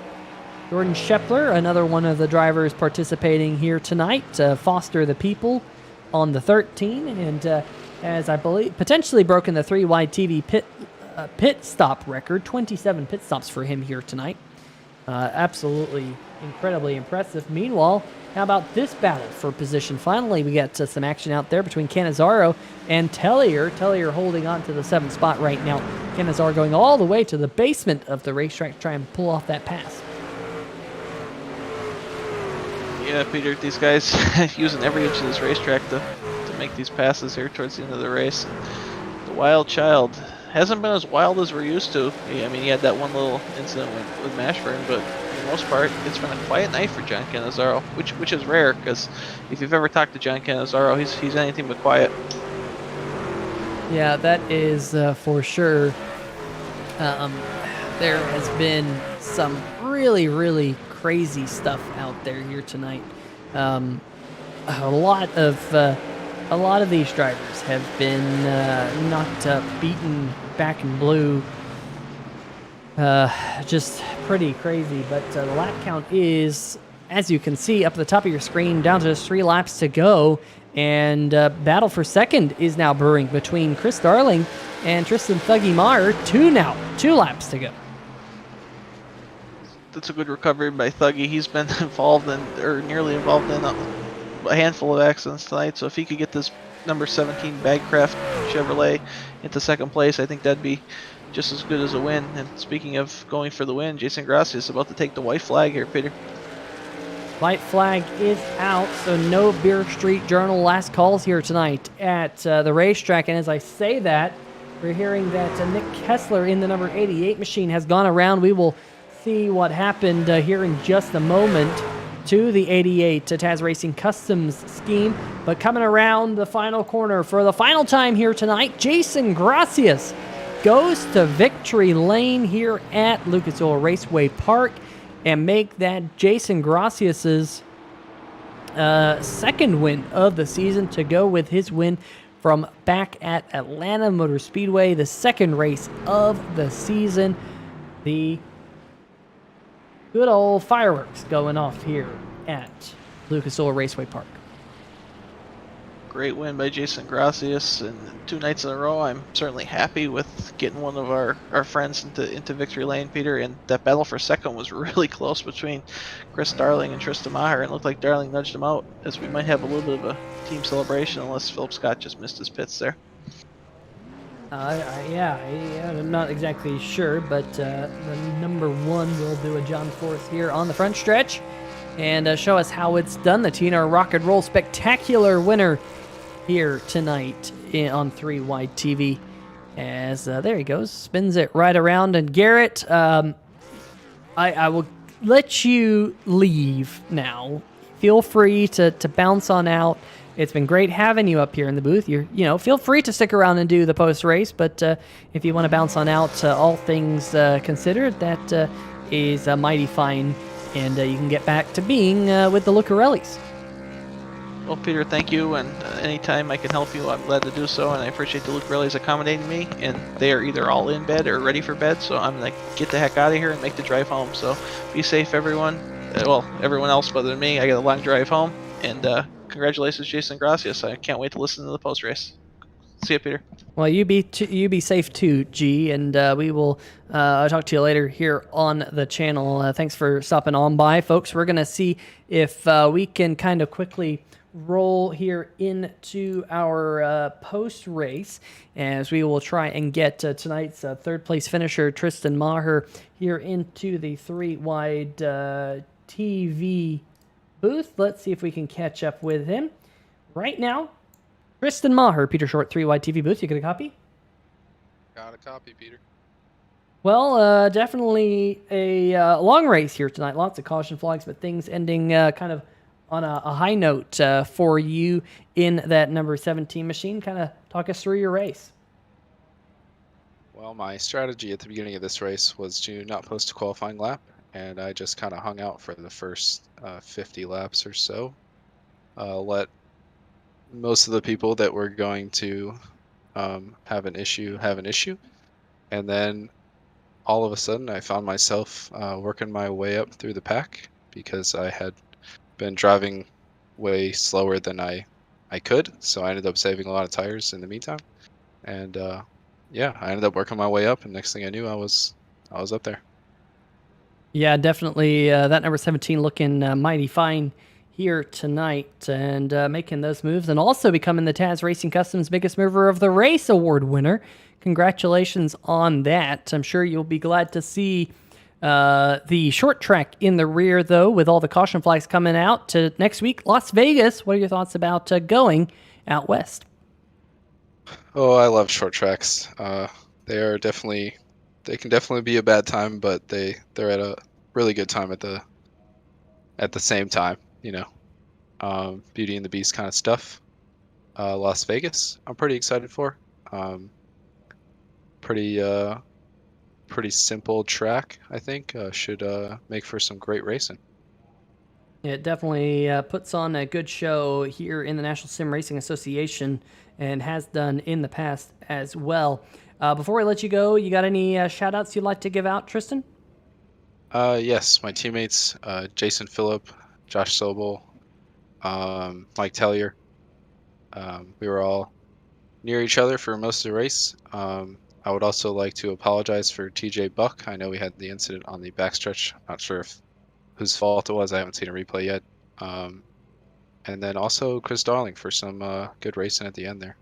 Jordan Shepler, another one of the drivers participating here tonight. Foster the People on the 13, and as I believe, potentially broken the 3-wide TV pit stop record. 27 pit stops for him here tonight. Absolutely incredibly impressive. Meanwhile, how about this battle for position? Finally, we got some action out there between Cannizzaro and Tellier. Tellier holding on to the 7th spot right now. Cannizzaro going all the way to the basement of the racetrack to try and pull off that pass. Yeah, Peter, these guys using every inch of this racetrack to make these passes here towards the end of the race. The Wild Child hasn't been as wild as we're used to. I mean, he had that one little incident with Mashburn, but for the most part, it's been a quiet night for John Cannizzaro, which is rare, because if you've ever talked to John Cannizzaro, he's anything but quiet. Yeah, that is for sure. There has been some really, really crazy stuff out there here tonight. A lot of these drivers have been knocked up, beaten back in blue. Just pretty crazy. But the lap count is, as you can see up at the top of your screen, down to just 3 laps to go. And battle for second is now brewing between Chris Darling and Tristan Thuggy Maher. 2 laps to go. That's a good recovery by Thuggy. He's been involved in, or nearly involved in, a handful of accidents tonight. So if he could get this number 17 Bagcraft Chevrolet into second place, I think that'd be just as good as a win. And speaking of going for the win, Jason Grassi is about to take the white flag here, Peter. White flag is out, so no Beer Street Journal last calls here tonight at the racetrack. And as I say that, we're hearing that Nick Kessler in the number 88 machine has gone around. We will see what happened here in just a moment to the 88 Taz Racing Customs scheme. But coming around the final corner for the final time here tonight, Jason Gracias goes to victory lane here at Lucas Oil Raceway Park and make that Jason Gracias's second win of the season, to go with his win from back at Atlanta Motor Speedway, the second race of the season. The good old fireworks going off here at Lucas Oil Raceway Park. great win by Jason Gracias, and 2 nights in a row. I'm certainly happy with getting one of our friends into victory lane, Peter. And that battle for second was really close between Chris Darling and Tristan Maher, and it looked like Darling nudged him out, as we might have a little bit of a team celebration, unless Philip Scott just missed his pits there. I'm not exactly sure, but the number 1 will do a John Force here on the front stretch and show us how it's done. The TNR Rock and Roll Spectacular winner here tonight on 3 Wide TV. As there he goes, spins it right around. And Garrett, I will let you leave now. Feel free to bounce on out. It's been great having you up here in the booth. Feel free to stick around and do the post race, but if you want to bounce on out, all things considered, that is mighty fine, and you can get back to being with the Lucarellis. Well, Peter, thank you, and anytime I can help you, I'm glad to do so, and I appreciate the Lucarellis accommodating me, and they are either all in bed or ready for bed, so I'm going to get the heck out of here and make the drive home. So be safe, everyone. Well, everyone else other than me. I got a long drive home, and congratulations, Jason Gracias. I can't wait to listen to the post race. See you, Peter. Well, you be safe too, G, and we will talk to you later here on the channel. Thanks for stopping on by, folks. We're gonna see if we can kind of quickly roll here into our post race, as we will try and get tonight's third place finisher Tristan Maher here into the 3 Wide TV booth. Let's see if we can catch up with him right now. Tristan Maher, Peter Short, 3 Wide TV booth. You get a copy? Got a copy, Peter. Well, definitely a long race here tonight. Lots of caution flags, but things ending kind of on a high note for you in that number 17 machine. Kind of talk us through your race. Well, my strategy at the beginning of this race was to not post a qualifying lap, and I just kind of hung out for the first 50 laps or so. Let most of the people that were going to have an issue, and then all of a sudden I found myself working my way up through the pack, because I had been driving way slower than I could, so I ended up saving a lot of tires in the meantime, and yeah, I ended up working my way up, and next thing I knew, I was up there. Yeah, definitely that number 17 looking mighty fine here tonight, and making those moves, and also becoming the Taz Racing Customs Biggest Mover of the Race Award winner. Congratulations on that. I'm sure you'll be glad to see the short track in the rear, though, with all the caution flags coming out to next week, Las Vegas. What are your thoughts about going out west? Oh, I love short tracks. They can definitely be a bad time, but they're at a really good time at the same time. Beauty and the Beast kind of stuff. Las Vegas, I'm pretty excited for. Pretty simple track, I think. Should make for some great racing. It definitely puts on a good show here in the National Sim Racing Association, and has done in the past as well. Before I let you go, you got any shout-outs you'd like to give out, Tristan? Yes, my teammates, Jason Phillip, Josh Sobel, Mike Tellier. We were all near each other for most of the race. I would also like to apologize for TJ Buck. I know we had the incident on the backstretch. Not sure whose fault it was. I haven't seen a replay yet. And then also Chris Darling for some good racing at the end there.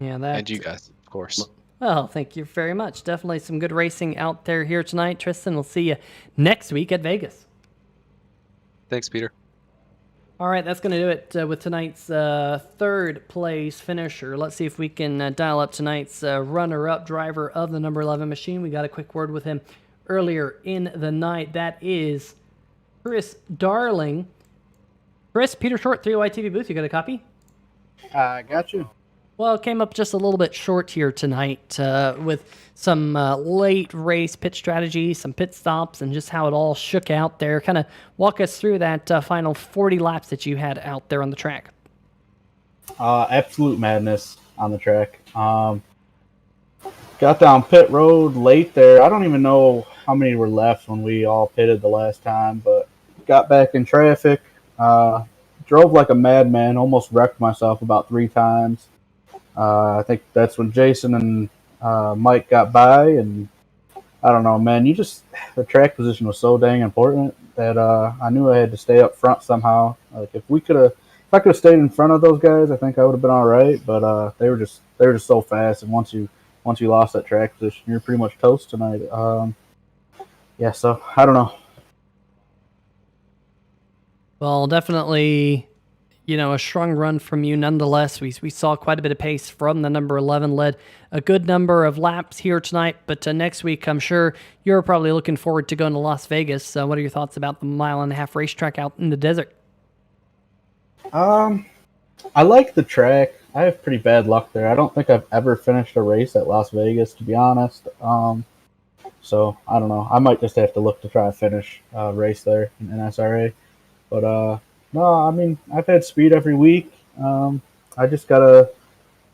Yeah, and you guys, of course. Well, thank you very much. Definitely some good racing out there here tonight. Tristan, we'll see you next week at Vegas. Thanks, Peter. All right, that's going to do it with tonight's third place finisher. Let's see if we can dial up tonight's runner-up driver of the number 11 machine. We got a quick word with him earlier in the night. That is Chris Darling. Chris, Peter Short, 3Y TV booth. You got a copy? I got you. Well, it came up just a little bit short here tonight with some late race pit strategy, some pit stops, and just how it all shook out there. Kind of walk us through that final 40 laps that you had out there on the track. Absolute madness on the track. Got down pit road late there. I don't even know how many were left when we all pitted the last time, but got back in traffic. drove like a madman, almost wrecked myself about 3 times. I think that's when Jason and Mike got by, and I don't know, man. The track position was so dang important that I knew I had to stay up front somehow. Like if I could have stayed in front of those guys, I think I would have been all right. But they were just so fast, and once you lost that track position, you're pretty much toast tonight. Yeah, so I don't know. Well, definitely, a strong run from you nonetheless. We saw quite a bit of pace from the number 11, led a good number of laps here tonight, but next week I'm sure you're probably looking forward to going to Las Vegas. What are your thoughts about the 1.5 mile racetrack out in the desert? I like the track. I have pretty bad luck there. I don't think I've ever finished a race at Las Vegas, to be honest. So I don't know. I might just have to look to try to finish a race there in NSRA. But no, I mean I've had speed every week. I just gotta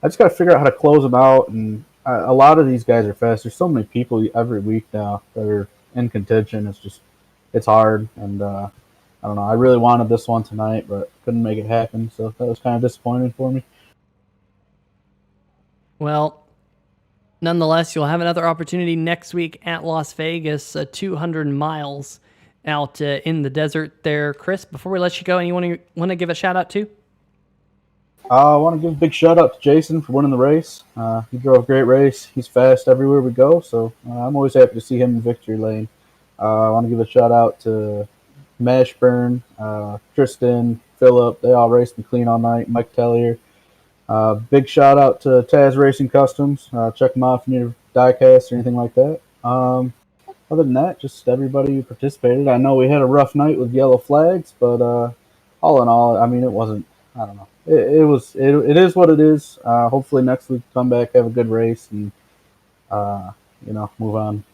figure out how to close them out. And a lot of these guys are fast. There's so many people every week now that are in contention. It's hard. And I don't know. I really wanted this one tonight, but couldn't make it happen. So that was kind of disappointing for me. Well, nonetheless, you'll have another opportunity next week at Las Vegas, 200 miles out in the desert there. Chris, before we let you go, anyone you want to give a shout out to? I want to give a big shout out to Jason for winning the race. He drove a great race. He's fast everywhere we go, so I'm always happy to see him in victory lane. I want to give a shout out to Mashburn, Tristan, Phillip. They all raced me clean all night. Mike Tellier. Big shout out to Taz Racing Customs. Check them out if you need a diecast or anything like that. Other than that, just everybody who participated. I know we had a rough night with yellow flags, but all in all, I mean, it wasn't. I don't know. It is what it is. Hopefully next week come back, have a good race, and move on.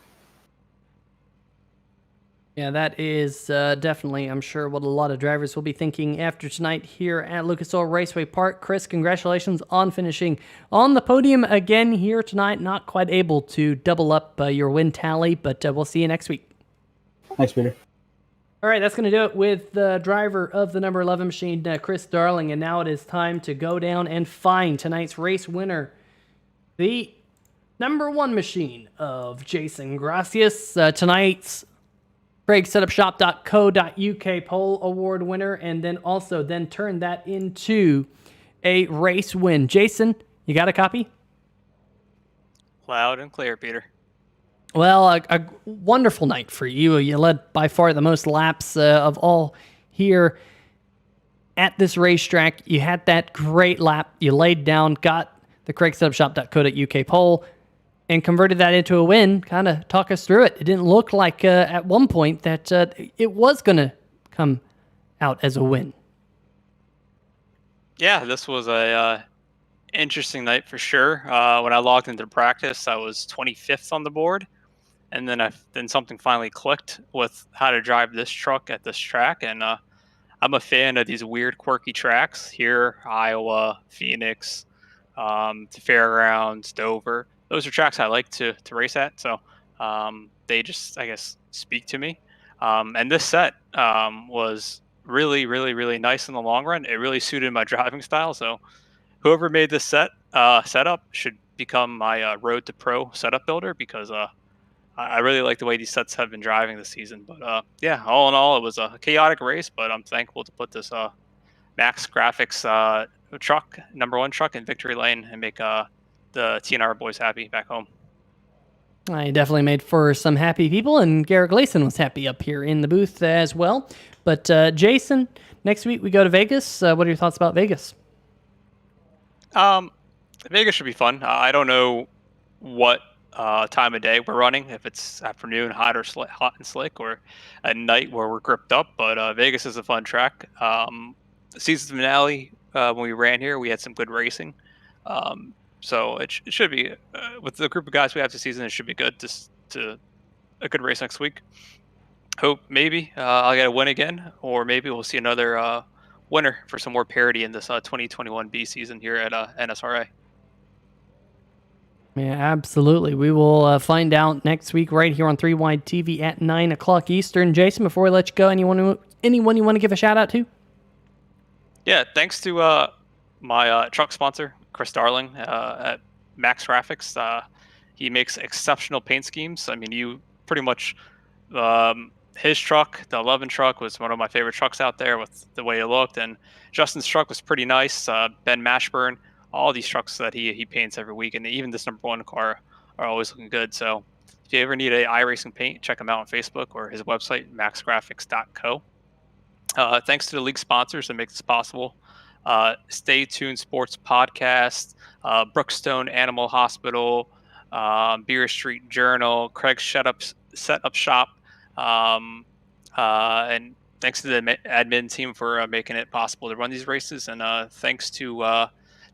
Yeah, that is definitely, I'm sure, what a lot of drivers will be thinking after tonight here at Lucas Oil Raceway Park. Chris, congratulations on finishing on the podium again here tonight. Not quite able to double up your win tally, but we'll see you next week. Thanks, Peter. All right, that's going to do it with the driver of the number 11 machine, Chris Darling. And now it is time to go down and find tonight's race winner, the number 1 machine of Jason Gracias, tonight's CraigSetupShop.co.uk poll award winner, and then turn that into a race win. Jason, you got a copy? Loud and clear, Peter. Well, a wonderful night for you. You led by far the most laps of all here at this racetrack. You had that great lap. You laid down, got the CraigSetupShop.co.uk poll, and converted that into a win. Kind of talk us through it. It didn't look like at one point that it was going to come out as a win. Yeah, this was a interesting night for sure. When I logged into practice, I was 25th on the board, and then something finally clicked with how to drive this truck at this track. And I'm a fan of these weird, quirky tracks here: Iowa, Phoenix, to Fairgrounds, Dover. Those are tracks I like to race at, so they just, I guess, speak to me. And this set was really, really, really nice in the long run. It really suited my driving style, so whoever made this setup should become my Road to Pro setup builder, because I really like the way these sets have been driving this season. But yeah, all in all, it was a chaotic race, but I'm thankful to put this MaxGrafix truck, number 1 truck, in victory lane and make the TNR boys happy back home. I definitely made for some happy people, and Garrett Gleason was happy up here in the booth as well. But Jason, next week we go to Vegas. What are your thoughts about Vegas? Vegas should be fun. I don't know what time of day we're running, if it's afternoon, hot and slick, or at night where we're gripped up. But Vegas is a fun track. The season finale, when we ran here, we had some good racing. So it should be, with the group of guys we have this season, it should be good to a good race next week. Hope maybe I'll get a win again, or maybe we'll see another winner for some more parity in this 2021 B season here at NSRA. Yeah, absolutely. We will find out next week right here on 3 Wide TV at 9 o'clock Eastern. Jason, before we let you go, anyone you want to give a shout out to? Yeah, thanks to my truck sponsor, Chris Darling at MaxGrafix. He makes exceptional paint schemes. I mean, you pretty much his truck, the 11 truck, was one of my favorite trucks out there with the way it looked, and Justin's truck was pretty nice. Ben Mashburn, all these trucks that he paints every week, and even this number 1 car are always looking good. So if you ever need a iRacing paint, check him out on Facebook or his website, maxgrafix.co. Thanks to the league sponsors that make this possible. Stay Tuned Sports Podcast, Brookstone Animal Hospital, Beer Street Journal, Craig's Setup Shop, and thanks to the admin team for making it possible to run these races. And thanks to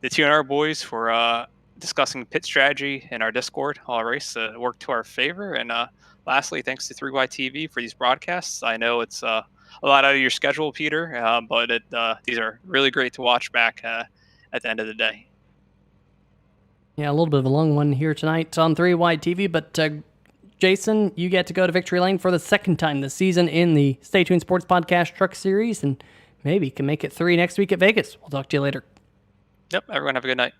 the TNR boys for discussing pit strategy in our Discord all race. It worked to our favor. And lastly, thanks to 3Y TV for these broadcasts. I know it's a lot out of your schedule, Peter, but these are really great to watch back at the end of the day. Yeah, a little bit of a long one here tonight on 3Y TV, but Jason, you get to go to Victory Lane for the second time this season in the Stay Tuned Sports Podcast Truck Series, and maybe can make it 3 next week at Vegas. We'll talk to you later. Yep, everyone have a good night.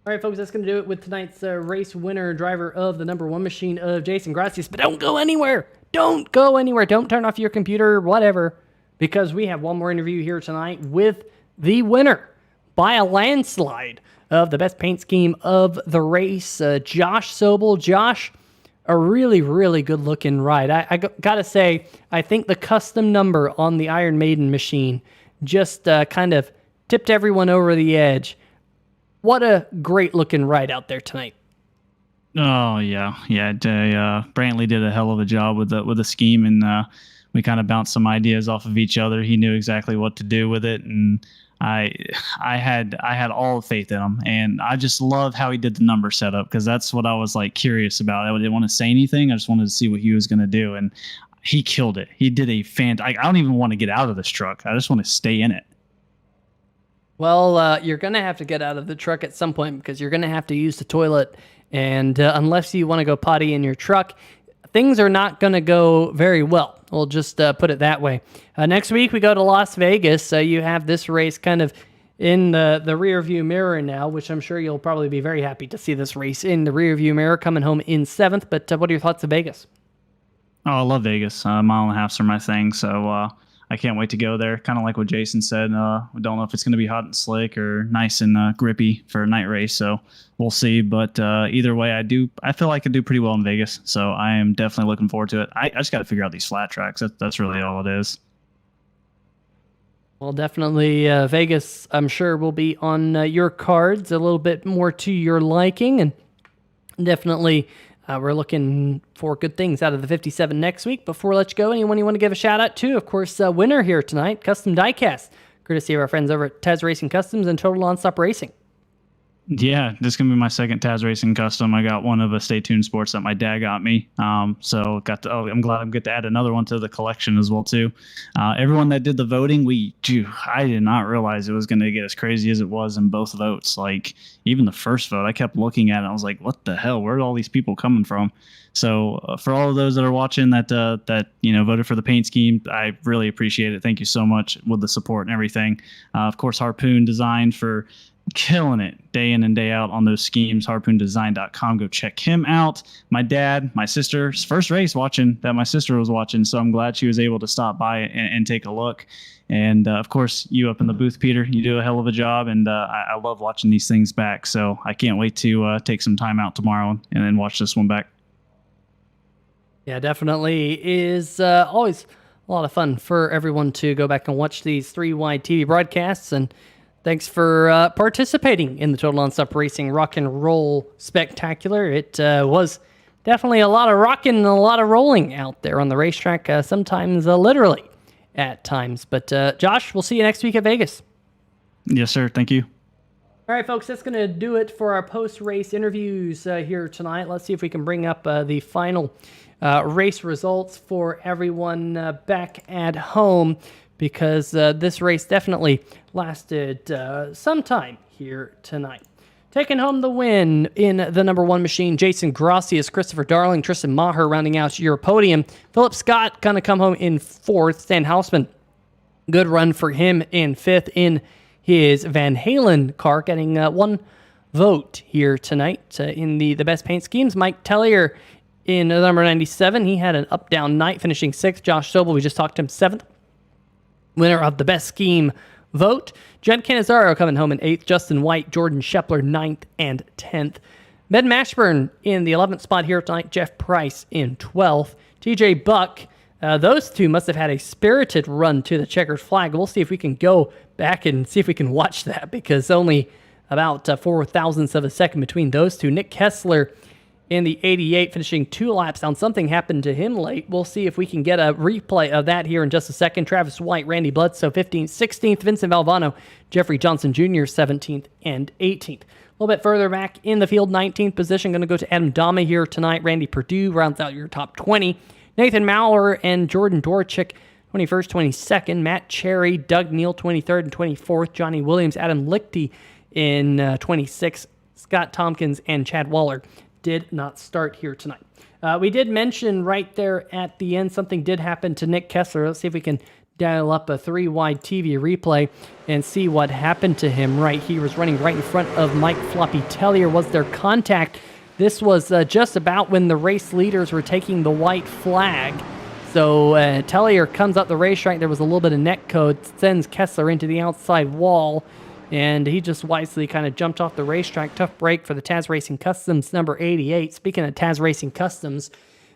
All right, folks, that's going to do it with tonight's race winner, driver of the number 1 machine of Jason Gracias. But don't go anywhere. Don't go anywhere. Don't turn off your computer, whatever, because we have one more interview here tonight with the winner by a landslide of the best paint scheme of the race, Josh Sobel. Josh, a really, really good-looking ride. I got to say, I think the custom number on the Iron Maiden machine just kind of tipped everyone over the edge. What a great-looking ride out there tonight. Oh, yeah. Brantley did a hell of a job with the scheme, and we kind of bounced some ideas off of each other. He knew exactly what to do with it, and I had all the faith in him, and I just love how he did the number setup, because that's what I was like curious about. I didn't want to say anything. I just wanted to see what he was going to do, and he killed it. He did a I don't even want to get out of this truck. I just want to stay in it. Well, you're going to have to get out of the truck at some point, because you're going to have to use the toilet, and unless you want to go potty in your truck, things are not going to go very well. We'll just put it that way. Next week, we go to Las Vegas. You have this race kind of in the rear view mirror now, which I'm sure you'll probably be very happy to see this race in the rear view mirror coming home in 7th. But what are your thoughts of Vegas? Oh, I love Vegas. Mile and a half's are my thing, so I can't wait to go there. Kind of like what Jason said. We don't know if it's going to be hot and slick or nice and grippy for a night race, so we'll see. But either way, I feel like I do pretty well in Vegas, so I am definitely looking forward to it. I just got to figure out these flat tracks. That's really all it is. Well, definitely Vegas, I'm sure, will be on your cards, a little bit more to your liking, and definitely we're looking for good things out of the 57 next week. Before I let you go, anyone you want to give a shout out to? Of course, winner here tonight, Custom Diecast, courtesy of our friends over at Taz Racing Customs and Total Nonstop Racing. Yeah, this is going to be my second Taz Racing Custom. I got one of a Stay Tuned Sports that my dad got me. So I'm glad I'm good to add another one to the collection as well, too. Everyone that did the voting, I did not realize it was going to get as crazy as it was in both votes. Like, even the first vote, I kept looking at it. I was like, what the hell? Where are all these people coming from? So for all of those that are watching that voted for the paint scheme, I really appreciate it. Thank you so much with the support and everything. Of course, Harpoon Design for killing it day in and day out on those schemes. harpoondesign.com. Go check him out. My dad, my sister's first race that my sister was watching, so I'm glad she was able to stop by and take a look. And of course, you up in the booth, Peter, you do a hell of a job, and I love watching these things back. So I can't wait to take some time out tomorrow and then watch this one back. Yeah, definitely is always a lot of fun for everyone to go back and watch these 3Y TV broadcasts. And thanks for participating in the Total Nonstop Racing Rock and Roll Spectacular. It was definitely a lot of rocking and a lot of rolling out there on the racetrack, sometimes literally at times. But Josh, we'll see you next week at Vegas. Yes, sir. Thank you. All right, folks, that's going to do it for our post-race interviews here tonight. Let's see if we can bring up the final race results for everyone back at home, because this race definitely lasted some time here tonight. Taking home the win in the number 1 machine, Jason Gracias, Christopher Darling, Tristan Maher rounding out your podium. Philip Scott going to come home in 4th. Stan Hausman Good run for him in 5th in his Van Halen car, getting 1 vote here tonight. In the best paint schemes, Mike Tellier in number 97. He had an up-down night, finishing 6th. Josh Sobel, we just talked to him, 7th. Winner of the best scheme vote. Jed Canizaro coming home in 8th. Justin White, Jordan Shepler, 9th and 10th. Ben Mashburn in the 11th spot here tonight. Jeff Price in 12th. TJ Buck. Those two must have had a spirited run to the checkered flag. We'll see if we can go back and see if we can watch that, because only about 4 thousandths of a second between those two. Nick Kessler in the 88, finishing 2 laps down. Something happened to him late. We'll see if we can get a replay of that here in just a second. Travis White, Randy Bledsoe, 15th, 16th. Vincent Valvano, Jeffrey Johnson Jr., 17th and 18th. A little bit further back in the field, 19th position, going to go to Adam Dama here tonight. Randy Perdue rounds out your top 20. Nathan Maurer and Jordan Dorchick, 21st, 22nd. Matt Cherry, Doug Neal, 23rd and 24th. Johnny Williams, Adam Lichty in 26th. Scott Tompkins and Chad Waller did not start here tonight. We did mention right there at the end something did happen to Nick Kessler. Let's see if we can dial up a 3-wide TV replay and see what happened to him. Right, he was running right in front of Mike Floppy Tellier. Was there contact? This was just about when the race leaders were taking the white flag. So Tellier comes up the racetrack. There was a little bit of net code, sends Kessler into the outside wall, and he just wisely kind of jumped off the racetrack. Tough break for the Taz Racing Customs number 88. Speaking of Taz Racing Customs,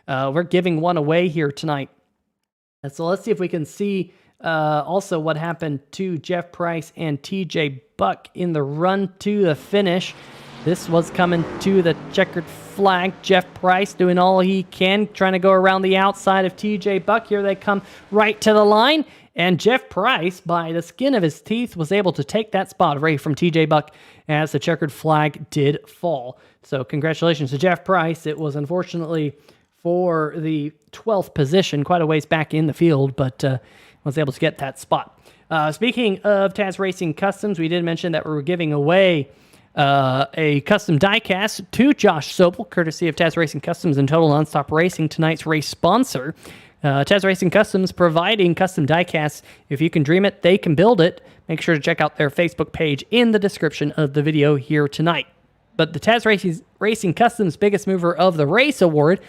we're giving one away here tonight. And so let's see if we can see also what happened to Jeff Price and TJ Buck in the run to the finish. This was coming to the checkered flag. Jeff Price doing all he can, trying to go around the outside of TJ Buck. Here they come right to the line. And Jeff Price, by the skin of his teeth, was able to take that spot away from TJ Buck as the checkered flag did fall. So congratulations to Jeff Price. It was unfortunately for the 12th position, quite a ways back in the field, but was able to get that spot. Speaking of Taz Racing Customs, we did mention that we were giving away a custom diecast to Josh Sobel, courtesy of Taz Racing Customs and Total Nonstop Racing, tonight's race sponsor. Taz Racing Customs providing custom diecasts. If you can dream it, they can build it. Make sure to check out their Facebook page in the description of the video here tonight. But the Taz Racing Customs Biggest Mover of the Race Award,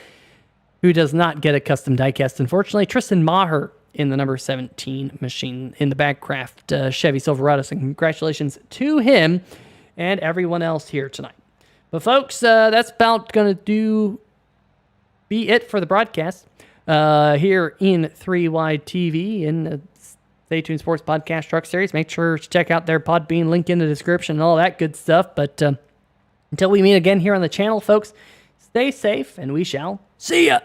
who does not get a custom diecast, unfortunately, Tristan Maher in the number 17 machine in the Bagcraft Chevy Silverado. So congratulations to him and everyone else here tonight. But folks, that's about going to be it for the broadcast here in 3-Wide TV in the Stay Tuned Sports Podcast Truck Series. Make sure to check out their Podbean link in the description and all that good stuff. But until we meet again here on the channel, folks, stay safe and we shall see ya.